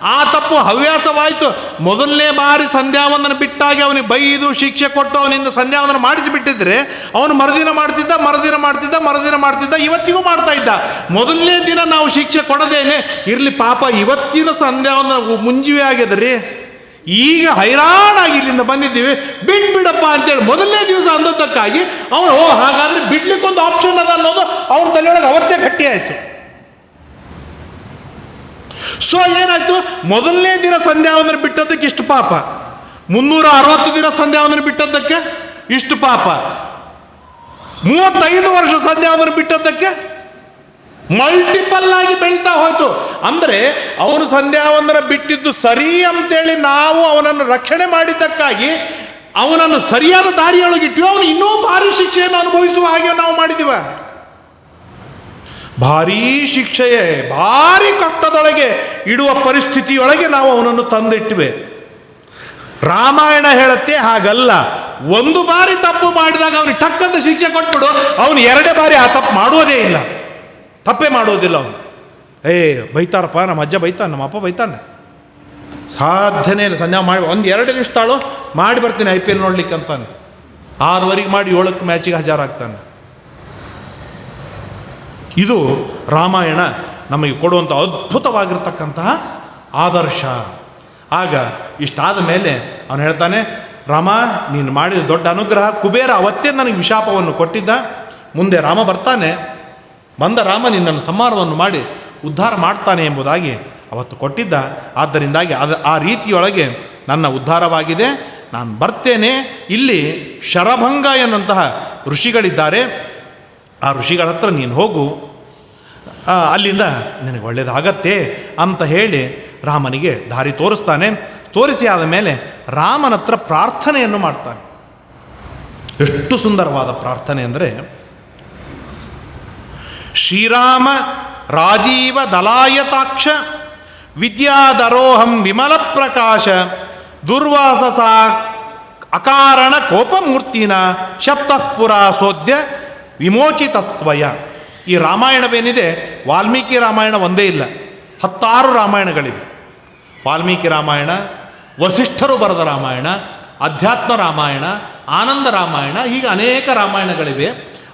ಆ ತಪ್ಪು ಹವ್ಯಾಸವಾಯಿತು. ಮೊದಲನೇ ಬಾರಿ ಸಂಧ್ಯಾವಂದನ ಬಿಟ್ಟಾಗಿ ಅವನಿಗೆ ಬೈದು ಶಿಕ್ಷೆ ಕೊಟ್ಟು ಅವನಿಂದ ಸಂಧ್ಯಾವಂದನ ಮಾಡಿಸಿಬಿಟ್ಟಿದ್ರೆ ಅವನು ಮರುದಿನ ಮಾಡ್ತಿದ್ದ, ಇವತ್ತಿಗೂ ಮಾಡ್ತಾ ಇದ್ದ. ಮೊದಲನೇ ದಿನ ನಾವು ಶಿಕ್ಷೆ ಕೊಡದೇನೆ ಇರಲಿ ಪಾಪ ಇವತ್ತಿನ ಸಂಧ್ಯಾವಂದನ ಮುಂಜಿವೆ ಆಗ್ಯದ್ರಿ, ಈಗ ಹೈರಾಣಾಗಿ ಇಲ್ಲಿಂದ ಬಂದಿದ್ದೀವಿ, ಬಿಟ್ಬಿಡಪ್ಪ ಅಂತೇಳಿ ಮೊದಲನೇ ದಿವಸ ಅಂದದ್ದಕ್ಕಾಗಿ ಅವನು ಹಾಗಾದ್ರೆ ಬಿಡ್ಲಿಕ್ಕೊಂದು ಆಪ್ಷನ್ ಅದ ಅನ್ನೋದು ಅವನ ತಲೆಯೊಳಗೆ ಅವತ್ತೇ ಗಟ್ಟಿ ಆಯಿತು. ಸೊ ಏನಾಯ್ತು, ಮೊದಲನೇ ದಿನ ಸಂಧ್ಯಾವಂದನ ಬಿಟ್ಟದ್ದಕ್ಕೆ ಇಷ್ಟು ಪಾಪ, 360 ದಿನ ಸಂಧ್ಯಾವಂದನ ಬಿಟ್ಟದ್ದಕ್ಕೆ ಇಷ್ಟು ಪಾಪ, 35 ವರ್ಷ ಸಂಧ್ಯಾವಂದನ ಬಿಟ್ಟದ್ದಕ್ಕೆ ಮಲ್ಟಿಪಲ್ ಆಗಿ ಬೆಳೀತಾ ಹೋಯ್ತು. ಅಂದರೆ ಅವನು ಸಂಧ್ಯಾವಂದನ ಬಿಟ್ಟಿದ್ದು ಸರಿ ಅಂತೇಳಿ ನಾವು ಅವನನ್ನು ರಕ್ಷಣೆ ಮಾಡಿದ್ದಕ್ಕಾಗಿ ಅವನನ್ನು ಸರಿಯಾದ ದಾರಿಯೊಳಗಿಟ್ಟು ಅವನು ಇನ್ನೂ ಭಾರಿ ಶಿಕ್ಷೆಯನ್ನು ಅನುಭವಿಸುವ ಹಾಗೆ ನಾವು ಮಾಡಿದ್ದೀವ. ಭಾರೀ ಶಿಕ್ಷೆಯೇ, ಭಾರಿ ಕಷ್ಟದೊಳಗೆ ಇಡುವ ಪರಿಸ್ಥಿತಿಯೊಳಗೆ ನಾವು ಅವನನ್ನು ತಂದಿಟ್ಟಿವೆ. ರಾಮಾಯಣ ಹೇಳುತ್ತೆ ಹಾಗಲ್ಲ, ಒಂದು ಬಾರಿ ತಪ್ಪು ಮಾಡಿದಾಗ ಅವನಿಗೆ ಟಕ್ಕಂತ ಶಿಕ್ಷೆ ಕೊಟ್ಬಿಡು, ಅವನು 2ನೇ ಬಾರಿ ಆ ತಪ್ಪು ಮಾಡುವುದೇ ಇಲ್ಲ, ತಪ್ಪೇ ಮಾಡೋದಿಲ್ಲ ಅವನು. ಬೈತಾರಪ್ಪ, ನಮ್ಮ ಅಜ್ಜ ಬೈತಾನೆ, ನಮ್ಮ ಅಪ್ಪ ಬೈತಾನೆ, ಸಾಧ್ಯನೇ ಇಲ್ಲ, ಸಂಧ್ಯಾ ಮಾಡಿ 1-2 ನಿಮಿಷ ತಾಳು ಮಾಡಿ ಬರ್ತೀನಿ IPL ನೋಡ್ಲಿಕ್ಕೆ ಅಂತಾನೆ, 6:15 ಮಾಡಿ 7ಕ್ಕೆ ಮ್ಯಾಚಿಗೆ ಹಾಜರಾಗ್ತಾನೆ. ಇದು ರಾಮಾಯಣ ನಮಗೆ ಕೊಡುವಂಥ ಅದ್ಭುತವಾಗಿರ್ತಕ್ಕಂತಹ ಆದರ್ಶ. ಆಗ ಇಷ್ಟಾದ ಮೇಲೆ ಅವನು ಹೇಳ್ತಾನೆ, ರಾಮ ನೀನು ಮಾಡಿದ ದೊಡ್ಡ ಅನುಗ್ರಹ. ಕುಬೇರ ಅವತ್ತೇ ನನಗೆ ವಿಶಾಪವನ್ನು ಕೊಟ್ಟಿದ್ದ, ಮುಂದೆ ರಾಮ ಬರ್ತಾನೆ, ಬಂದ ರಾಮ ನಿನ್ನನ್ನು ಸಂಹಾರವನ್ನು ಮಾಡಿ ಉದ್ಧಾರ ಮಾಡ್ತಾನೆ ಎಂಬುದಾಗಿ ಅವತ್ತು ಕೊಟ್ಟಿದ್ದ. ಆದ್ದರಿಂದಾಗಿ ಆ ರೀತಿಯೊಳಗೆ ನನ್ನ ಉದ್ಧಾರವಾಗಿದೆ, ನಾನು ಬರ್ತೇನೆ. ಇಲ್ಲಿ ಶರಭಂಗ ಎನ್ನುವಂತಹ ಋಷಿಗಳಿದ್ದಾರೆ, ಆ ಋಷಿಗಳ ಹತ್ರ ನೀನು ಹೋಗು, ಅಲ್ಲಿಂದ ನಿನಗೆ ಒಳ್ಳೆಯದಾಗತ್ತೆ ಅಂತ ಹೇಳಿ ರಾಮನಿಗೆ ದಾರಿ ತೋರಿಸ್ತಾನೆ. ತೋರಿಸಿ ಆದ ಮೇಲೆ ರಾಮನ ಹತ್ರ ಪ್ರಾರ್ಥನೆಯನ್ನು ಮಾಡ್ತಾನೆ. ಎಷ್ಟು ಸುಂದರವಾದ ಪ್ರಾರ್ಥನೆ ಅಂದರೆ, ಶ್ರೀರಾಮ ರಾಜೀವ ದಲಾಯತಾಕ್ಷ ವಿದ್ಯಾಧರೋಹಂ ವಿಮಲ ಪ್ರಕಾಶ ದುರ್ವಾಸಸ ಅಕಾರಣ ಕೋಪಮೂರ್ತಿನ ಶಬ್ದಪುರ ಸೋದ್ಯ ವಿಮೋಚಿತಸ್ತ್ವಯ. ಈ ರಾಮಾಯಣವೇನಿದೆ, ವಾಲ್ಮೀಕಿ ರಾಮಾಯಣ ಒಂದೇ ಇಲ್ಲ, 16 ರಾಮಾಯಣಗಳಿವೆ. ವಾಲ್ಮೀಕಿ ರಾಮಾಯಣ, ವಸಿಷ್ಠರು ಬರೆದ ರಾಮಾಯಣ, ಅಧ್ಯಾತ್ಮ ರಾಮಾಯಣ, ಆನಂದ ರಾಮಾಯಣ, ಹೀಗೆ ಅನೇಕ ರಾಮಾಯಣಗಳಿವೆ.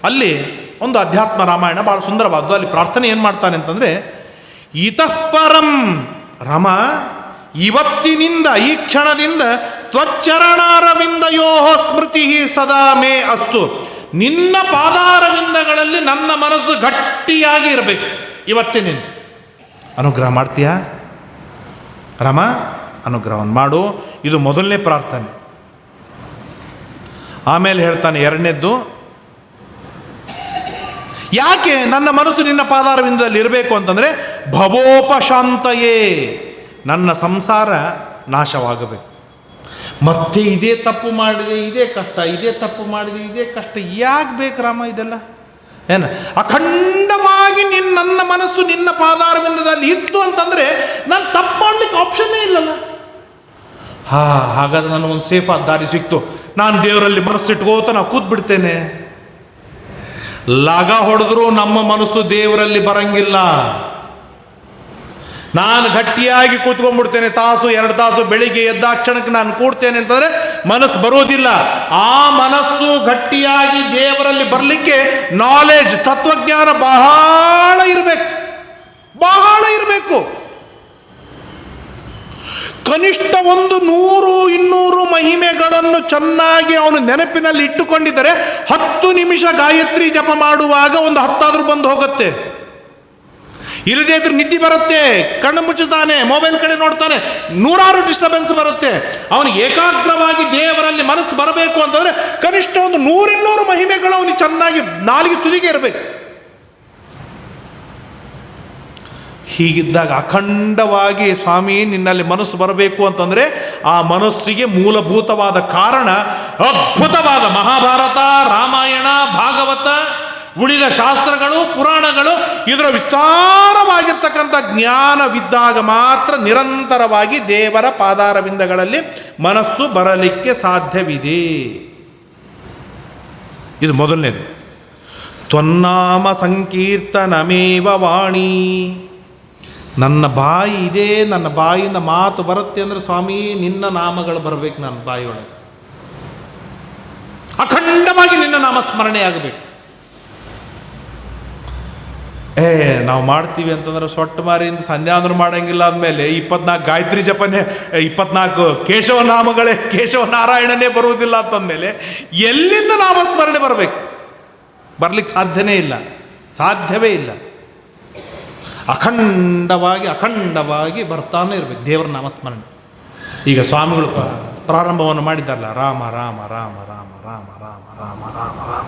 ಅಲ್ಲಿ ಒಂದು ಅಧ್ಯಾತ್ಮ ರಾಮಾಯಣ ಭಾಳ ಸುಂದರವಾದ್ದು. ಅಲ್ಲಿ ಪ್ರಾರ್ಥನೆ ಏನು ಮಾಡ್ತಾನೆ ಅಂತಂದರೆ, ಇತಃ ಪರಂ ರಾಮ, ಇವತ್ತಿನಿಂದ ಈ ಕ್ಷಣದಿಂದ ತ್ವಚ್ಚರಣಾರವಿಂದಯೋ ಸ್ಮೃತಿ ಸದಾ ಮೇ ಅಸ್ತು. ನಿನ್ನ ಪಾದಾರವಿಂದಗಳಲ್ಲಿ ನನ್ನ ಮನಸ್ಸು ಗಟ್ಟಿಯಾಗಿ ಇರಬೇಕು ಇವತ್ತಿನಿಂದ. ಅನುಗ್ರಹ ಮಾಡ್ತೀಯಾ ರಾಮ? ಅನುಗ್ರಹವನ್ನು ಮಾಡು. ಇದು ಮೊದಲನೇ ಪ್ರಾರ್ಥನೆ. ಆಮೇಲೆ ಹೇಳ್ತಾನೆ ಎರಡನೇದ್ದು, ಯಾಕೆ ನನ್ನ ಮನಸ್ಸು ನಿನ್ನ ಪಾದಾರವಿಂದದಲ್ಲಿ ಇರಬೇಕು ಅಂತಂದರೆ ಭವೋಪಶಾಂತಯೇ, ನನ್ನ ಸಂಸಾರ ನಾಶವಾಗಬೇಕು. ಮತ್ತೆ ಇದೇ ತಪ್ಪು ಮಾಡಿದೆ, ಇದೇ ಕಷ್ಟ, ಇದೇ ತಪ್ಪು ಮಾಡಿದೆ, ಇದೇ ಕಷ್ಟ, ಯಾಕೆ ಬೇಕು ರಾಮ ಇದೆಲ್ಲ? ಏನು ಅಖಂಡವಾಗಿ ನನ್ನ ಮನಸ್ಸು ನಿನ್ನ ಪಾದಾರವಿಂದದಲ್ಲಿ ಇತ್ತು ಅಂತಂದರೆ ನಾನು ತಪ್ಪು ಮಾಡಲಿಕ್ಕೆ ಆಪ್ಷನ್ನೇ ಇಲ್ಲಲ್ಲ. ಹಾಗಾದ್ರೆ ನನಗೊಂದು ಸೇಫ್ ಆದ ದಾರಿ ಸಿಕ್ತು. ನಾನು ದೇವರಲ್ಲಿ ಮನಸ್ಸಿಟ್ಕೋತ ನಾವು ಕೂತ್ ಬಿಡ್ತೇನೆ. ಲಗ ಹೊಡೆದ್ರೂ ನಮ್ಮ ಮನಸ್ಸು ದೇವರಲ್ಲಿ ಬರಂಗಿಲ್ಲ. ನಾನು ಗಟ್ಟಿಯಾಗಿ ಕೂತ್ಕೊಂಡ್ಬಿಡ್ತೇನೆ, ತಾಸು 2 ತಾಸು, ಬೆಳಿಗ್ಗೆ ಎದ್ದಾಕ್ಷಣಕ್ಕೆ ನಾನು ಕೂಡ್ತೇನೆ ಅಂತಂದರೆ ಮನಸ್ಸು ಬರೋದಿಲ್ಲ. ಆ ಮನಸ್ಸು ಗಟ್ಟಿಯಾಗಿ ದೇವರಲ್ಲಿ ಬರಲಿಕ್ಕೆ ನಾಲೆಜ್, ತತ್ವಜ್ಞಾನ ಬಹಳ ಇರಬೇಕು, ಬಹಳ ಇರಬೇಕು. ಕನಿಷ್ಠ 100-200 ಮಹಿಮೆಗಳನ್ನು ಚೆನ್ನಾಗಿ ಅವನು ನೆನಪಿನಲ್ಲಿ ಇಟ್ಟುಕೊಂಡಿದ್ದರೆ 10 ನಿಮಿಷ ಗಾಯತ್ರಿ ಜಪ ಮಾಡುವಾಗ ಒಂದು 10 ಆದ್ರೂ ಬಂದು ಹೋಗುತ್ತೆ. ಇಲ್ಲದೇ ಇದ್ರೆ ನಿದ್ದೆ ಬರುತ್ತೆ, ಕಣ್ಣು ಮುಚ್ಚುತ್ತಾನೆ, ಮೊಬೈಲ್ ಕಡೆ ನೋಡ್ತಾನೆ, 100 ಡಿಸ್ಟರ್ಬೆನ್ಸ್ ಬರುತ್ತೆ. ಅವನು ಏಕಾಗ್ರವಾಗಿ ದೇವರಲ್ಲಿ ಮನಸ್ಸು ಬರಬೇಕು ಅಂತಂದರೆ ಕನಿಷ್ಠ 100-200 ಮಹಿಮೆಗಳು ಅವನಿಗೆ ಚೆನ್ನಾಗಿ ನಾಲಿಗೆ ತುದಿಗೆ ಇರಬೇಕು. ಹೀಗಿದ್ದಾಗ ಅಖಂಡವಾಗಿ ಸ್ವಾಮಿ ನಿನ್ನಲ್ಲಿ ಮನಸ್ಸು ಬರಬೇಕು ಅಂತಂದರೆ ಆ ಮನಸ್ಸಿಗೆ ಮೂಲಭೂತವಾದ ಕಾರಣ ಅದ್ಭುತವಾದ ಮಹಾಭಾರತ, ರಾಮಾಯಣ, ಭಾಗವತ, ಉಳಿದ ಶಾಸ್ತ್ರಗಳು, ಪುರಾಣಗಳು, ಇದರ ವಿಸ್ತಾರವಾಗಿರ್ತಕ್ಕಂಥ ಜ್ಞಾನವಿದ್ದಾಗ ಮಾತ್ರ ನಿರಂತರವಾಗಿ ದೇವರ ಪಾದಾರವಿಂದಗಳಲ್ಲಿ ಮನಸ್ಸು ಬರಲಿಕ್ಕೆ ಸಾಧ್ಯವಿದೆ. ಇದು ಮೊದಲನೇದು. ತ್ವನ್ನಾಮ ಸಂಕೀರ್ತನಮೇವ ವಾಣಿ, ನನ್ನ ಬಾಯಿ ಇದೆ, ನನ್ನ ಬಾಯಿಂದ ಮಾತು ಬರುತ್ತೆ ಅಂದರೆ ಸ್ವಾಮಿ ನಿನ್ನ ನಾಮಗಳು ಬರಬೇಕು ನನ್ನ ಬಾಯಿಯೊಳಗೆ. ಅಖಂಡವಾಗಿ ನಿನ್ನ ನಾಮಸ್ಮರಣೆ ಆಗಬೇಕು. ನಾವು ಮಾಡ್ತೀವಿ ಅಂತಂದ್ರೆ ಸೊಟ್ಟ ಮಾರಿಯಿಂದ ಸಂಧ್ಯಾಂದ್ರೂ ಮಾಡೋಂಗಿಲ್ಲ ಅಂದಮೇಲೆ 24 ಗಾಯತ್ರಿ ಜಪನೆ, 24 ಕೇಶವ ನಾಮಗಳೇ, ಕೇಶವ ನಾರಾಯಣನೇ ಬರುವುದಿಲ್ಲ ಅಂತಂದಮೇಲೆ ಎಲ್ಲಿಂದ ನಾಮಸ್ಮರಣೆ ಬರಬೇಕು? ಬರಲಿಕ್ಕೆ ಸಾಧ್ಯನೇ ಇಲ್ಲ, ಸಾಧ್ಯವೇ ಇಲ್ಲ. ಅಖಂಡವಾಗಿ ಬರ್ತಾನೆ ಇರಬೇಕು ದೇವರ ನಾಮಸ್ಮರಣೆ. ಈಗ ಸ್ವಾಮಿಗಳು ಪ್ರಾರಂಭವನ್ನು ಮಾಡಿದ್ದಾರಲ್ಲ, ರಾಮ ರಾಮ ರಾಮ ರಾಮ ರಾಮ ರಾಮ ರಾಮ ರಾಮ ರಾಮ,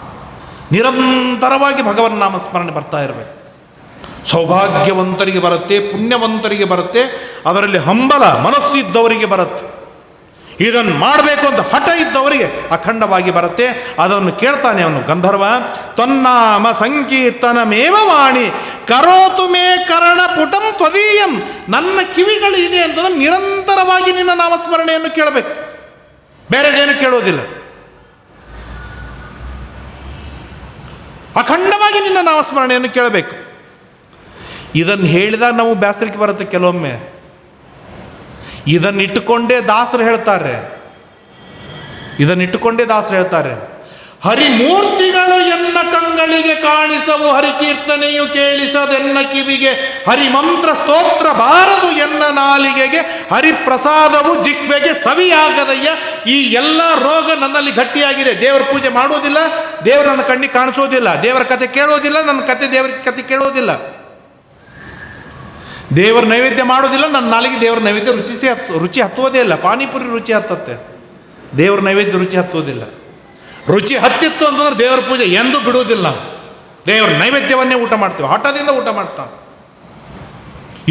ನಿರಂತರವಾಗಿ ಭಗವನ್ ನಾಮಸ್ಮರಣೆ ಬರ್ತಾ ಇರಬೇಕು. ಸೌಭಾಗ್ಯವಂತರಿಗೆ ಬರುತ್ತೆ, ಪುಣ್ಯವಂತರಿಗೆ ಬರುತ್ತೆ, ಅದರಲ್ಲಿ ಹಂಬಲ ಮನಸ್ಸಿದ್ದವರಿಗೆ ಬರುತ್ತೆ. ಇದನ್ನು ಮಾಡಬೇಕು ಅಂತ ಹಠ ಇದ್ದವರಿಗೆ ಅಖಂಡವಾಗಿ ಬರುತ್ತೆ. ಅದನ್ನು ಕೇಳ್ತಾನೆ ಅವನು ಗಂಧರ್ವ. ತ್ವನ್ನಾಮ ಸಂಕೀರ್ತನಮೇವ ವಾಣಿ ಕರೋತು ಮೇ ಕರ್ಣ ಪುಟಂ ತ್ವದೀಯಂ, ನನ್ನ ಕಿವಿಗಳು ಇದೆ ಅಂತಂದ್ರೆ ನಿರಂತರವಾಗಿ ನಿನ್ನ ನಾಮಸ್ಮರಣೆಯನ್ನು ಕೇಳಬೇಕು, ಬೇರೆದೇನು ಕೇಳೋದಿಲ್ಲ. ಅಖಂಡವಾಗಿ ನಿನ್ನ ನಾಮಸ್ಮರಣೆಯನ್ನು ಕೇಳಬೇಕು. ಇದನ್ನು ಹೇಳಿದಾಗ ನಾವು ಬೇಸರಿಕೆ ಬರುತ್ತೆ ಕೆಲವೊಮ್ಮೆ. ಇದನ್ನಿಟ್ಟುಕೊಂಡೇ ದಾಸರು ಹೇಳ್ತಾರೆ, ಹರಿಮೂರ್ತಿಗಳು ಎನ್ನ ಕಂಗಳಿಗೆ ಕಾಣಿಸವು, ಹರಿಕೀರ್ತನೆಯು ಕೇಳಿಸದೆನ್ನ ಕಿವಿಗೆ, ಹರಿಮಂತ್ರ ಸ್ತೋತ್ರ ಬಾರದು ಎನ್ನ ನಾಲಿಗೆಗೆ, ಹರಿಪ್ರಸಾದವು ಜಿಹ್ವೆಗೆ ಸವಿಯಾಗದಯ್ಯ. ಈ ಎಲ್ಲ ರೋಗ ನನ್ನಲ್ಲಿ ಗಟ್ಟಿಯಾಗಿದೆ. ದೇವರ ಪೂಜೆ ಮಾಡೋದಿಲ್ಲ, ದೇವರು ನನ್ನ ಕಣ್ಣಿಗೆ ಕಾಣಿಸೋದಿಲ್ಲ, ದೇವರ ಕತೆ ಕೇಳೋದಿಲ್ಲ, ನನ್ನ ದೇವರ ಕತೆ ಕೇಳೋದಿಲ್ಲ, ದೇವರ ನೈವೇದ್ಯ ಮಾಡೋದಿಲ್ಲ, ನನ್ನ ನಾಲಿಗೆ ದೇವರ ನೈವೇದ್ಯ ರುಚಿ ಹತ್ತೋದೇ ಇಲ್ಲ. ಪಾನಿಪುರಿ ರುಚಿ ಹತ್ತತ್ತೆ, ದೇವರ ನೈವೇದ್ಯ ರುಚಿ ಹತ್ತೋದಿಲ್ಲ. ರುಚಿ ಹತ್ತಿತ್ತು ಅಂತಂದ್ರೆ ದೇವರ ಪೂಜೆ ಎಂದೂ ಬಿಡುವುದಿಲ್ಲ. ದೇವರ ನೈವೇದ್ಯವನ್ನೇ ಊಟ ಮಾಡ್ತೀವಿ, ಹಠದಿಂದ ಊಟ ಮಾಡ್ತಾನೆ.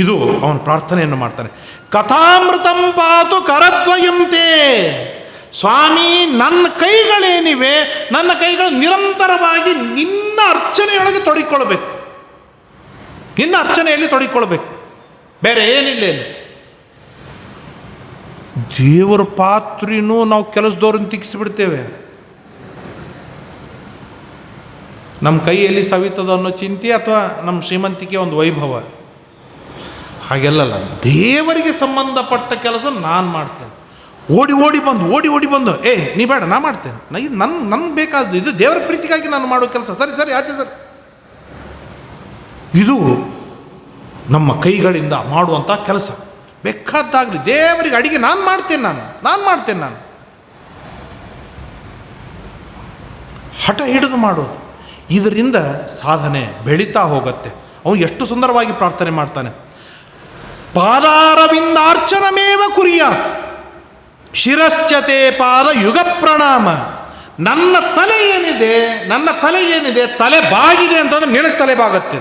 ಇದು ಅವನು ಪ್ರಾರ್ಥನೆಯನ್ನು ಮಾಡ್ತಾನೆ. ಕಥಾಮೃತಂ ಪಾತು ಕರದ್ವಯಂತೆ, ಸ್ವಾಮಿ ನನ್ನ ಕೈಗಳೇನಿವೆ, ನನ್ನ ಕೈಗಳು ನಿರಂತರವಾಗಿ ನಿನ್ನ ಅರ್ಚನೆಯೊಳಗೆ ತೊಡಗಿಕೊಳ್ಬೇಕು, ನಿನ್ನ ಅರ್ಚನೆಯಲ್ಲಿ ತೊಡಗಿಕೊಳ್ಬೇಕು, ಬೇರೆ ಏನಿಲ್ಲ. ಇಲ್ಲಿ ದೇವರ ಪಾತ್ರಿನೂ ನಾವು ಕೆಲಸದವ್ರನ್ನ ತಿಕ್ಕಿಸ್ಬಿಡ್ತೇವೆ. ನಮ್ಮ ಕೈಯಲ್ಲಿ ಸವಿತದ ಅನ್ನೋ ಚಿಂತೆ ಅಥವಾ ನಮ್ಮ ಶ್ರೀಮಂತಿಕೆ ಒಂದು ವೈಭವ, ಹಾಗೆಲ್ಲಲ್ಲ. ದೇವರಿಗೆ ಸಂಬಂಧಪಟ್ಟ ಕೆಲಸ ನಾನು ಮಾಡ್ತೇನೆ. ಓಡಿ ಬಂದು ನೀ ಬೇಡ, ನಾ ಮಾಡ್ತೇನೆ, ನನ್ಗೆ ಬೇಕಾದ್ದು ಇದು ದೇವರ ಪ್ರೀತಿಗಾಗಿ ನಾನು ಮಾಡೋ ಕೆಲಸ. ಸರಿ ಆಚೆ ಸರಿ. ಇದು ನಮ್ಮ ಕೈಗಳಿಂದ ಮಾಡುವಂಥ ಕೆಲಸ. ಬೇಕಾದ್ದಾಗಲಿ ದೇವರಿಗೆ ಅಡಿಗೆ ನಾನು ಮಾಡ್ತೇನೆ. ಹಠ ಹಿಡಿದು ಮಾಡೋದು, ಇದರಿಂದ ಸಾಧನೆ ಬೆಳೀತಾ ಹೋಗುತ್ತೆ. ಅವನು ಎಷ್ಟು ಸುಂದರವಾಗಿ ಪ್ರಾರ್ಥನೆ ಮಾಡ್ತಾನೆ. ಪಾದಾರವಿಂದಾರ್ಚನಮೇವ ಕುರಿಯಾತ್ ಶಿರಶ್ಚತೆ ಪಾದ ಯುಗ ಪ್ರಣಾಮ. ನನ್ನ ತಲೆ ಏನಿದೆ ತಲೆ ಬಾಗಿದೆ ಅಂತಂದ್ರೆ ನಿನಗೆ ತಲೆ ಬಾಗುತ್ತೆ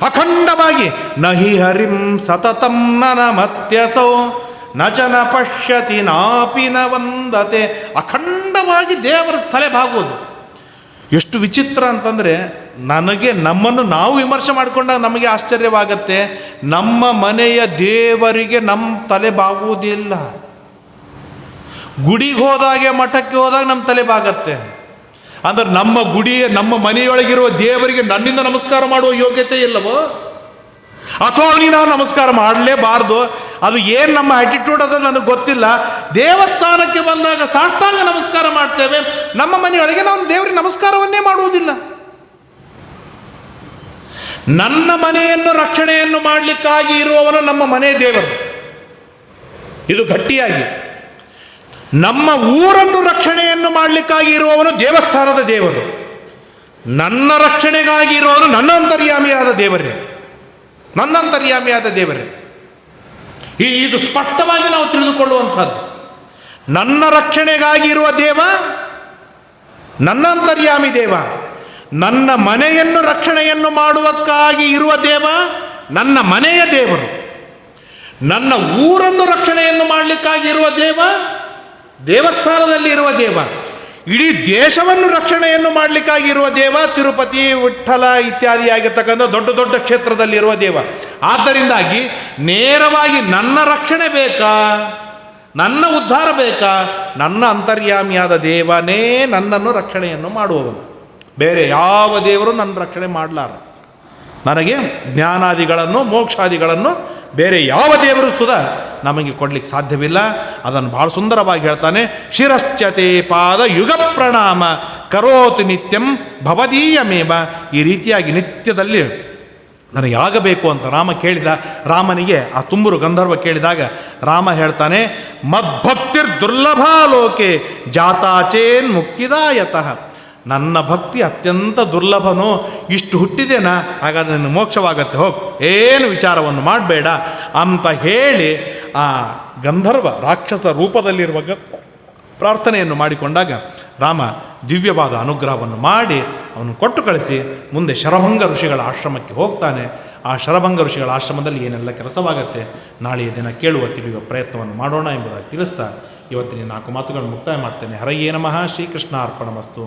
ಅಖಂಡವಾಗಿ. ನಹಿ ಹರಿಂ ಸತತಂ ನಮತ್ಯಸೋ ನಚನ ಪಶ್ಯತಿ ನಾಪಿ ನ ವಂದತೆ. ಅಖಂಡವಾಗಿ ದೇವರ ತಲೆ ಬಾಗೋದು ಎಷ್ಟು ವಿಚಿತ್ರ ಅಂತಂದರೆ, ನಮ್ಮನ್ನು ನಾವು ವಿಮರ್ಶೆ ಮಾಡಿಕೊಂಡಾಗ ನಮಗೆ ಆಶ್ಚರ್ಯವಾಗತ್ತೆ. ನಮ್ಮ ಮನೆಯ ದೇವರಿಗೆ ನಮ್ಮ ತಲೆ ಬಾಗುವುದಿಲ್ಲ. ಗುಡಿಗೆ ಹೋದಾಗೆ ಮಠಕ್ಕೆ ಹೋದಾಗ ನಮ್ಮ ತಲೆ ಬಾಗತ್ತೆ. ಅಂದ್ರೆ ನಮ್ಮ ಮನೆಯೊಳಗಿರುವ ದೇವರಿಗೆ ನನ್ನಿಂದ ನಮಸ್ಕಾರ ಮಾಡುವ ಯೋಗ್ಯತೆ ಇಲ್ಲವೋ, ಅಥವಾ ಅವನಿಗೆ ನಾವು ನಮಸ್ಕಾರ ಮಾಡಲೇಬಾರ್ದು. ಅದು ಏನು ನಮ್ಮ ಆ್ಯಟಿಟ್ಯೂಡ್ ಅದು ನನಗೆ ಗೊತ್ತಿಲ್ಲ. ದೇವಸ್ಥಾನಕ್ಕೆ ಬಂದಾಗ ಸಾಷ್ಟಾಂಗ ನಮಸ್ಕಾರ ಮಾಡ್ತೇವೆ, ನಮ್ಮ ಮನೆಯೊಳಗೆ ನಾವು ದೇವರಿಗೆ ನಮಸ್ಕಾರವನ್ನೇ ಮಾಡುವುದಿಲ್ಲ. ನನ್ನ ಮನೆಯನ್ನು ರಕ್ಷಣೆಯನ್ನು ಮಾಡಲಿಕ್ಕಾಗಿ ಇರುವವನು ನಮ್ಮ ಮನೆ ದೇವರು. ಇದು ಗಟ್ಟಿಯಾಗಿ. ನಮ್ಮ ಊರನ್ನು ರಕ್ಷಣೆಯನ್ನು ಮಾಡಲಿಕ್ಕಾಗಿ ಇರುವವನು ದೇವಸ್ಥಾನದ ದೇವರು. ನನ್ನ ರಕ್ಷಣೆಗಾಗಿ ಇರುವವನು ನನ್ನ ಅಂತರ್ಯಾಮಿಯಾದ ದೇವರೇ. ಇದು ಸ್ಪಷ್ಟವಾಗಿ ನಾವು ತಿಳಿದುಕೊಳ್ಳುವಂಥದ್ದು. ನನ್ನ ರಕ್ಷಣೆಗಾಗಿ ಇರುವ ದೇವ ನನ್ನ ಅಂತರ್ಯಾಮಿ ದೇವ. ನನ್ನ ಮನೆಯನ್ನು ರಕ್ಷಣೆಯನ್ನು ಮಾಡುವಕ್ಕಾಗಿ ಇರುವ ದೇವ ನನ್ನ ಮನೆಯ ದೇವರು. ನನ್ನ ಊರನ್ನು ರಕ್ಷಣೆಯನ್ನು ಮಾಡಲಿಕ್ಕಾಗಿ ಇರುವ ದೇವ ದೇವಸ್ಥಾನದಲ್ಲಿ ಇರುವ ದೇವ. ಇಡೀ ದೇಶವನ್ನು ರಕ್ಷಣೆಯನ್ನು ಮಾಡಲಿಕ್ಕಾಗಿ ಇರುವ ದೇವ ತಿರುಪತಿ, ವಿಠ್ಠಲ ಇತ್ಯಾದಿಯಾಗಿರ್ತಕ್ಕಂಥ ದೊಡ್ಡ ದೊಡ್ಡ ಕ್ಷೇತ್ರದಲ್ಲಿರುವ ದೇವ. ಆದ್ದರಿಂದಾಗಿ ನೇರವಾಗಿ ನನ್ನ ರಕ್ಷಣೆ ಬೇಕಾ, ನನ್ನ ಉದ್ಧಾರ ಬೇಕಾ, ನನ್ನ ಅಂತರ್ಯಾಮಿಯಾದ ದೇವನೇ ನನ್ನನ್ನು ರಕ್ಷಣೆಯನ್ನು ಮಾಡುವವನು. ಬೇರೆ ಯಾವ ದೇವರು ನನ್ನ ರಕ್ಷಣೆ ಮಾಡಲಾರ. ನನಗೆ ಜ್ಞಾನಾದಿಗಳನ್ನು ಮೋಕ್ಷಾದಿಗಳನ್ನು ಬೇರೆ ಯಾವ ದೇವರು ಸುಧಾ ನಮಗೆ ಕೊಡ್ಲಿಕ್ಕೆ ಸಾಧ್ಯವಿಲ್ಲ. ಅದನ್ನು ಭಾಳ ಸುಂದರವಾಗಿ ಹೇಳ್ತಾನೆ. ಶಿರಶ್ಚತೆ ಪಾದ ಯುಗ ಪ್ರಣಾಮ ಕರೋತಿ ನಿತ್ಯಂ ಭವದೀಯಮೇವ. ಈ ರೀತಿಯಾಗಿ ನಿತ್ಯದಲ್ಲಿ ನನಗಾಗಬೇಕು ಅಂತ ರಾಮನಿಗೆ ಆ ತುಂಬುರು ಗಂಧರ್ವ ಕೇಳಿದಾಗ ರಾಮ ಹೇಳ್ತಾನೆ, ಮದ್ಭಕ್ತಿರ್ ದುರ್ಲಭಾಲೋಕೆ ಜಾತಾಚೇನ್ ಮುಕ್ತಿದಾಯತಃ. ನನ್ನ ಭಕ್ತಿ ಅತ್ಯಂತ ದುರ್ಲಭನೋ, ಇಷ್ಟು ಹುಟ್ಟಿದೇನಾ, ಹಾಗಾದ್ರೆ ನಿನ್ನ ಮೋಕ್ಷವಾಗತ್ತೆ, ಹೋಗು, ಏನು ವಿಚಾರವನ್ನು ಮಾಡಬೇಡ ಅಂತ ಹೇಳಿ ಆ ಗಂಧರ್ವ ರಾಕ್ಷಸ ರೂಪದಲ್ಲಿರುವ ಪ್ರಾರ್ಥನೆಯನ್ನು ಮಾಡಿಕೊಂಡಾಗ ರಾಮ ದಿವ್ಯವಾದ ಅನುಗ್ರಹವನ್ನು ಮಾಡಿ ಅವನು ಕೊಟ್ಟು ಕಳಿಸಿ ಮುಂದೆ ಶರಭಂಗ ಋಷಿಗಳ ಆಶ್ರಮಕ್ಕೆ ಹೋಗ್ತಾನೆ. ಆ ಶರಭಂಗ ಋಷಿಗಳ ಆಶ್ರಮದಲ್ಲಿ ಏನೆಲ್ಲ ಕೆಲಸವಾಗತ್ತೆ ನಾಳೆಯ ದಿನ ಕೇಳುವ ತಿಳಿಯುವ ಪ್ರಯತ್ನವನ್ನು ಮಾಡೋಣ ಎಂಬುದಾಗಿ ತಿಳಿಸ್ತಾ ಇವತ್ತಿನ 4 ಮಾತುಗಳನ್ನು ಮುಕ್ತಾಯ ಮಾಡ್ತೇನೆ. ಹರಯೇ ನಮಃ. ಶ್ರೀಕೃಷ್ಣ ಅರ್ಪಣಮಸ್ತು.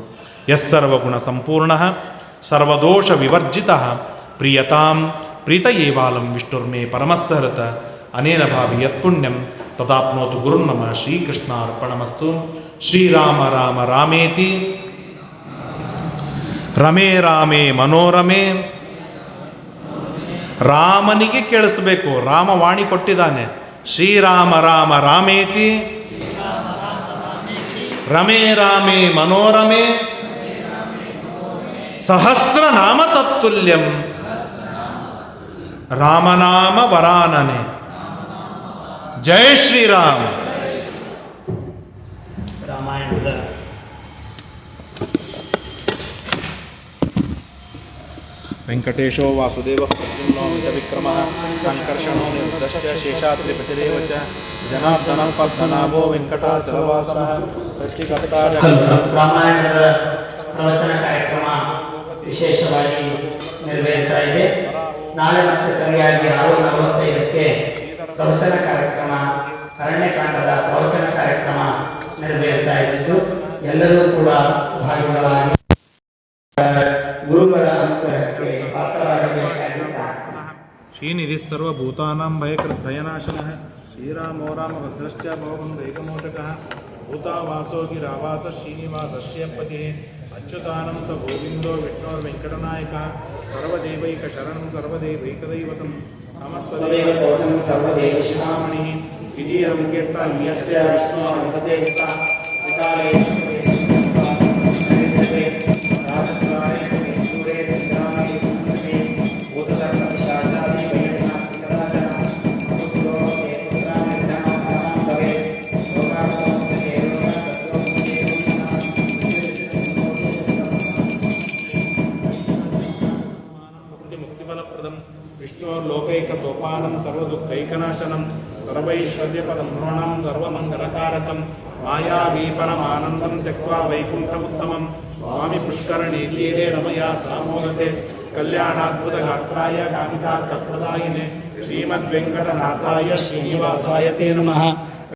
ಯಸ್ಸರ್ವಗುಣ ಸಂಪೂರ್ಣ ಸರ್ವದೋಷ ವಿವರ್ಜಿತ ಪ್ರಿಯತಾಂ ಪ್ರೀತಯೇವಾಲಂ ವಿಷ್ಣುರ್ಮೇ ಪರಮಸ್ಸಹೃತ ಅನೇನ ಭಾವಿ ಯತ್ಪುಣ್ಯಂ ತದಾಪ್ನೋತು ಗುರುರ್ನಮ. ಶ್ರೀಕೃಷ್ಣ ಅರ್ಪಣಮಸ್ತು. ಶ್ರೀರಾಮ ರಾಮ ರಾಮೇತಿ ರಮೇ ರಾಮೇ ಮನೋರಮೆ. ರಾಮನಿಗೆ ಕೇಳಿಸಬೇಕು, ರಾಮವಾಣಿ ಕೊಟ್ಟಿದ್ದಾನೆ. ಶ್ರೀರಾಮ ರಾಮ ರಾಮೇತಿ ರಮೇ ರಾಮೇ ಮನೋರಮೆ ಸಹಸ್ರನಾಮ ತತ್ತುಲ್ಯಂ ರಾಮನಾಮ ವರಾನನೆ. ಜಯ ಶ್ರೀರಾಮ್. ರಾಮಾಯಣದ ವೆಂಕಟೇಶೋ ವಾಸುದೇವ ವಿಕ್ರಮ ಸಂಕರ್ಷಣೋ ನಿರ್ದಶ್ಚ ಶೇಷಾದ್ರಿಪತಿರೇವ ಚ ಜನಾರ್ದನ ಪದ್ಮನಾಭೋ ವೆಂಕಟಾಚಲವಾಸಃ ರಾಮಾಯಣದ ಪ್ರವಚನ ಕಾರ್ಯಕ್ರಮ ವಿಶೇಷವಾಗಿ ನೆರವೇರ್ತಾ ಇದೆ. ನಾಳೆ ಮತ್ತೆ ಸರಿಯಾಗಿ 6:45ಕ್ಕೆ ಪ್ರವಚನ ಕಾರ್ಯಕ್ರಮ, ಅರಣ್ಯಕಾಂಡದ ಪ್ರವಚನ ಕಾರ್ಯಕ್ರಮ ನೆರವೇರ್ತಾ ಇದ್ದು ಎಲ್ಲರೂ ಕೂಡ ಭಾಗಿಗಳಾಗಿ ಗುರುಗಳ ಅನುಗ್ರಹಕ್ಕೆ ಪಾತ್ರರಾಗಬೇಕಾಗಿ ಪ್ರಾರ್ಥನೆ. ಶ್ರೀನಿಧಿ ಸರ್ವಭೂತಾನಾಂ ಭಯಕೃತ್ ಭಯನಾಶನಃ ಶ್ರೀರಾಮೋ ರಾಮ ಭದ್ರಶ್ಚ ಭವಬಂಧು ಏಕಮೋಚಕಃ ಭೂತಾವಾಸೋ ಗಿರಾವಾಸ ಶ್ರೀನಿವಾಸಸ್ಯ ಪತಿಃ ಅಚ್ಯುತಾನಂತ ಗೋವಿಂದೋ ವಿಷ್ಣೋರ್ವೆಂಕಟನಾಯಕಃ ಸರ್ವದೇವೈಕ ಶರಣಂ ಸರ್ವದೇವೈಕದೈವತಂ ನಮಸ್ತದೇವ ಕವಚಂ ಸರ್ವದೇವ ಶಿವಾಮಣಿಃ ವಿಜಯಂ ಕೀರ್ತನ್ಯಸ್ಯ ವಿಷ್ಣೋರ್ವದತೆ ಸಾ ವಿಕಾಲೇ ಭೂತದ सर्वविघ्नैकनाशनं सर्वैश्वर्यपदं नृणां सर्वमङ्गलकारकं मायावीपरमानन्दं त्यक्त्वा वैकुण्ठमुत्तमं स्वामी पुष्करणी तीरे रमया सामोदते कल्याणाद्भुतगात्राय कामितार्थप्रदायिने श्रीमद्वेङ्कटनाथाय श्रीनिवासाय ते नमः।